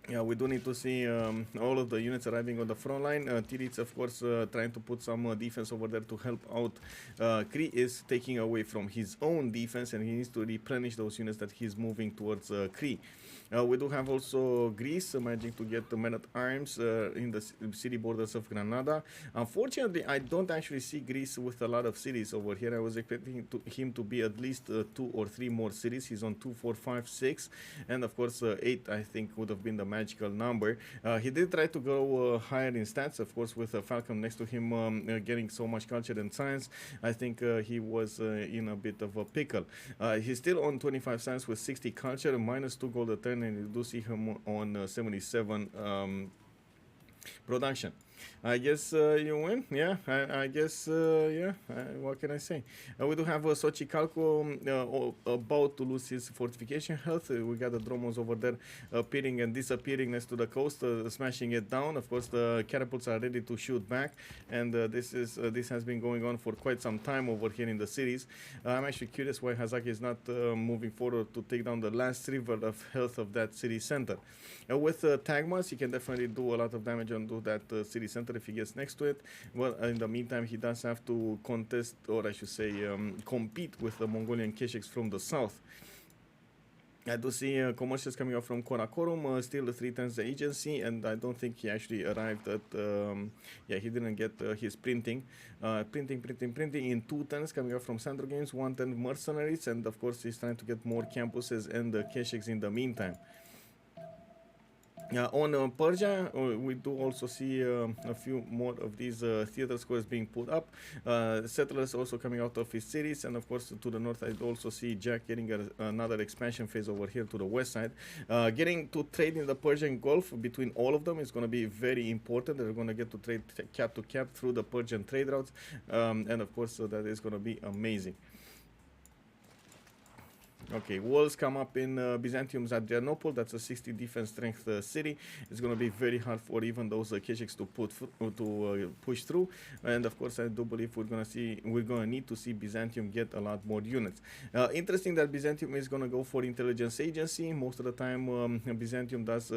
Yeah, we do need to see all of the units arriving on the front line. Titiits, of course, trying to put some defense over there to help out. Cree is taking away from his own defense, and he needs to replenish those units that he's moving towards Cree. We do have also Greece managing to get the men-at-arms in the city borders of Granada. Unfortunately, I don't actually see Greece with a lot of cities over here. I was expecting him to be at least 2 or 3 more cities. He's on 2, 4, 5, 6, and of course 8 I think would have been the magical number. He did try to go higher in stats, of course, with Falcon next to him getting so much culture and science. I think he was in a bit of a pickle. He's still on 25 science with 60 culture, minus 2 gold a turn, and you do see him on 77 Production. I guess you win. Yeah, I guess, yeah. What can I say? We do have Sochi Calco about to lose his fortification health. We got the Dromos over there appearing and disappearing next to the coast, smashing it down. Of course, the catapults are ready to shoot back, and this has been going on for quite some time over here in the cities. I'm actually curious why Hazaggi is not moving forward to take down the last river of health of that city center. With Tagmas, he can definitely do a lot of damage onto that city center if he gets next to it. Well, in the meantime, he does have to contest, or I should say, compete with the Mongolian Keshiks from the south. I do see commercials coming up from Karakorum, still 3 times the agency, and I don't think he actually arrived at, yeah, he didn't get his printing. Printing in 2 turns coming up from SandroGames, 1 turn mercenaries, and of course he's trying to get more campuses and Keshiks in the meantime. On Persia, we do also see a few more of these theater squares being put up. Settlers also coming out of his cities, and of course to the north I also see Jack getting another expansion phase over here to the west side. Getting to trade in the Persian Gulf between all of them is going to be very important. They're going to get to trade cap to cap through the Persian trade routes, and of course that is going to be amazing. Okay, walls come up in Byzantium's Adrianople. That's a 60 defense strength city. It's going to be very hard for even those Keshiks to push through. And of course, I do believe we're going to need to see Byzantium get a lot more units. Interesting that Byzantium is going to go for intelligence agency. Most of the time, Byzantium does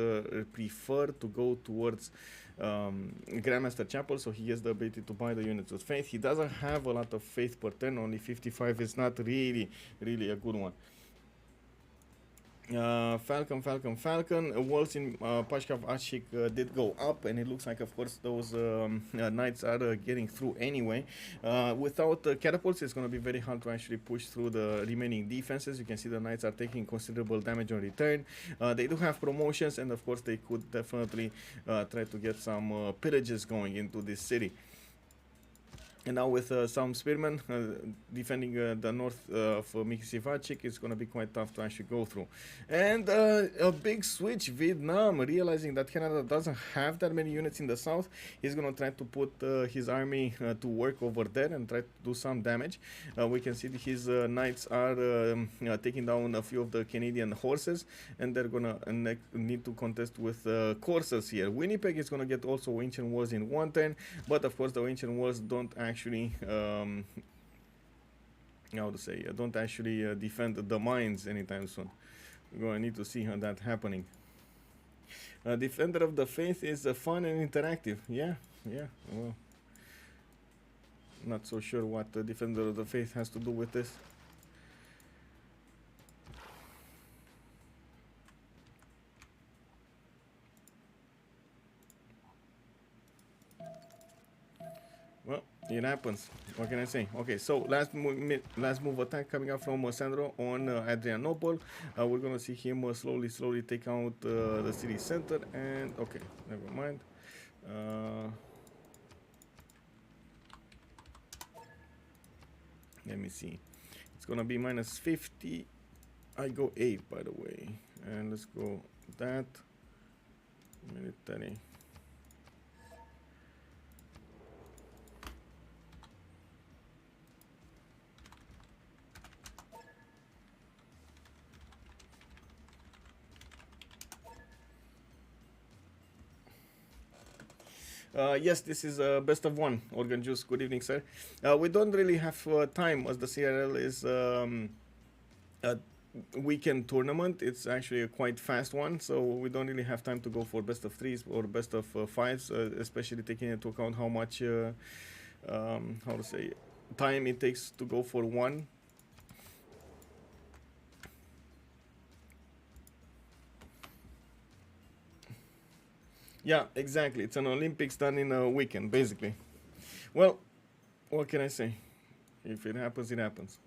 prefer to go towards Grandmaster Chapel, so he has the ability to buy the units with faith. He doesn't have a lot of faith per turn. Only 55 is not really a good one. Falcon. Walls in Pashkav Ashik did go up, and it looks like, of course, those knights are getting through anyway. Without catapults, it's going to be very hard to actually push through the remaining defenses. You can see the knights are taking considerable damage on return. They do have promotions, and of course, they could definitely try to get some pillages going into this city. And now with some spearmen defending the north of Mikisivachik, it's going to be quite tough to actually go through. And a big switch, Vietnam, realizing that Canada doesn't have that many units in the south, he's going to try to put his army to work over there and try to do some damage. We can see his knights are taking down a few of the Canadian horses, and they're going to need to contest with coursers here. Winnipeg is going to get also ancient wars in 1 turn, but of course the ancient wars don't actually how to say, don't actually defend the mines anytime soon. We're going to need to see that happening. Defender of the Faith is fun and interactive. Yeah, well, not so sure what the Defender of the Faith has to do with this. Well, it happens. What can I say? Okay, so last move attack coming up from Sandro on Adrianople. We're gonna see him slowly take out the city center. And okay, never mind. Let me see. It's gonna be minus 50. I go 8, by the way, and let's go that military. Yes, this is best of 1. Organ Juice, good evening, sir. We don't really have time, as the CRL is a weekend tournament. It's actually a quite fast one, so we don't really have time to go for best of 3s or best of 5s, especially taking into account how much, how to say, time it takes to go for 1. Yeah, exactly. It's an Olympics done in a weekend, basically. Well, what can I say? If it happens, it happens.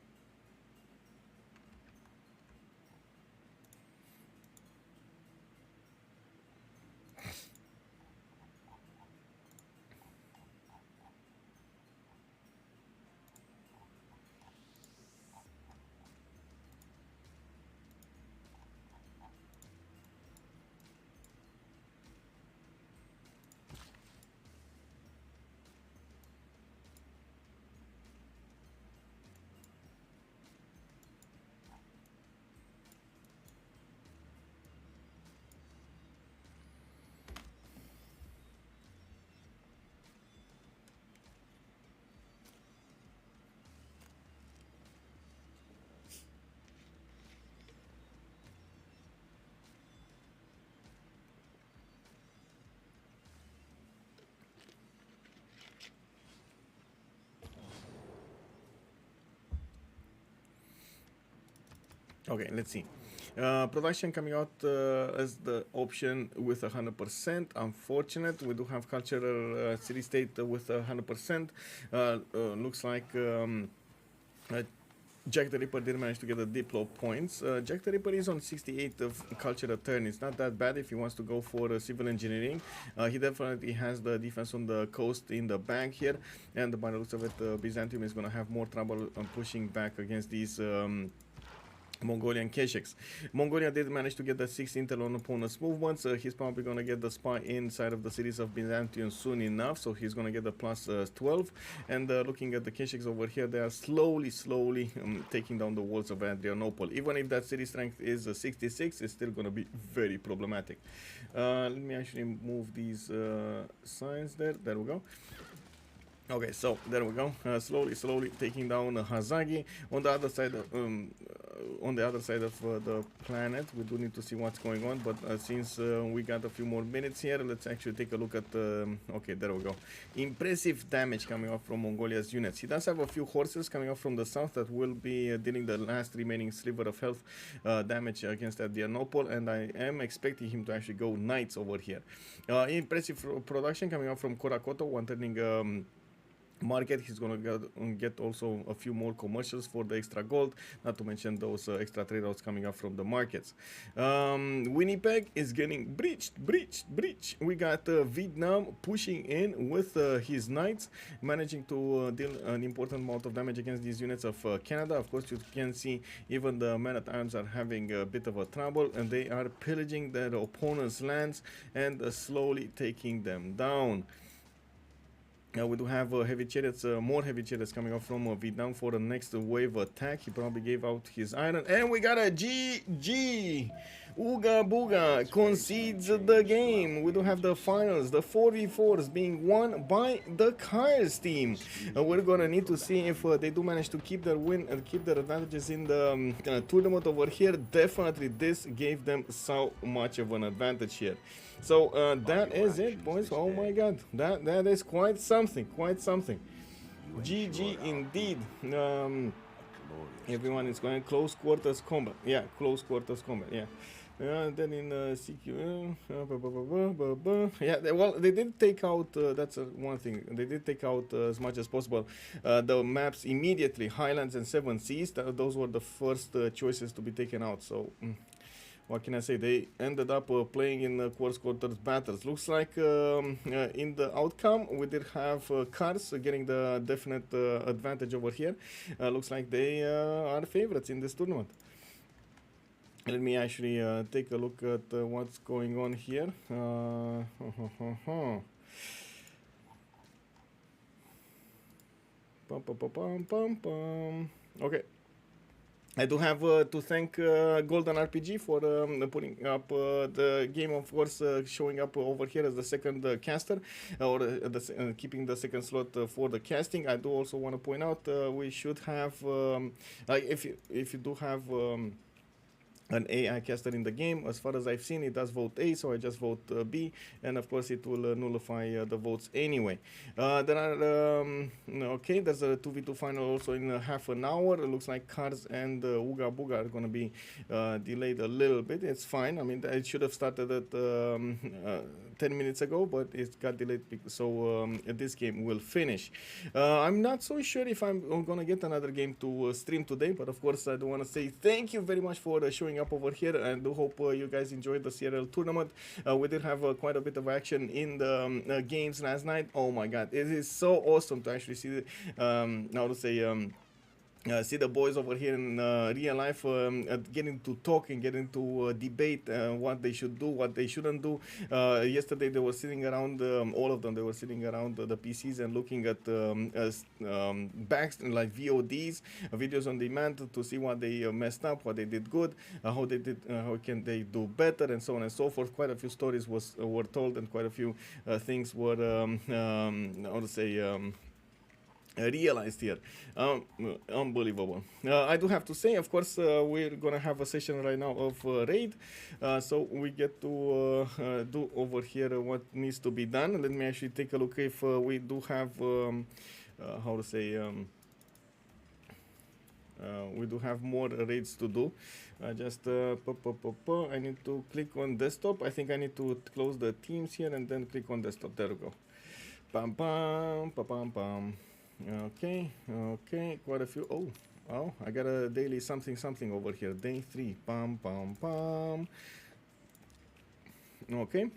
Okay, let's see. Production coming out as the option with 100%. Unfortunate, we do have cultural city state with 100%. Looks like Jacktheripper did manage to get the Diplo points. Jacktheripper is on 68 of cultural turn. It's not that bad if he wants to go for civil engineering. He definitely has the defense on the coast in the bank here, and by the looks of it, Byzantium is going to have more trouble pushing back against these Mongolian Keshiks. Mongolia did manage to get the 6 intel on opponent's movements. He's probably going to get the spy inside of the cities of Byzantium soon enough, so he's going to get the plus 12. And looking at the Keshiks over here, they are slowly taking down the walls of Adrianople. Even if that city strength is 66, it's still going to be very problematic. Let me actually move these signs there. There we go. Okay, so there we go. Slowly taking down Hazaggi. On the other side, of the planet, we do need to see what's going on. But since we got a few more minutes here, let's actually take a look at. Okay, there we go. Impressive damage coming off from Mongolia's units. He does have a few horses coming off from the south that will be dealing the last remaining sliver of health damage against Adrianople, and I am expecting him to actually go knights over here. Impressive production coming off from Korakoto, one turning. Market. He's gonna get also a few more commercials for the extra gold, not to mention those extra trade routes coming up from the markets. Winnipeg is getting breached. We got Vietnam pushing in with his knights, managing to deal an important amount of damage against these units of Canada. Of course, you can see even the men-at-arms are having a bit of a trouble, and they are pillaging their opponent's lands and slowly taking them down. We do have heavy chariots, more heavy chariots coming up from Vietnam for the next wave attack. He probably gave out his iron, and we got a GG. Ooga Booga concedes the game. We do have the finals, the 4v4s being won by the Cars team. We're gonna need to see if they do manage to keep their win and keep their advantages in the tournament over here. Definitely, this gave them so much of an advantage here. So that is it, boys. Oh my God, that is quite something, GG indeed. Everyone is going close quarters combat. Yeah, close quarters combat. Yeah. Then in CQ, yeah, well, they did take out, that's one thing, they did take out as much as possible the maps immediately, Highlands and Seven Seas. Those were the first choices to be taken out, so what can I say, they ended up playing in close quarters battles. Looks like in the outcome we did have Cars getting the definite advantage over here. Looks like they are favorites in this tournament. Let me actually take a look at what's going on here. Okay. I do have to thank Golden RPG for putting up the game, of course, showing up over here as the second caster, or keeping the second slot for the casting. I do also want to point out we should have, if you do have an AI caster in the game, as far as I've seen, it does vote A, so I just vote B, and of course it will nullify the votes anyway. There are okay, there's a 2v2 final also in half an hour. It looks like Cars and Ooga Booga are going to be delayed a little bit. It's fine. I mean, it should have started at 10 minutes ago, but it got delayed, so this game will finish. I'm not so sure if I'm going to get another game to stream today, but of course I do want to say thank you very much for showing up over here, and do hope you guys enjoyed the CRL tournament. We did have quite a bit of action in the games last night. Oh my God, it is so awesome to actually see how to say see the boys over here in real life getting to talk and getting to debate what they should do, what they shouldn't do. Yesterday they were sitting around, all of them, they were sitting around the PCs and looking at backs, like VODs, videos on demand, to see what they messed up, what they did good, how they did, how can they do better, and so on and so forth. Quite a few stories were told, and quite a few things were how to say realized here. Unbelievable. I do have to say, of course, we're gonna have a session right now of raid, so we get to do over here what needs to be done. Let me actually take a look if we do have how to say We do have more raids to do. I need to click on desktop. I think I need to close the teams here and then click on desktop. There we go. Pam pam pam pam pam. Okay, okay, quite a few. Oh, I got a daily something over here. Day 3. Pam pam pam. Okay.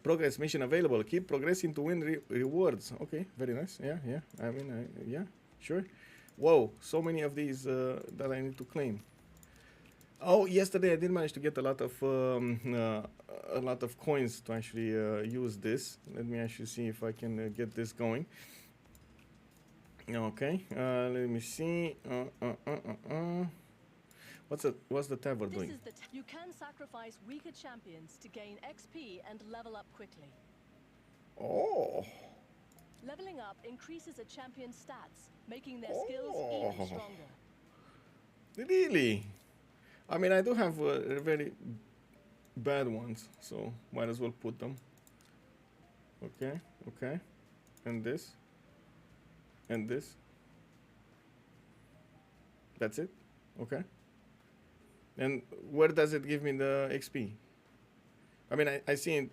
Progress mission available. Keep progressing to win rewards. Okay, very nice. Yeah. I mean, yeah, sure. Whoa, so many of these that I need to claim. Oh, yesterday I did manage to get a lot of coins to actually use this. Let me actually see if I can get this going. Okay, let me see. What's the tavern doing? You can sacrifice weaker champions to gain XP and level up quickly. Oh. Leveling up increases a champion's stats, making their skills even stronger. Really? I mean, I do have very bad ones, so might as well put them. Okay, okay. And this. And this. That's it? Okay. And where does it give me the XP? I mean, I see it.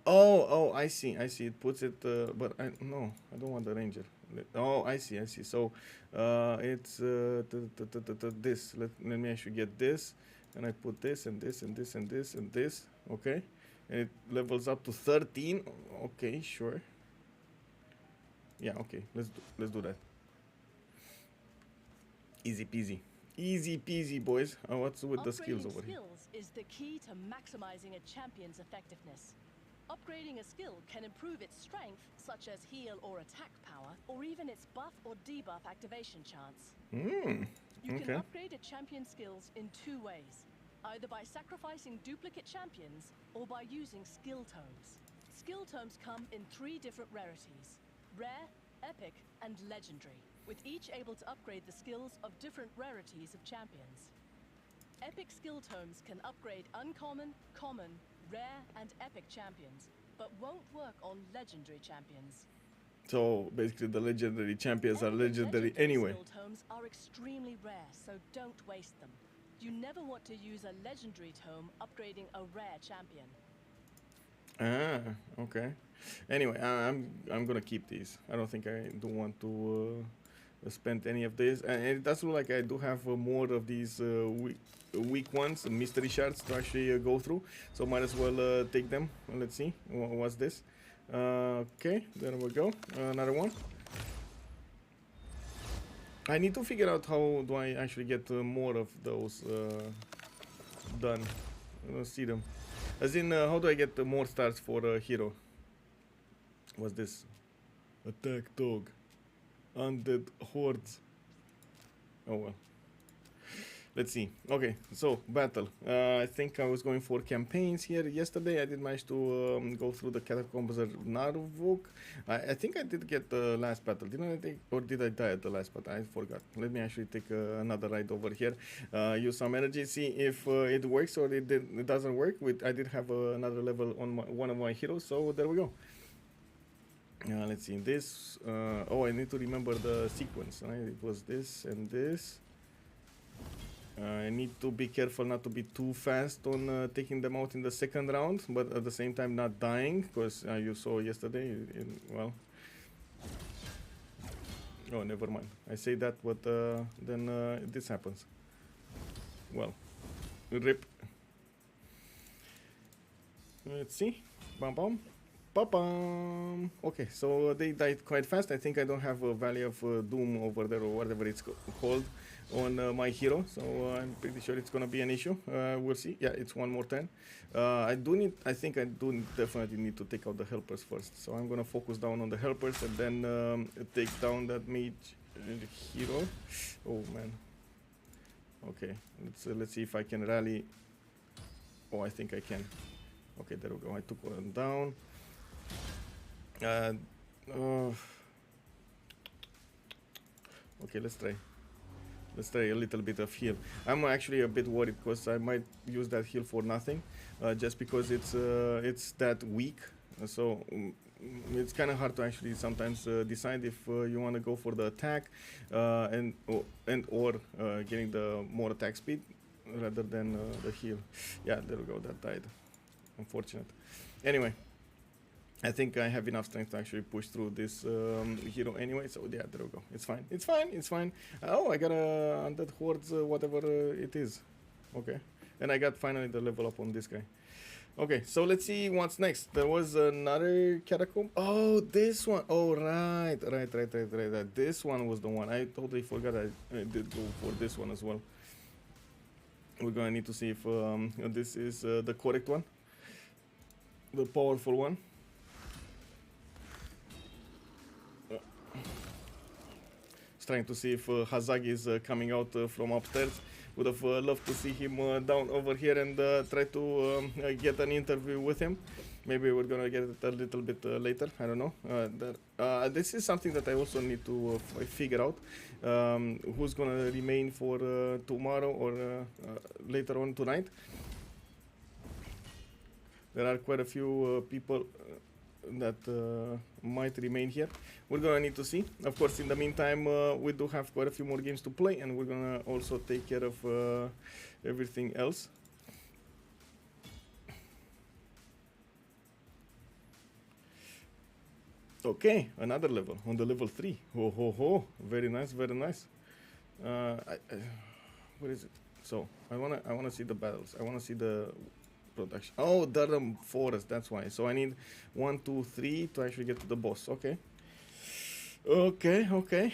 Oh, I see. It puts it, but I don't want the ranger. Oh, I see. So, it's this. Let me actually get this, and I put this and this and this and this and this. Okay, and it levels up to 13. Okay, sure. Yeah. Okay. Let's do that. Easy peasy. Easy peasy, boys. What's with the skills over here? Skills is the key to maximizing a champion's effectiveness. Upgrading a skill can improve its strength, such as heal or attack power, or even its buff or debuff activation chance. You can upgrade a champion's skills in 2 ways, either by sacrificing duplicate champions or by using skill tomes. Skill tomes come in 3 different rarities: rare, epic, and legendary, with each able to upgrade the skills of different rarities of champions. Epic skill tomes can upgrade uncommon, common, rare, and epic champions, but won't work on legendary champions. So basically the legendary champions are legendary anyway. Skill tomes are extremely rare, so don't waste them. You never want to use a legendary tome upgrading a rare champion. Okay. Anyway, I'm gonna keep these. I don't think I do want to spend any of this, and it does look like I do have more of these weak ones, mystery shards to actually go through, so might as well take them. Let's see, what's this? Okay, there we go, another one. I need to figure out how do I actually get more of those done. I don't see them. As in, how do I get more stars for a hero? What's this? Attack dog. Undead hordes. Oh well. Let's see. Okay, so battle. I think I was going for campaigns here yesterday. I did manage to go through the catacombs of Narvuk. I think I did get the last battle. Didn't I take, or did I die at the last battle? I forgot. Let me actually take another ride over here. Use some energy, see if it works or it doesn't work. I did have another level on one of my heroes, so there we go. Let's see this. Oh, I need to remember the sequence. Right? It was this and this. I need to be careful not to be too fast on taking them out in the second round, but at the same time not dying, because you saw yesterday, well... Oh, never mind. I say that, but then this happens. Well, rip. Let's see. Bam bam. Ba-bam. Okay, so they died quite fast. I think I don't have a Valley of Doom over there, or whatever it's called, on my hero, so I'm pretty sure it's gonna be an issue. We'll see. Yeah, it's one more turn. I think I do definitely need to take out the helpers first, so I'm gonna focus down on the helpers and then take down that mage hero. Oh man. Okay, let's see if I can rally. Oh, I think I can. Okay, there we go. I took one down. Okay, let's try a little bit of heal. I'm actually a bit worried because I might use that heal for nothing, just because it's that weak. So it's kind of hard to actually sometimes decide if you want to go for the attack or getting the more attack speed rather than the heal. Yeah, there we go, that died. Unfortunate. Anyway, I think I have enough strength to actually push through this hero anyway, so yeah, there we go. It's fine, it's fine, it's fine. Oh, I got a undead hordes, whatever it is. Okay, and I got finally the level up on this guy. Okay, so let's see what's next. There was another catacomb. Oh, this one. Oh, right. This one was the one. I totally forgot I did go for this one as well. We're gonna need to see if this is the correct one, the powerful one. Just trying to see if Hazaggi is coming out from upstairs. Would have loved to see him down over here and try to get an interview with him. Maybe we're gonna get it a little bit later. I don't know. This is something that I also need to figure out. Who's gonna remain for tomorrow or later on tonight? There are quite a few people that might remain here. We're gonna need to see. Of course, in the meantime, we do have quite a few more games to play, and we're gonna also take care of everything else. Okay, another level on the level 3. Ho ho ho! Very nice, very nice. What is it? So I wanna see the battles. I wanna see the production. Oh, Durham Forest. That's why. So I need 1, 2, 3 to actually get to the boss. Okay. Okay.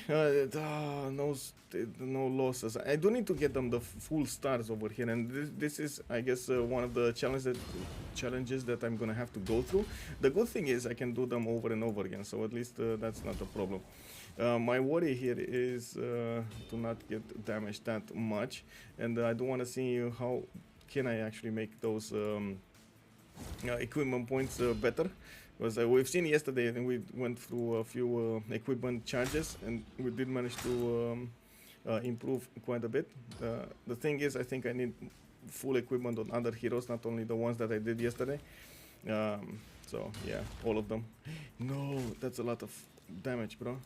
No losses. I do need to get them the full stars over here, and this is, I guess, one of the challenges that I'm gonna have to go through. The good thing is I can do them over and over again, so at least that's not a problem. My worry here is to not get damaged that much, and I do want to see how can I actually make those equipment points better. Because we've seen yesterday, I think we went through a few equipment charges, and we did manage to improve quite a bit. The thing is, I think I need full equipment on other heroes, not only the ones that I did yesterday. So yeah, all of them. No, that's a lot of damage, bro.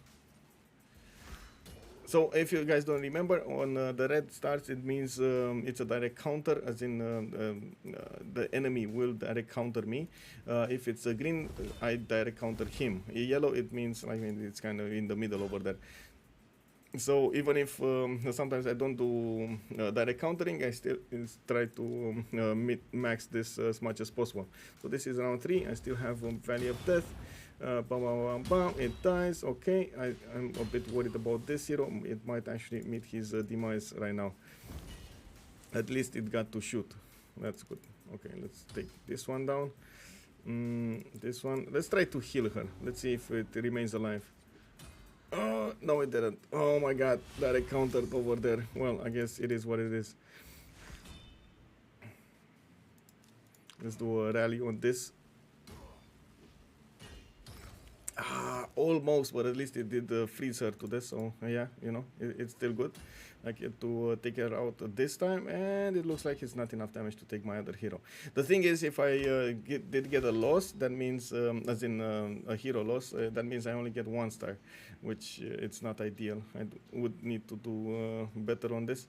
So if you guys don't remember, on the red stars, it means it's a direct counter, as in the enemy will direct counter me. If it's a green, I direct counter him. Yellow, it means, I mean, it's kind of in the middle over there. So even if sometimes I don't do direct countering, I still try to max this as much as possible. So this is round 3. I still have Valley of Death. It dies. Okay, I'm a bit worried about this hero. It might actually meet his demise right now. At least it got to shoot. That's good. Okay, let's take this one down. This one. Let's try to heal her. Let's see if it remains alive. Oh, no, it didn't. Oh my god, that I countered over there. Well, I guess it is what it is. Let's do a rally on this. Almost, but at least it did freeze her to death, so yeah, you know, it's still good. I get to take her out this time, and it looks like it's not enough damage to take my other hero. The thing is, if I did get a loss, that means, as in a hero loss, that means I only get 1 star, which it's not ideal. I would need to do better on this.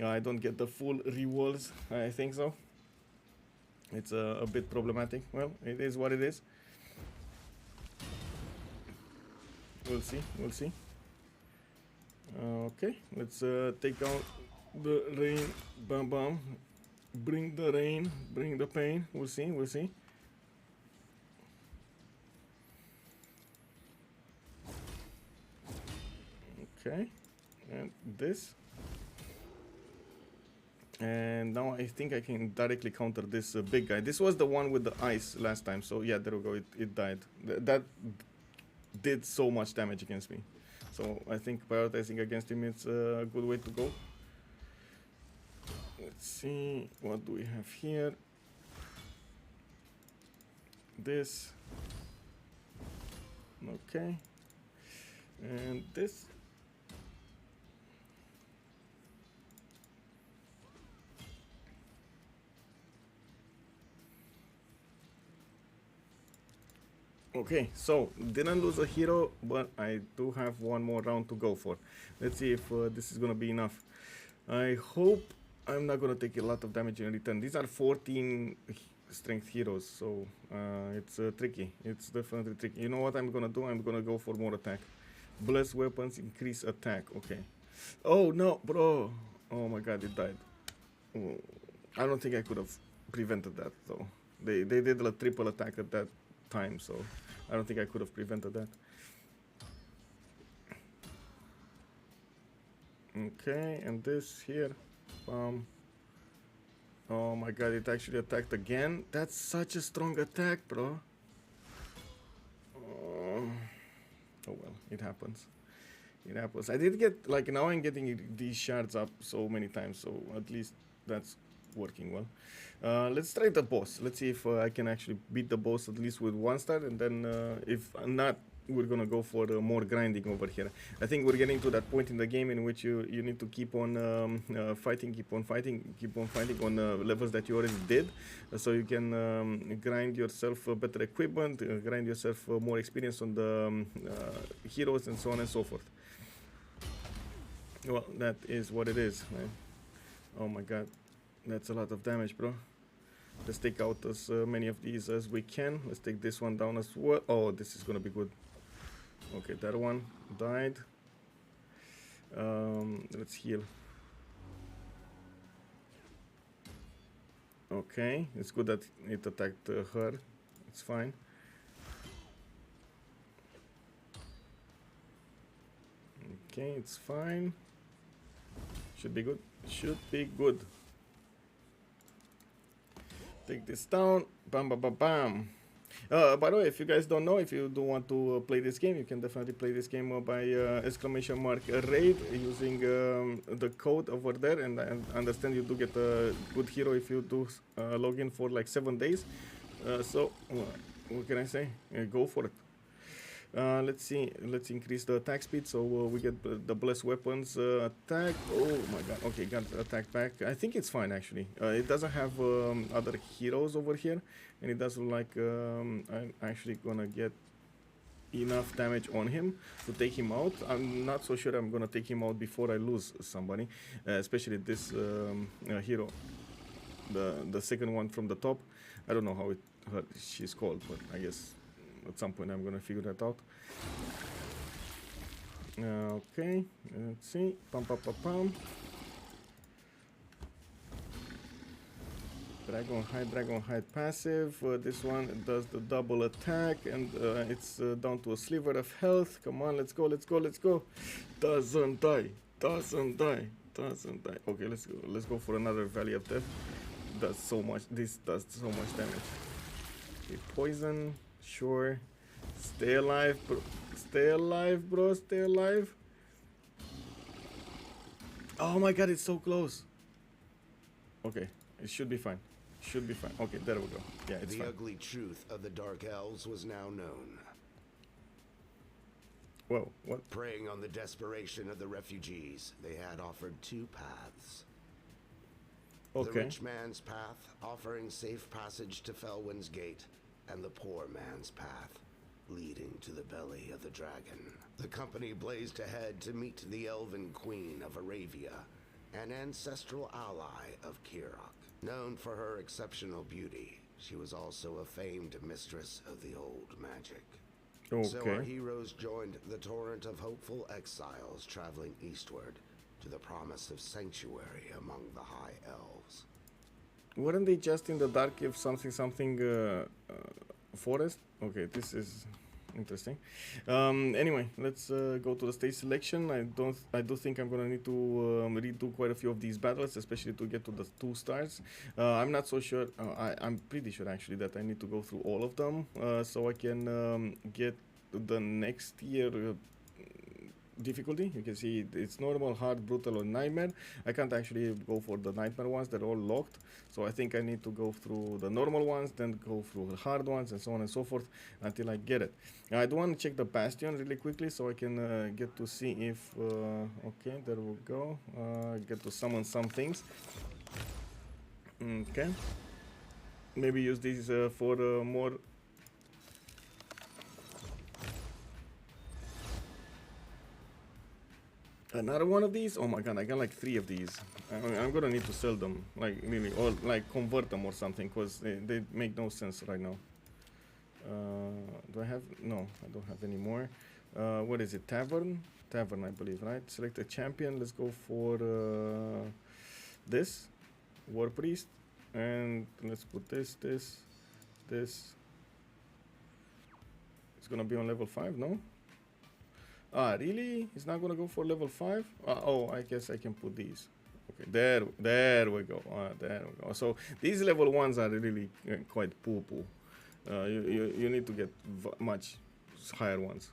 I don't get the full rewards, I think so. It's a bit problematic. Well, it is what it is. We'll see, we'll see. Okay, let's take out the rain. Bam bam. Bring the rain, bring the pain. We'll see, we'll see. Okay, and this. And now I think I can directly counter this big guy. This was the one with the ice last time, so yeah, there we go, it died. That did so much damage against me, so I think prioritizing against him is a good way to go. Let's see, what do we have here? This. Okay, and this. Okay, so didn't lose a hero, but I do have one more round to go for. Let's see if this is gonna be enough. I hope I'm not gonna take a lot of damage in return. These are 14 strength heroes, so it's tricky. It's definitely tricky. You know what I'm gonna do? I'm gonna go for more attack. Bless weapons, increase attack. Okay. Oh no, bro! Oh my god, it died. Oh, I don't think I could have prevented that though. They did a triple attack at that time, so I don't think I could have prevented that. Okay, and this here, oh my god, it actually attacked again. That's such a strong attack, bro. Oh well, it happens. It happens. I did get, like, now I'm getting these shards up so many times, so at least that's working well. Let's try the boss. Let's see if I can actually beat the boss at least with 1 star, and then if not, we're gonna go for more grinding over here. I think we're getting to that point in the game in which you need to keep on fighting, keep on fighting on levels that you already did, so you can grind yourself better equipment, grind yourself more experience on the heroes, and so on and so forth. Well, that is what it is, man. Oh my god, that's a lot of damage, bro. Let's take out as many of these as we can. Let's take this one down as well. Oh, this is gonna be good. Okay, that one died. Let's heal. Okay, it's good that it attacked her. It's fine. Okay, it's fine. Should be good. Should be good. Take this down. Bam, bam, bam, bam. By the way, if you guys don't know, if you do want to play this game, you can definitely play this game by !raid using the code over there. And I understand you do get a good hero if you do log in for like 7 days. So, what can I say? Go for it. Let's see. Let's increase the attack speed so we get the blessed weapons attack. Oh my god. Okay, got attack back. I think it's fine actually. It doesn't have other heroes over here, and it doesn't like I'm actually gonna get enough damage on him to take him out. I'm not so sure I'm gonna take him out before I lose somebody, especially this hero, the second one from the top. I don't know how she's called, but I guess at some point I'm gonna figure that out. Okay, let's see. Pam pam pam pam. Dragon hide passive. This one does the double attack, and it's down to a sliver of health. Come on, let's go, let's go, let's go. Doesn't die, doesn't die, doesn't die. Okay, let's go for another Valley of Death. Does so much. This does so much damage. Okay, poison. Sure. Stay alive, bro. Stay alive, bro. Stay alive. Oh my god, it's so close. Okay, it should be fine. Should be fine. Okay, there we go. Yeah, it's fine. The ugly truth of the Dark Elves was now known. Whoa, what? Preying on the desperation of the refugees, they had offered 2 paths. Okay. The rich man's path, offering safe passage to Felwyn's Gate, and the poor man's path, leading to the belly of the dragon. The company blazed ahead to meet the Elven Queen of Aravia, an ancestral ally of Kirok. Known for her exceptional beauty, she was also a famed mistress of the old magic. Okay. So our heroes joined the torrent of hopeful exiles traveling eastward to the promise of sanctuary among the High Elves. Weren't they just in the dark if something forest? Okay, this is interesting. Anyway, let's go to the stage selection. I do think I'm gonna need to redo quite a few of these battles, especially to get to the 2 stars. I'm not so sure. I'm pretty sure actually that I need to go through all of them so I can get the next tier difficulty. You can see it's normal, hard, brutal, or nightmare. I can't actually go for the nightmare ones. They're all locked. So I think I need to go through the normal ones, then go through the hard ones, and so on and so forth until I get it. Now, I do want to check the Bastion really quickly so I can get to see if... okay, there we go. Get to summon some things. Okay. Maybe use these for more Another one of these? Oh my god, I got like 3 of these. I'm gonna need to sell them, like really, or like convert them or something, because they make no sense right now. Do I have? No, I don't have any more. What is it? Tavern, I believe, right? Select a champion. Let's go for this war priest, and let's put this. It's gonna be on level 5, no? Ah, really? It's not gonna go for level 5? Oh, I guess I can put these. Okay, there we go. There we go. So these level 1s are really quite poo-poo. You need to get much higher ones.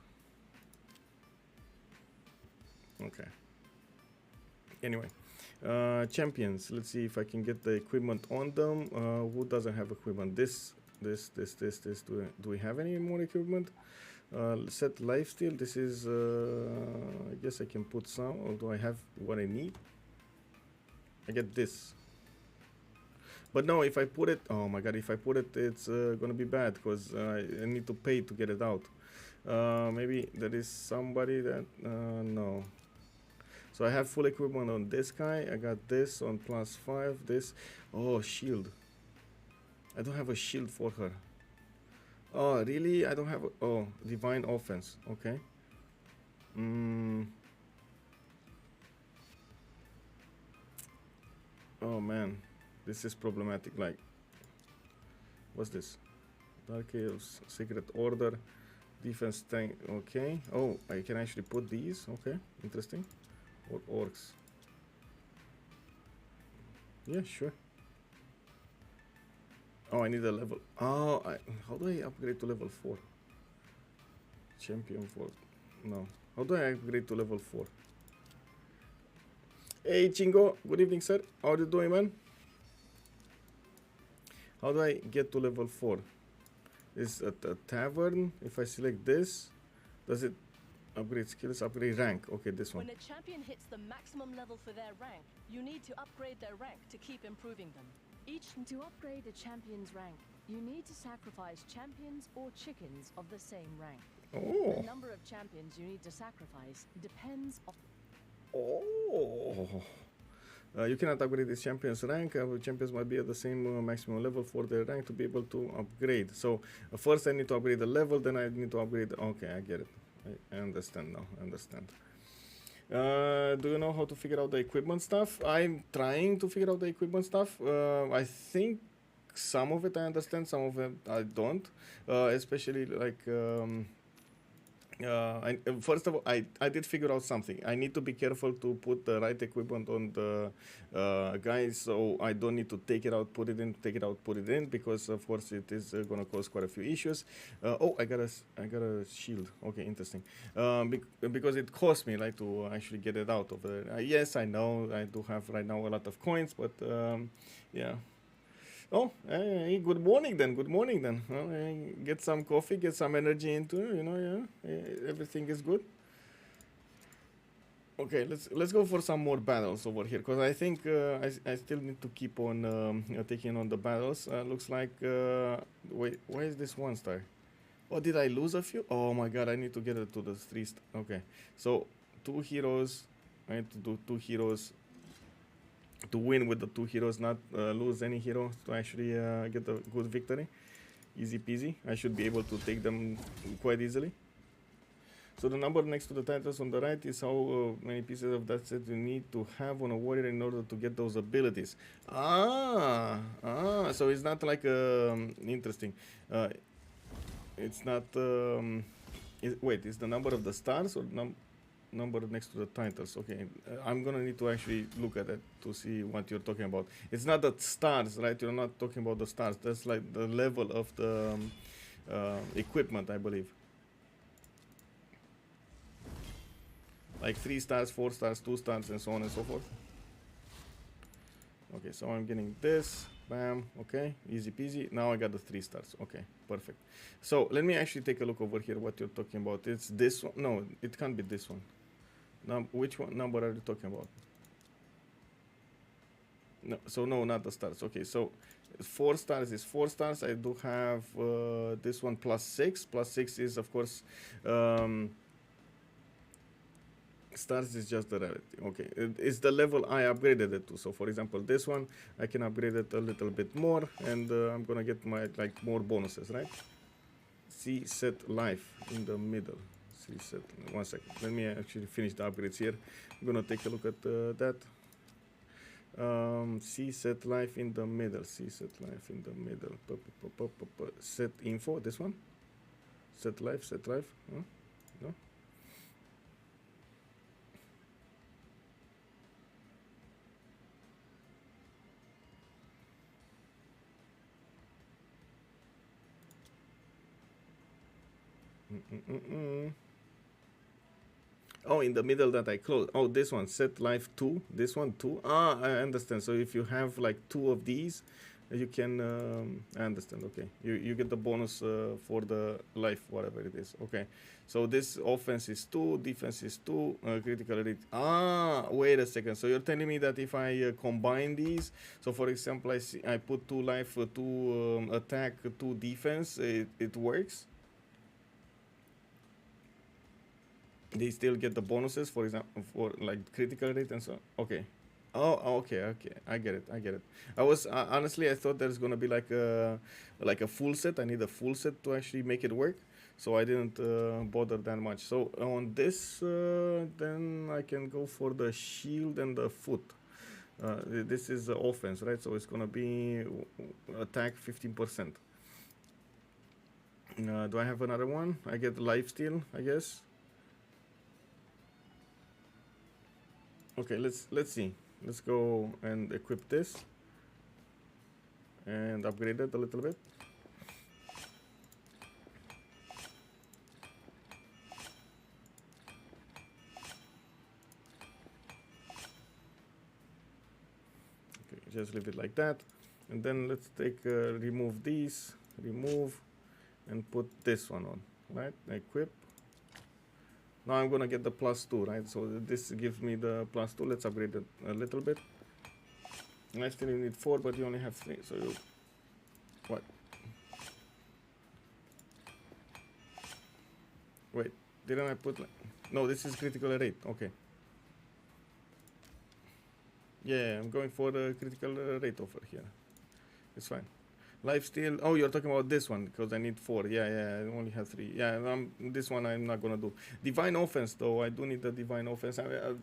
Okay. Anyway, champions. Let's see if I can get the equipment on them. Who doesn't have equipment? This. Do we have any more equipment? Set lifesteal. This is. I guess I can put some. Or do I have what I need? I get this. But no, if I put it, oh my god, if I put it, it's gonna be bad, because I need to pay to get it out. Maybe there is somebody that, no. So I have full equipment on this guy, I got this on +5, this, oh, shield. I don't have a shield for her. Oh, really? I don't have, oh, divine offense, okay. Oh man. This is problematic. Like, what's this? Dark Chaos, Secret Order, Defense Tank. Okay. Oh, I can actually put these. Okay, interesting. Or orcs. Yeah, sure. Oh, I need a level. Oh, how do I upgrade to level 4? Champion 4. No. How do I upgrade to level 4? Hey, Chingo. Good evening, sir. How are you doing, man? How do I get to level 4? Is at a tavern. If I select this, does it upgrade skills, upgrade rank? Okay, this one. When a champion hits the maximum level for their rank, you need to upgrade their rank to keep improving them. To upgrade a champion's rank, you need to sacrifice champions or chickens of the same rank. Oh. The number of champions you need to sacrifice depends on... Oh. You cannot upgrade this champion's rank. Champions might be at the same maximum level for their rank to be able to upgrade. So first I need to upgrade the level, then I need to upgrade. Okay, I get it. I understand now. I understand. Do you know how to figure out the equipment stuff? I'm trying to figure out the equipment stuff. I think some of it I understand, some of it I don't. Especially like. First of all, I did figure out something. I need to be careful to put the right equipment on the guys, so I don't need to take it out, put it in, take it out, put it in, because of course it is gonna cause quite a few issues. Oh, I got a shield. Okay, interesting. Because it cost me like to actually get it out of there. Yes, I know I do have right now a lot of coins, but yeah. Oh, hey, good morning then. Good morning then. Well, get some coffee, get some energy into, you know, yeah, everything is good. Okay, let's go for some more battles over here, because I think I still need to keep on taking on the battles. Looks like wait, why is this 1 star? Oh, did I lose a few? Oh my god, I need to get it to the 3 star. Okay, so 2 heroes. I need to do 2 heroes. To win with the 2 heroes, not lose any hero, to actually get a good victory. Easy peasy. I should be able to take them quite easily. So the number next to the titles on the right is how many pieces of that set you need to have on a warrior in order to get those abilities. So it's not like interesting. It's not. Wait, is the number of the stars or number next to the titles? Okay, I'm gonna need to actually look at it to see what you're talking about. It's not the stars, right? You're not talking about the stars. That's like the level of the equipment, I believe. Like 3 stars, 4 stars, 2 stars, and so on and so forth. Okay, so I'm getting this. Bam. Okay, easy peasy. Now I got the 3 stars. Okay, perfect. So let me actually take a look over here what you're talking about. It's this one. No, it can't be this one. Which one number are you talking about? No, so no, not the stars. Okay, so 4 stars is 4 stars. I do have this one +6. +6 is of course Stars is just the rarity. Okay, it's the level I upgraded it to. So for example, this one I can upgrade it a little bit more, and I'm gonna get my like more bonuses, right? See set life in the middle. See set. 1 second. Let me actually finish the upgrades here. I'm gonna take a look at that. See set life in the middle. See set life in the middle. Set info. This one. Set life. Set life. Huh? No. Oh, in the middle that I closed. Oh, this one, set life 2. This one 2. Ah, I understand. So if you have like 2 of these, you can, I understand. Okay, you get the bonus for the life, whatever it is. Okay, so this offense is 2, defense is 2, critical rate. Ah, wait a second. So you're telling me that if I combine these, so for example, I put 2 life, 2 attack, 2 defense, it works? They still get the bonuses, for example, for like critical rate and so on. Okay. Oh, okay. I get it. I was honestly, I thought there's gonna be like a full set. I need a full set to actually make it work, so I didn't bother that much. So on this, then I can go for the shield and the foot. This is the offense, right? So it's gonna be attack 15%. Do I have another one? I get life steal, I guess. Okay, let's see. Let's go and equip this and upgrade it a little bit. Okay, just leave it like that, and then let's take remove these, and put this one on. Right, equip. Now I'm gonna get the +2, right? So this gives me the +2. Let's upgrade it a little bit. And I still need 4, but you only have 3. So you, what? Wait, didn't I put like? No, this is critical rate. Okay. Yeah, I'm going for the critical rate over here. It's fine. Life steal. Oh, you're talking about this one because I need 4. Yeah, I only have 3. Yeah, this one I'm not gonna do. Divine offense though. I do need the divine offense. I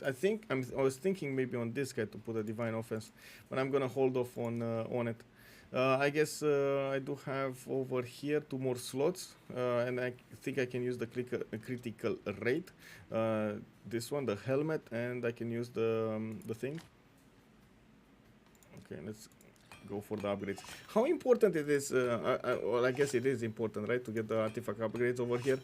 was thinking maybe on this guy to put a divine offense, but I'm gonna hold off on it. I guess I do have over here 2 more slots, and I think I can use the critical rate. This one, the helmet, and I can use the thing. Okay, let's go for the upgrades. How important it is? Well, I guess it is important, right, to get the artifact upgrades over here.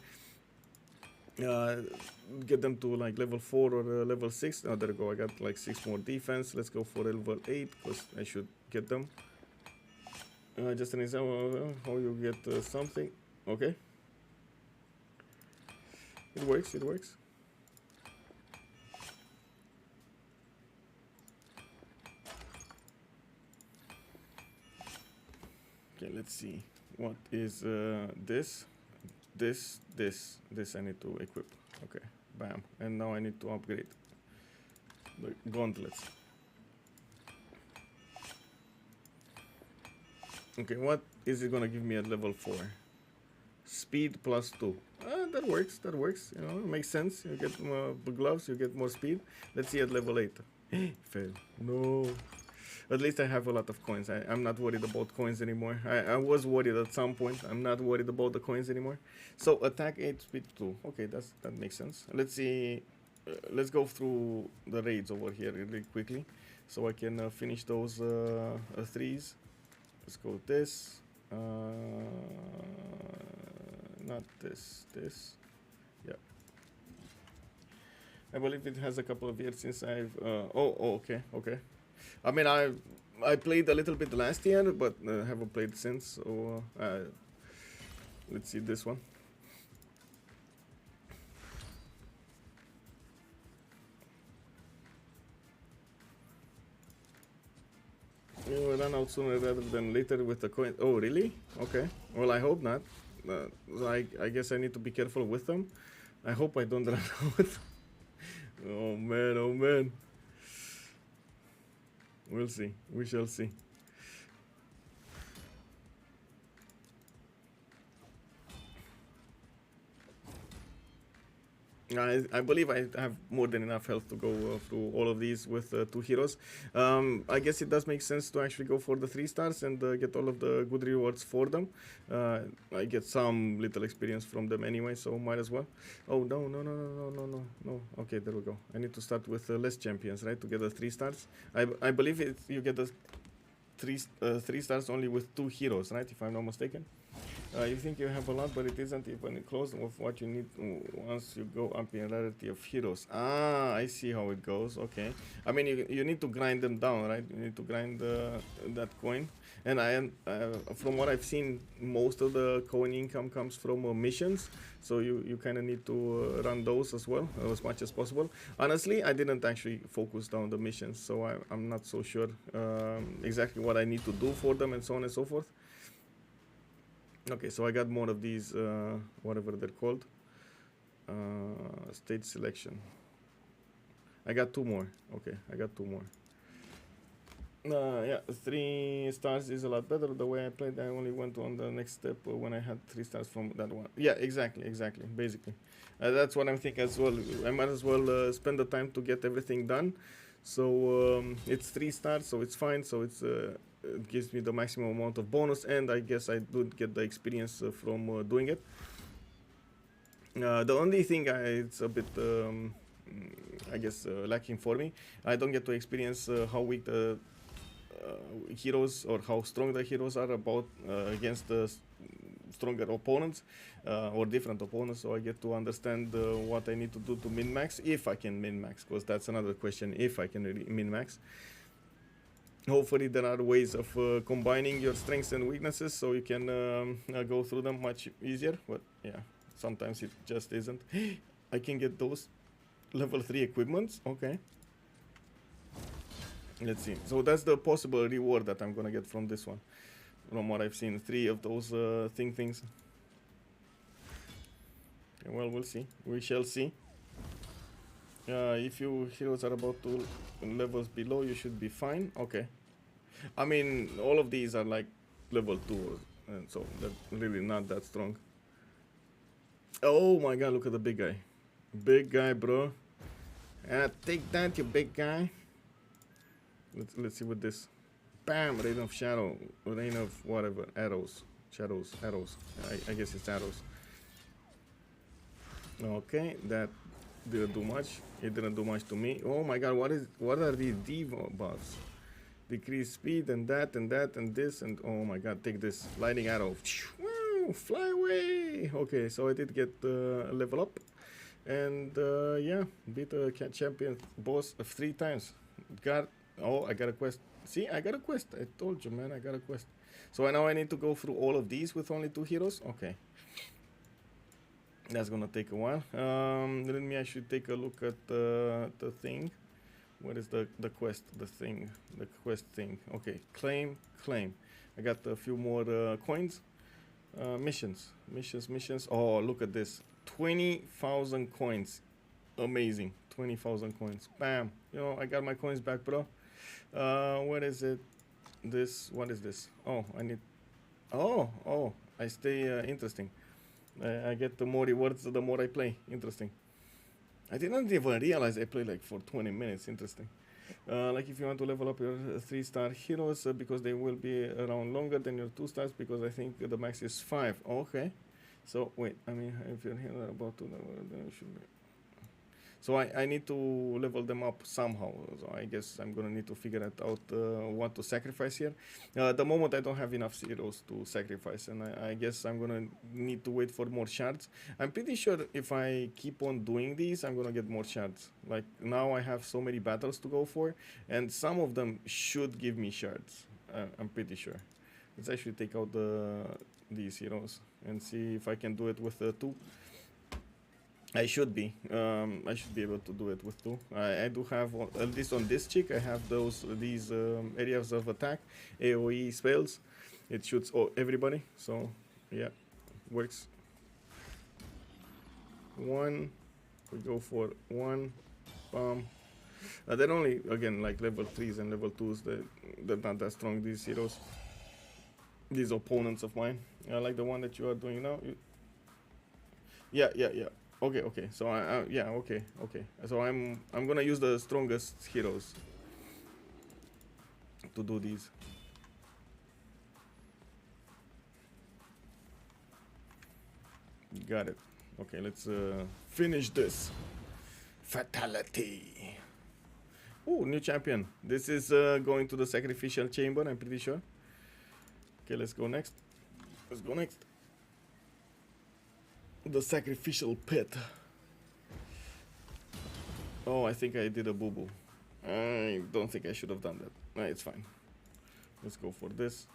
Get them to like level 4 or level 6. Oh, there we go. I got like 6 more defense. Let's go for level 8 because I should get them. Just an example how you get something. Okay. It works. Okay, let's see. What is this I need to equip. Okay, bam. And now I need to upgrade the gauntlets. Okay, what is it gonna give me at level 4? Speed +2. That works. You know, it makes sense. You get more gloves, you get more speed. Let's see at level 8. Fail. No. At least I have a lot of coins. I'm not worried about coins anymore. I was worried at some point. I'm not worried about the coins anymore. So attack 8, speed 2. Okay, that makes sense. Let's see. Let's go through the raids over here really quickly, so I can finish those 3s. Let's go with this. Not this. This. Yeah. I believe it has a couple of years since I've. Okay. I mean, I played a little bit last year, but haven't played since. So let's see this one. You will run out sooner rather than later with the coin. Oh, really? Okay. Well, I hope not. I guess I need to be careful with them. I hope I don't run out Oh man, oh man. We'll see. We shall see. I believe I have more than enough health to go through all of these with 2 heroes. I guess it does make sense to actually go for the 3 stars and get all of the good rewards for them. I get some little experience from them anyway, so might as well. Oh, no, no, no, no, no, no, no. Okay, there we go. I need to start with less champions, right, to get the 3 stars. I believe you get the 3 stars only with 2 heroes, right, if I'm not mistaken. You think you have a lot, but it isn't even close with what you need once you go up in rarity of heroes. Ah, I see how it goes. Okay. I mean, you need to grind them down, right? You need to grind that coin. And from what I've seen, most of the coin income comes from missions. So you kind of need to run those as well, as much as possible. Honestly, I didn't actually focus down the missions, so I'm not so sure exactly what I need to do for them and so on and so forth. Okay, so I got more of these, whatever they're called, stage selection. I got 2 more. Okay, I got 2 more. Yeah, 3 stars is a lot better. The way I played, I only went on the next step when I had 3 stars from that one. Yeah, exactly, basically. That's what I'm thinking as well. I might as well spend the time to get everything done. So it's 3 stars, so it's fine. So it gives me the maximum amount of bonus, and I guess I would get the experience from doing it. The only thing it's a bit, I guess, lacking for me, I don't get to experience how weak the heroes or how strong the heroes are against the stronger opponents or different opponents, so I get to understand what I need to do to min-max, if I can min-max, because that's another question, if I can really min-max. Hopefully there are ways of combining your strengths and weaknesses so you can go through them much easier, but yeah, sometimes it just isn't. I can get those level 3 equipments. Okay, let's see. So that's the possible reward that I'm gonna get from this one, from what I've seen. 3 of those things. Okay, well, we'll see. We shall see. If your heroes are about 2 levels below, you should be fine. Okay. I mean, all of these are like level 2, and so they're really not that strong. Oh my god, look at the big guy. Big guy, bro. Take that, you big guy. Let's see what this. Bam! Rain of shadow. Rain of whatever. Arrows. Shadows. Arrows. I guess it's arrows. Okay, that didn't do much. It didn't do much to me. Oh my god, what are these debuffs? Decrease speed and that and that and this and oh my god, take this. Lightning arrow. Woo, fly away! Okay, so I did get a level up. And yeah, beat a champion boss 3 times. I got a quest. See, I got a quest. I told you, man, I got a quest. So now I need to go through all of these with only 2 heroes? Okay. That's gonna take a while. Let me actually take a look at the thing. What is the quest? The quest thing. Okay, claim. I got a few more coins. Missions. Oh, look at this. 20,000 coins. Amazing. 20,000 coins. Bam. You know, I got my coins back, bro. What is it? What is this? Oh, I need. Oh, I stay interesting. I get the more rewards the more I play. Interesting. I didn't even realize I played like for 20 minutes. Interesting. Like if you want to level up your 3-star heroes because they will be around longer than your 2 stars, because I think the max is 5. Okay. So wait, I mean, if you're here about to level, then you should be. So I need to level them up somehow. So I guess I'm gonna need to figure out what to sacrifice here. At the moment I don't have enough heroes to sacrifice, and I guess I'm gonna need to wait for more shards. I'm pretty sure if I keep on doing these, I'm gonna get more shards. Like now I have so many battles to go for, and some of them should give me shards. I'm pretty sure. Let's actually take out these heroes and see if I can do it with 2. I should be able to do it with 2. I do have, at least on this chick, I have these areas of attack, AoE spells. It shoots everybody, so yeah, works. 1, we go for 1, They're only, again, like level 3s and level 2s. They're not that strong, these heroes. These opponents of mine. Like the one that you are doing now. Yeah. Okay. So yeah, okay. So I'm gonna use the strongest heroes to do these. Got it. Okay, let's finish this. Fatality. Oh, new champion. This is going to the sacrificial chamber, I'm pretty sure. Okay, let's go next. The sacrificial pit. Oh, I think I did a boo-boo. I don't think I should have done that. No, it's fine. Let's go for this.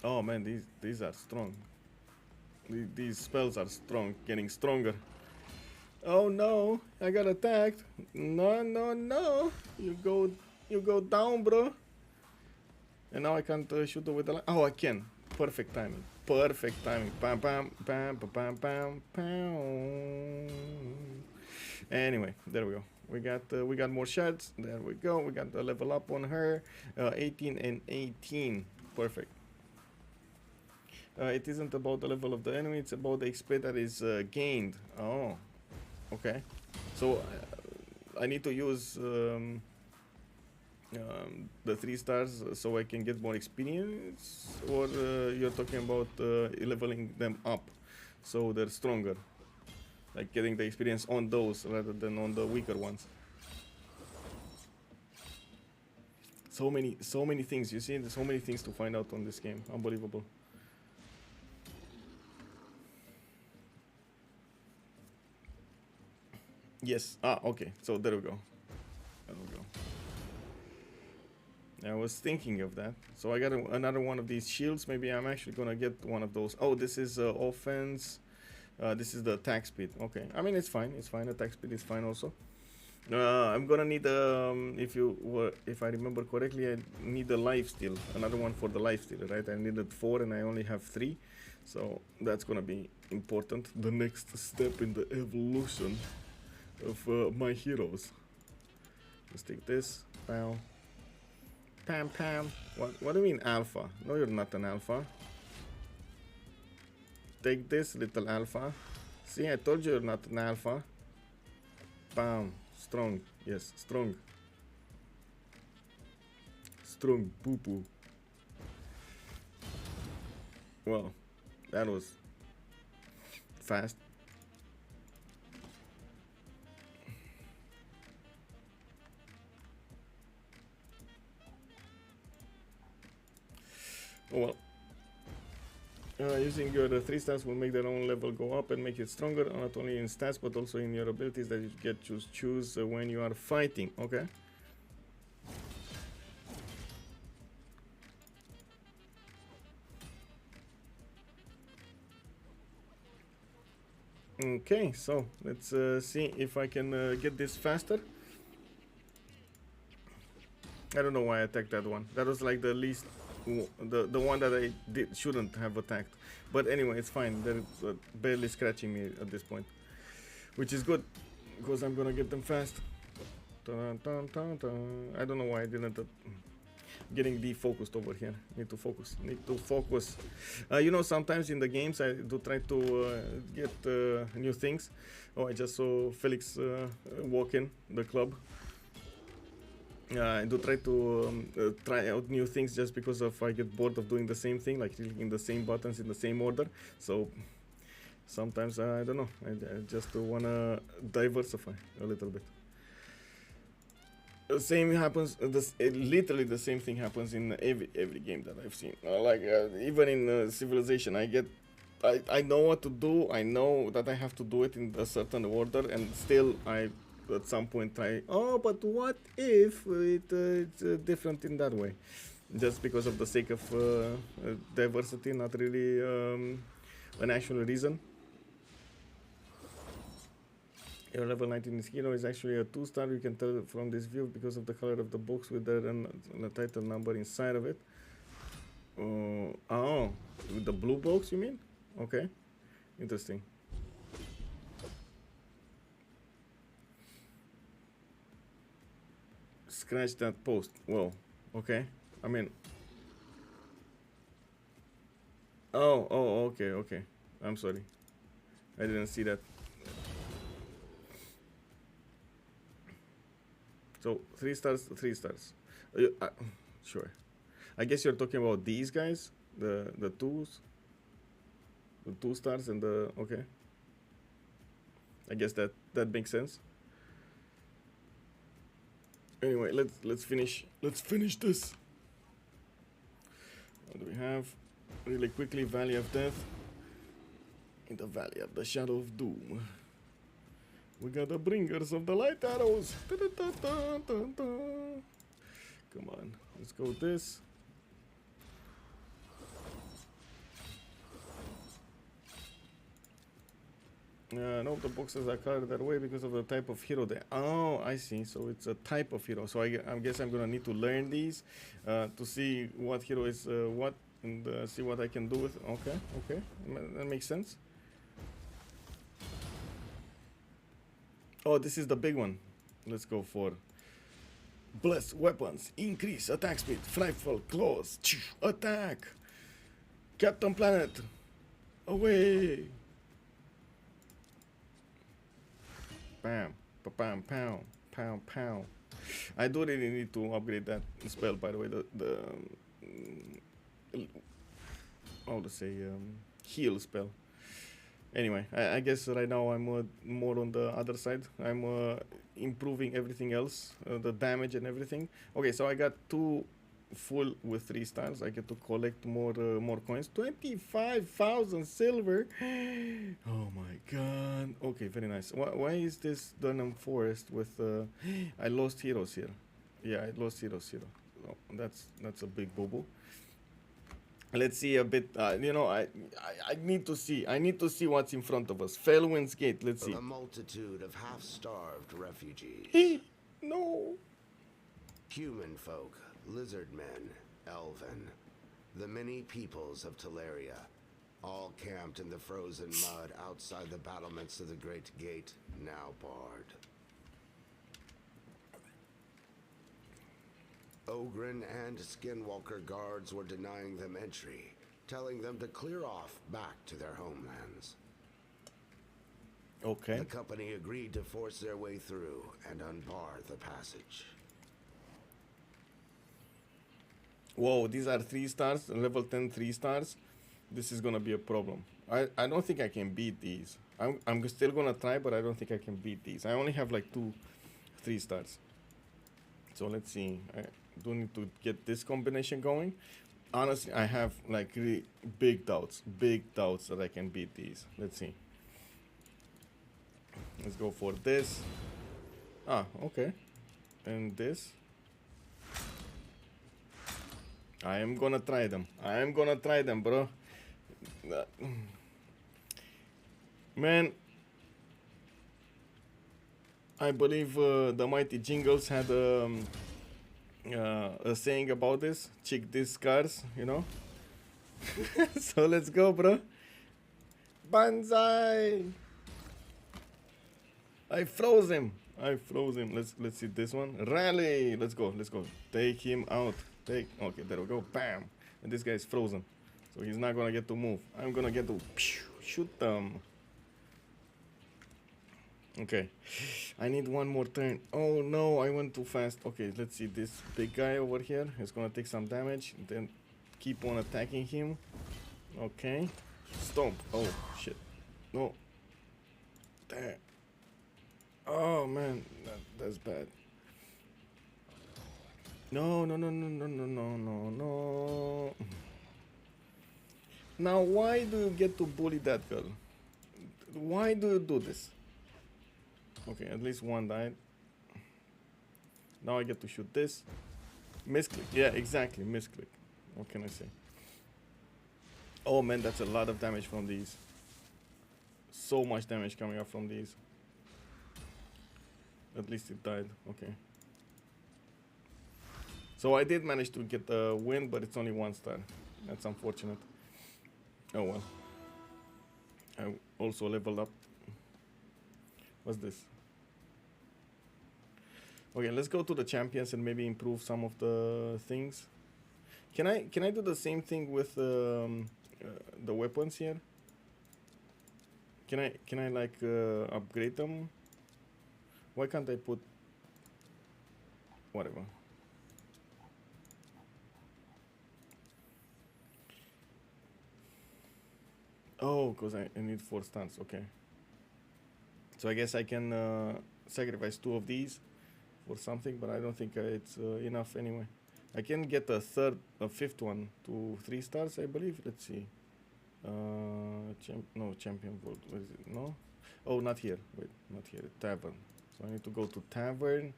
Oh man, these are strong. These spells are strong, getting stronger. Oh no, I got attacked. No. You go down, bro. And now I can't shoot with the light. Oh, I can. Perfect timing. Bam, bam, bam, bam, bam, bam. Anyway, there we go. We got more shots. There we go. We got the level up on her. 18 and 18. Perfect. It isn't about the level of the enemy. It's about the XP that is gained. Oh, okay. So I need to use the 3 stars so I can get more experience, or you're talking about leveling them up so they're stronger, like getting the experience on those rather than on the weaker ones. So many things, you see, there's so many things to find out on this game. Unbelievable. Yes. Okay, so there we go. I was thinking of that. So I got another one of these shields. Maybe I'm actually gonna get one of those. Oh, this is offense. This is the attack speed. Okay, I mean it's fine. Attack speed is fine also. I'm gonna need if I remember correctly, I need a life steal. Another one for the life steal, right? I needed 4 and I only have 3, so that's gonna be important. The next step in the evolution of my heroes. Let's take this. Pow. Pam. What do you mean alpha? No, you're not an alpha. Take this, little alpha. See, I told you you're not an alpha. Bam. Strong. Yes, strong. Strong poo-poo. Well, that was fast. Well, using your 3 stars will make their own level go up and make it stronger, not only in stats but also in your abilities that you get to choose when you are fighting. Okay. Okay, so let's see if I can get this faster. I don't know why I attacked that one. That was like the least, the one that I shouldn't have attacked. But anyway, it's fine. They're barely scratching me at this point, which is good because I'm gonna get them fast. Dun, dun, dun, dun. I don't know why I didn't. Getting defocused over here. Need to focus. You know, sometimes in the games I do try to get new things. Oh, I just saw Felix walk in the club. I do try to try out new things just because of I get bored of doing the same thing, like clicking the same buttons in the same order. So sometimes I don't know. I just wanna diversify a little bit. The same happens. Literally the same thing happens in every game that I've seen. Even in Civilization, I know what to do. I know that I have to do it in a certain order, and still I at some point try. Oh, but what if it's different in that way? Just because of the sake of diversity, not really an actual reason. Your level 19 hero is actually a 2-star. You can tell from this view because of the color of the box with the title number inside of it. Oh, with the blue box, you mean? Okay, interesting. scratch that post. Whoa. Okay. I mean. Oh, okay, okay. I'm sorry. I didn't see that. So 3 stars, 3 stars. Sure. I guess you're talking about these guys, the 2s, the 2 stars and the okay. I guess that makes sense. Anyway, let's finish this. What do we have? Really quickly, Valley of Death. In the Valley of the Shadow of Doom. We got the bringers of the light arrows. Come on, let's go with this. No, the boxes are colored that way because of the type of hero they. Oh, I see. So it's a type of hero. So I guess I'm gonna need to learn these to see what hero is what and see what I can do with. Okay, okay, that makes sense. Oh, this is the big one. Let's go for blessed weapons. Increase attack speed. Frightful claws. Attack. Captain Planet. Away. Bam. Bam. Pow. Pow. Pow. I do really need to upgrade that spell, by the way. The how to say heal spell. Anyway, I guess right now I'm more on the other side. I'm improving everything else, the damage and everything. Okay, so I got 2 full with 3 stars. I get to collect more coins. 25,000 silver. Oh my god. Okay, very nice. Why is this Dunham Forest with? I lost heroes here. Yeah, I lost heroes here. Oh, that's a big boo-boo. Let's see a bit. You know, I need to see. I need to see what's in front of us. Felwin's Gate. Let's see. A multitude of half-starved refugees. No. Human folk, lizard men, elven, the many peoples of Teleria, all camped in the frozen mud outside the battlements of the Great Gate, now barred. Ogren and Skinwalker guards were denying them entry, telling them to clear off back to their homelands. Okay. The company agreed to force their way through and unbar the passage. Whoa, these are 3 stars, level 10 3 stars. This is gonna be a problem. I don't think I can beat these. I'm still gonna try, but I don't think I can beat these. I only have like 2 3 stars. So let's see. I do need to get this combination going. Honestly, I have like really big doubts that I can beat these. Let's see. Let's go for this. Ah, okay. And this. I am gonna try them. I am gonna try them, bro. Man, I believe the mighty Jingles had a saying about this. Check these scars, you know. So let's go, bro. Banzai! I froze him. Let's see this one. Rally! Let's go. Take him out. Okay, there we go. Bam! And this guy is frozen, so he's not gonna get to move. I'm gonna get to shoot them. Okay, I need one more turn. Oh no, I went too fast. Okay, let's see. This big guy over here is gonna take some damage. Then keep on attacking him. Okay, stomp. Oh shit. No. Damn. Oh man, that's bad. No. Now, why do you get to bully that girl? Why do you do this? Okay, at least one died. Now I get to shoot this. Misclick. Yeah, exactly. Misclick. What can I say? Oh man, that's a lot of damage from these. So much damage coming up from these. At least it died. Okay. So I did manage to get the win, but it's only 1 star. That's unfortunate. Oh well. I also leveled up. What's this? Okay, let's go to the champions and maybe improve some of the things. Can I do the same thing with the weapons here? Can I like upgrade them? Why can't I put whatever? Oh, because I need 4 stars. Okay. So I guess I can sacrifice 2 of these for something, but I don't think it's enough anyway. I can get a 5th one to 3 stars, I believe. Let's see. No, champion vote. What is it? No. Oh, not here. Wait, not here. Tavern. So I need to go to tavern.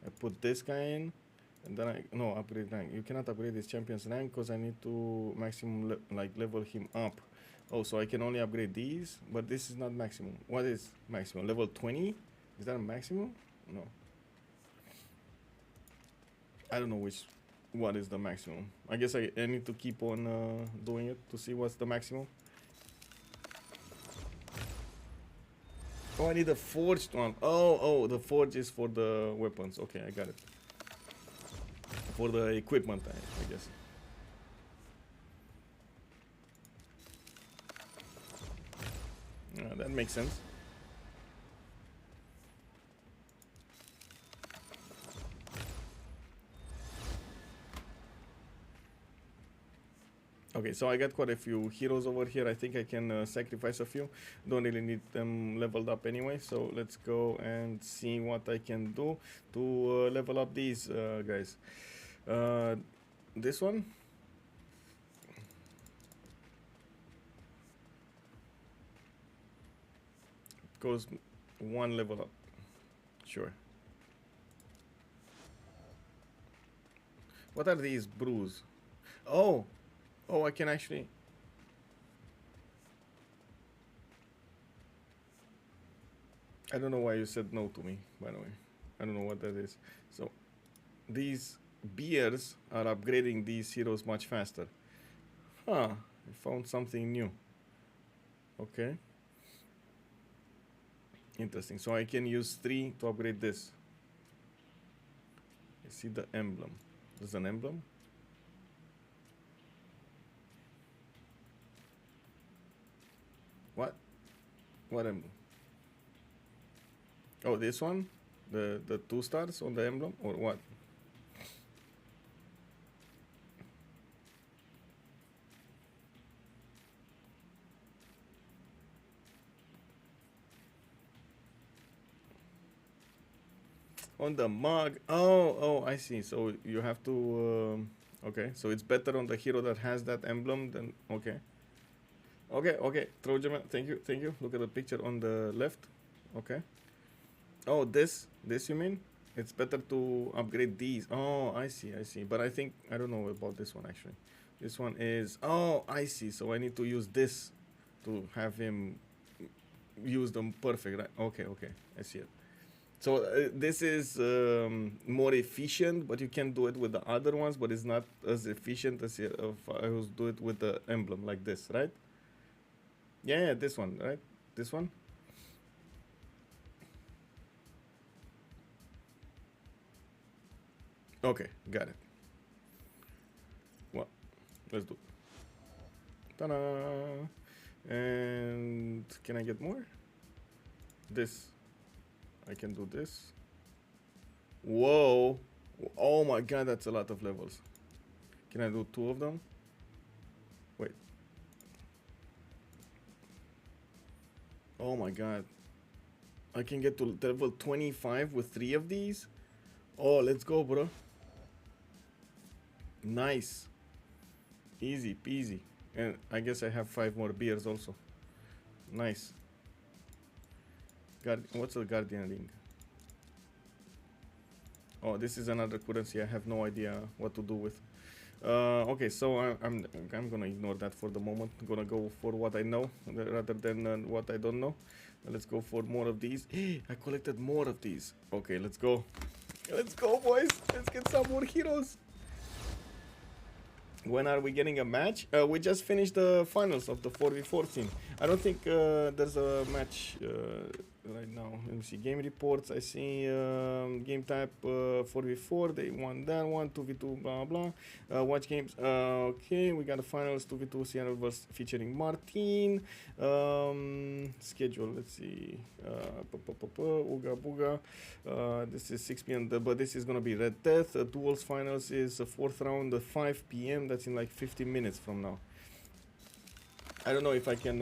I put this guy in, and then upgrade rank. You cannot upgrade this champion's rank because I need to maximum level him up. Oh, so I can only upgrade these, but this is not maximum. What is maximum? Level 20? Is that a maximum? No. I don't know what is the maximum. I guess I need to keep on doing it to see what's the maximum. Oh, I need a forged one. Oh, the forge is for the weapons. Okay, I got it. For the equipment, I guess. That makes sense. Okay, so I got quite a few heroes over here. I think I can sacrifice a few. Don't really need them leveled up anyway. So let's go and see what I can do to level up these guys. This one. Goes 1 level up. Sure. What are these brews? Oh, I can actually. I don't know why you said no to me, by the way. I don't know what that is. So, these beers are upgrading these heroes much faster. Huh, I found something new. Okay. Interesting. So I can use 3 to upgrade this. I see the emblem. There's an emblem. What emblem? Oh, this one? The 2 stars on the emblem? Or what? On the mug. Oh, I see. So you have to okay, so it's better on the hero that has that emblem than okay. Okay, Trojan, thank you. Look at the picture on the left. Okay. Oh, this you mean? It's better to upgrade these. Oh, I see. But I think I don't know about this one actually. This one is I see. So I need to use this to have him use them perfect, right? Okay, I see it. So this is more efficient, but you can do it with the other ones, but it's not as efficient as if I was do it with the emblem like this, right? Yeah, this one, right? This one. Okay, got it. Well, let's do it. Ta-da! And can I get more? This. I can do this. Whoa. Oh my god, that's a lot of levels. Can I do 2 of them? Wait. Oh my god. I can get to level 25 with 3 of these? Oh, let's go, bro. Nice. Easy peasy. And I guess I have 5 more beers also. Nice. What's a guardian ring? Oh, this is another currency. I have no idea what to do with. Okay, so I'm gonna ignore that for the moment. I'm gonna go for what I know rather than what I don't know. Let's go for more of these. I collected more of these. Okay, let's go. Let's go, boys. Let's get some more heroes. When are we getting a match? We just finished the finals of the 4v4 team. I don't think there's a match right now? Let me see. Game reports. I see game type 4v4. They won that one. 2v2. Blah blah. Watch games. Okay, we got the finals. 2v2 CRL versus featuring Martin. Schedule. Let's see. Ooga Booga. This is 6 p.m. But this is gonna be Red Death. Duels finals is 4th round 5 p.m. That's in like 15 minutes from now. I don't know if I can.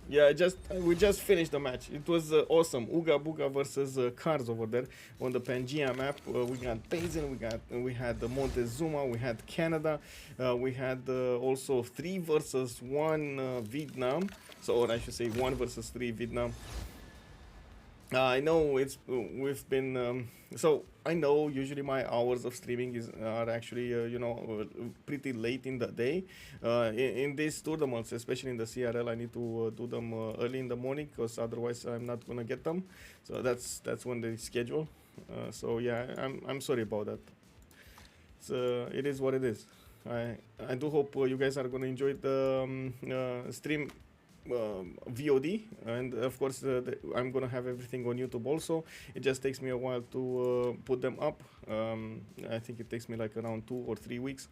Yeah, we just finished the match. It was awesome. Ooga Booga versus Cars over there on the Pangea map. We got Basin, we had Montezuma, we had Canada, we had also 3 versus 1 Vietnam. So, or I should say 1 versus 3 Vietnam. I know we've been so I know usually my hours of streaming are actually you know, pretty late in the day. In these tournaments, especially in the CRL, I need to do them early in the morning because otherwise I'm not gonna get them. So that's when they schedule. So yeah, I'm sorry about that. It is what it is. I do hope you guys are gonna enjoy the stream. VOD, and of course I'm gonna have everything on YouTube also. It just takes me a while to put them up. I think it takes me like around 2 or 3 weeks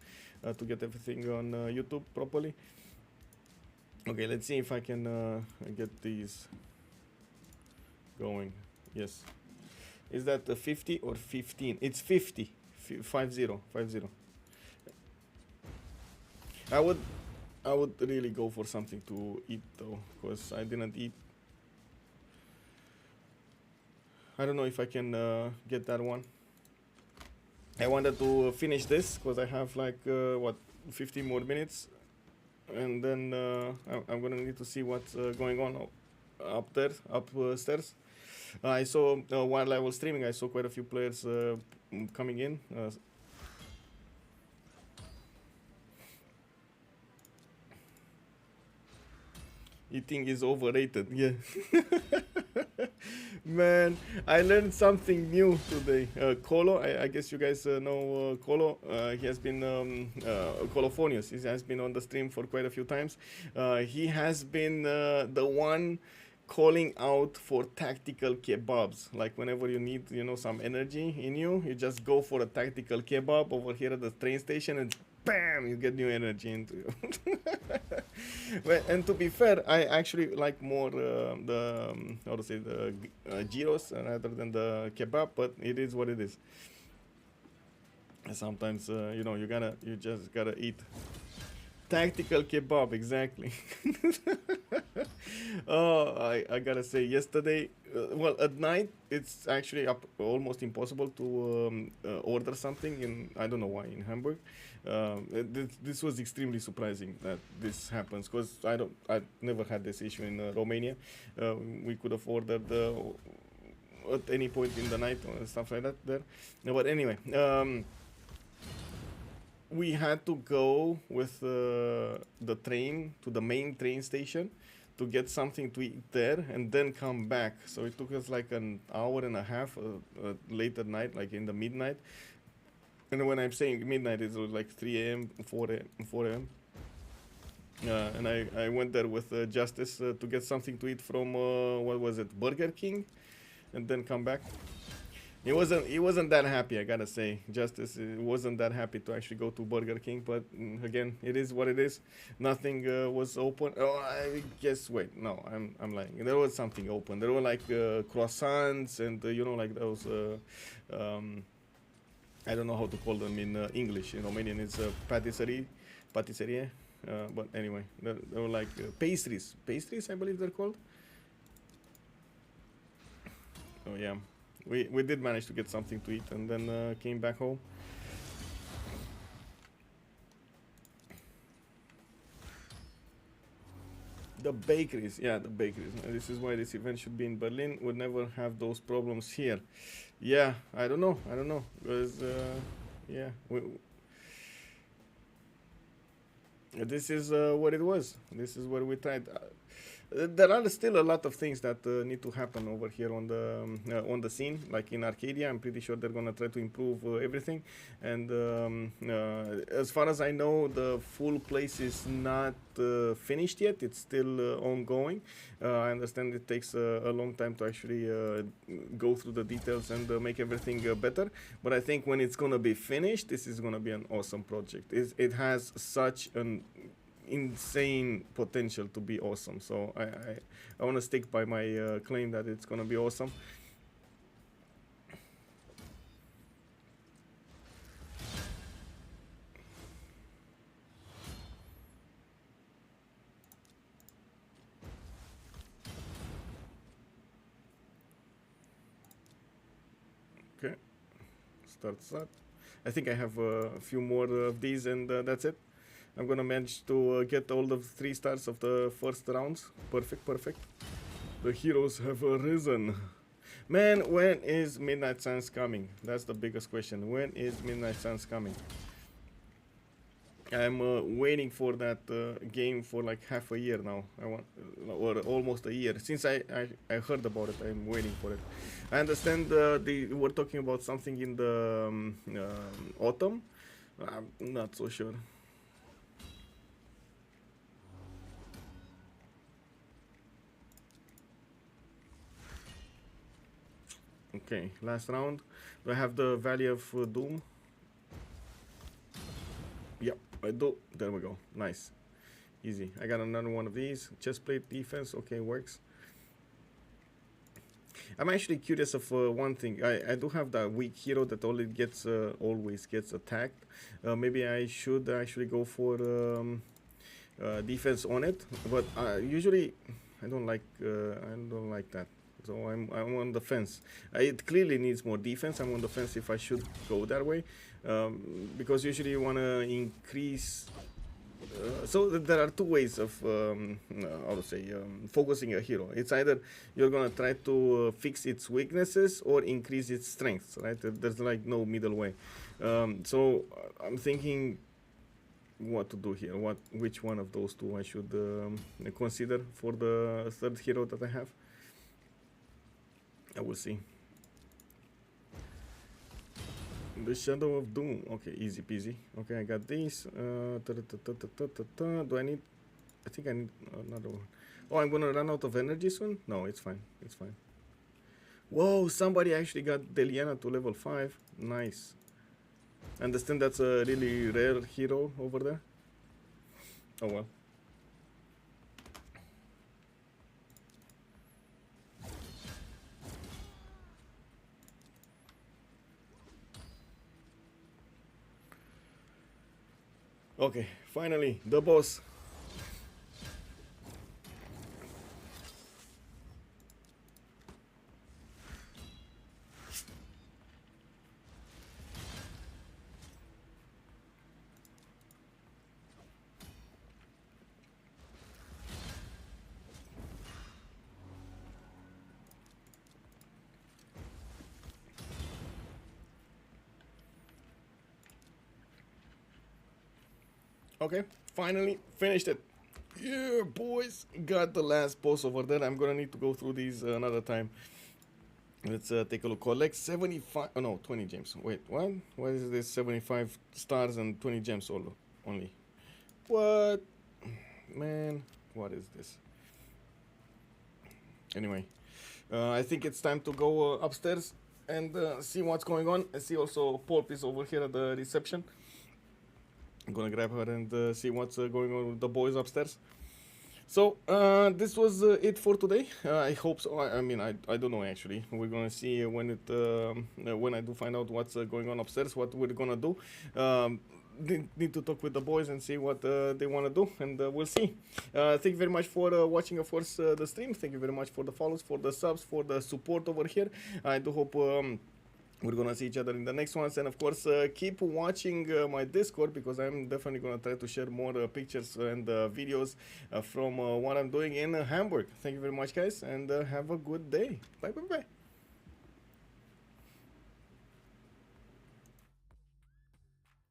to get everything on YouTube properly. Okay, let's see if I can get these going. Yes, is that 50 or 15? It's 50. 50. I would really go for something to eat though, because I didn't eat. I don't know if I can get that one. I wanted to finish this because I have like what, 15 more minutes, and then I'm gonna need to see what's going on upstairs. I saw while I was streaming, I saw quite a few players coming in. Eating is overrated. Yeah. Man, I learned something new today. Colo, I guess you guys know Colo. He has been Colophonius. He has been on the stream for quite a few times. He has been the one calling out for tactical kebabs. Like whenever you need, you know, some energy in you, you just go for a tactical kebab over here at the train station and bam, you get new energy into you. Well, and to be fair, I actually like more the how to say, the gyros rather than the kebab, but it is what it is. And sometimes you know, you just gotta eat. Tactical kebab, exactly. Oh, I gotta say, yesterday, well, at night, it's actually almost impossible to order something in, I don't know why, in Hamburg. This was extremely surprising that this happens, because I never had this issue in Romania. We could have ordered at any point in the night or stuff like that there. But anyway, we had to go with the train to the main train station to get something to eat there and then come back. So it took us like an hour and a half late at night, like in the midnight. And when I'm saying midnight, it was like 3 a.m., 4 a.m. And I went there with Justice to get something to eat from, what was it, Burger King, and then come back. He wasn't that happy, I gotta say. Justice wasn't that happy to actually go to Burger King, but again, it is what it is. Nothing was open. Oh, I guess. Wait, no, I'm lying. There was something open. There were like croissants and you know, like those. I don't know how to call them in English. In Romanian, it's patisserie. But anyway, there were like pastries. Pastries, I believe they're called. Oh yeah. We did manage to get something to eat and then came back home. The bakeries, yeah, the bakeries. This is why this event should be in Berlin. Would never have those problems here. Yeah, I don't know. Because, yeah, this is what it was. This is what we tried. there are still a lot of things that need to happen over here on the scene, like in Arcadia. I'm pretty sure they're gonna try to improve everything. And as far as I know, the full place is not finished yet. It's still ongoing. I understand it takes a long time to actually go through the details and make everything better. But I think when it's gonna be finished, this is gonna be an awesome project. It has such an insane potential to be awesome, so I want to stick by my claim that it's gonna be awesome. Okay, starts that. I think I have a few more of these, and that's it. I'm gonna manage to get all of 3 stars of the first rounds. Perfect, perfect. The heroes have risen. Man, when is Midnight Suns coming? That's the biggest question. When is Midnight Suns coming? I'm waiting for that game for like half a year now. Or almost a year. Since I heard about it, I'm waiting for it. I understand we're talking about something in the autumn. I'm not so sure. Okay, last round. Do I have the Valley of Doom? Yep, I do. There we go. Nice. Easy. I got another one of these. Chestplate defense. Okay, works. I'm actually curious of one thing. I do have that weak hero that always gets attacked. Maybe I should actually go for defense on it. But usually I don't like that. So I'm on the fence. It clearly needs more defense. I'm on the fence if I should go that way, because usually you want to increase. So there are 2 ways of how to say focusing a hero. It's either you're gonna try to fix its weaknesses or increase its strengths. Right? There's like no middle way. So I'm thinking what to do here. Which one of those 2 I should consider for the 3rd hero that I have. I will see. The Shadow of Doom. Okay, easy peasy. Okay, I got this. Do I need... I think I need another one. Oh, I'm gonna run out of energy soon? No, it's fine. It's fine. Whoa, somebody actually got Deliana to level 5. Nice. I understand that's a really rare hero over there. Oh well. Okay, finally, the boss. Okay, finally finished it. Yeah, boys, got the last boss over there. I'm gonna need to go through these another time. Let's take a look. Collect 75. Oh no, 20 gems. Wait, what? Why is this 75 stars and 20 gems only? What? Man, what is this? Anyway, I think it's time to go upstairs and see what's going on. I see also Pulp is over here at the reception. I'm gonna grab her and see what's going on with the boys upstairs. So this was it for today. I hope so. I mean, I don't know actually. We're gonna see when I do find out what's going on upstairs, what we're gonna do. Need to talk with the boys and see what they want to do, and we'll see. Thank you very much for watching, of course, the stream. Thank you very much for the follows, for the subs, for the support over here. I do hope we're gonna see each other in the next ones, and of course keep watching my Discord, because I'm definitely gonna try to share more pictures and videos from what I'm doing in Hamburg. Thank you very much, guys, and have a good day. Bye bye bye.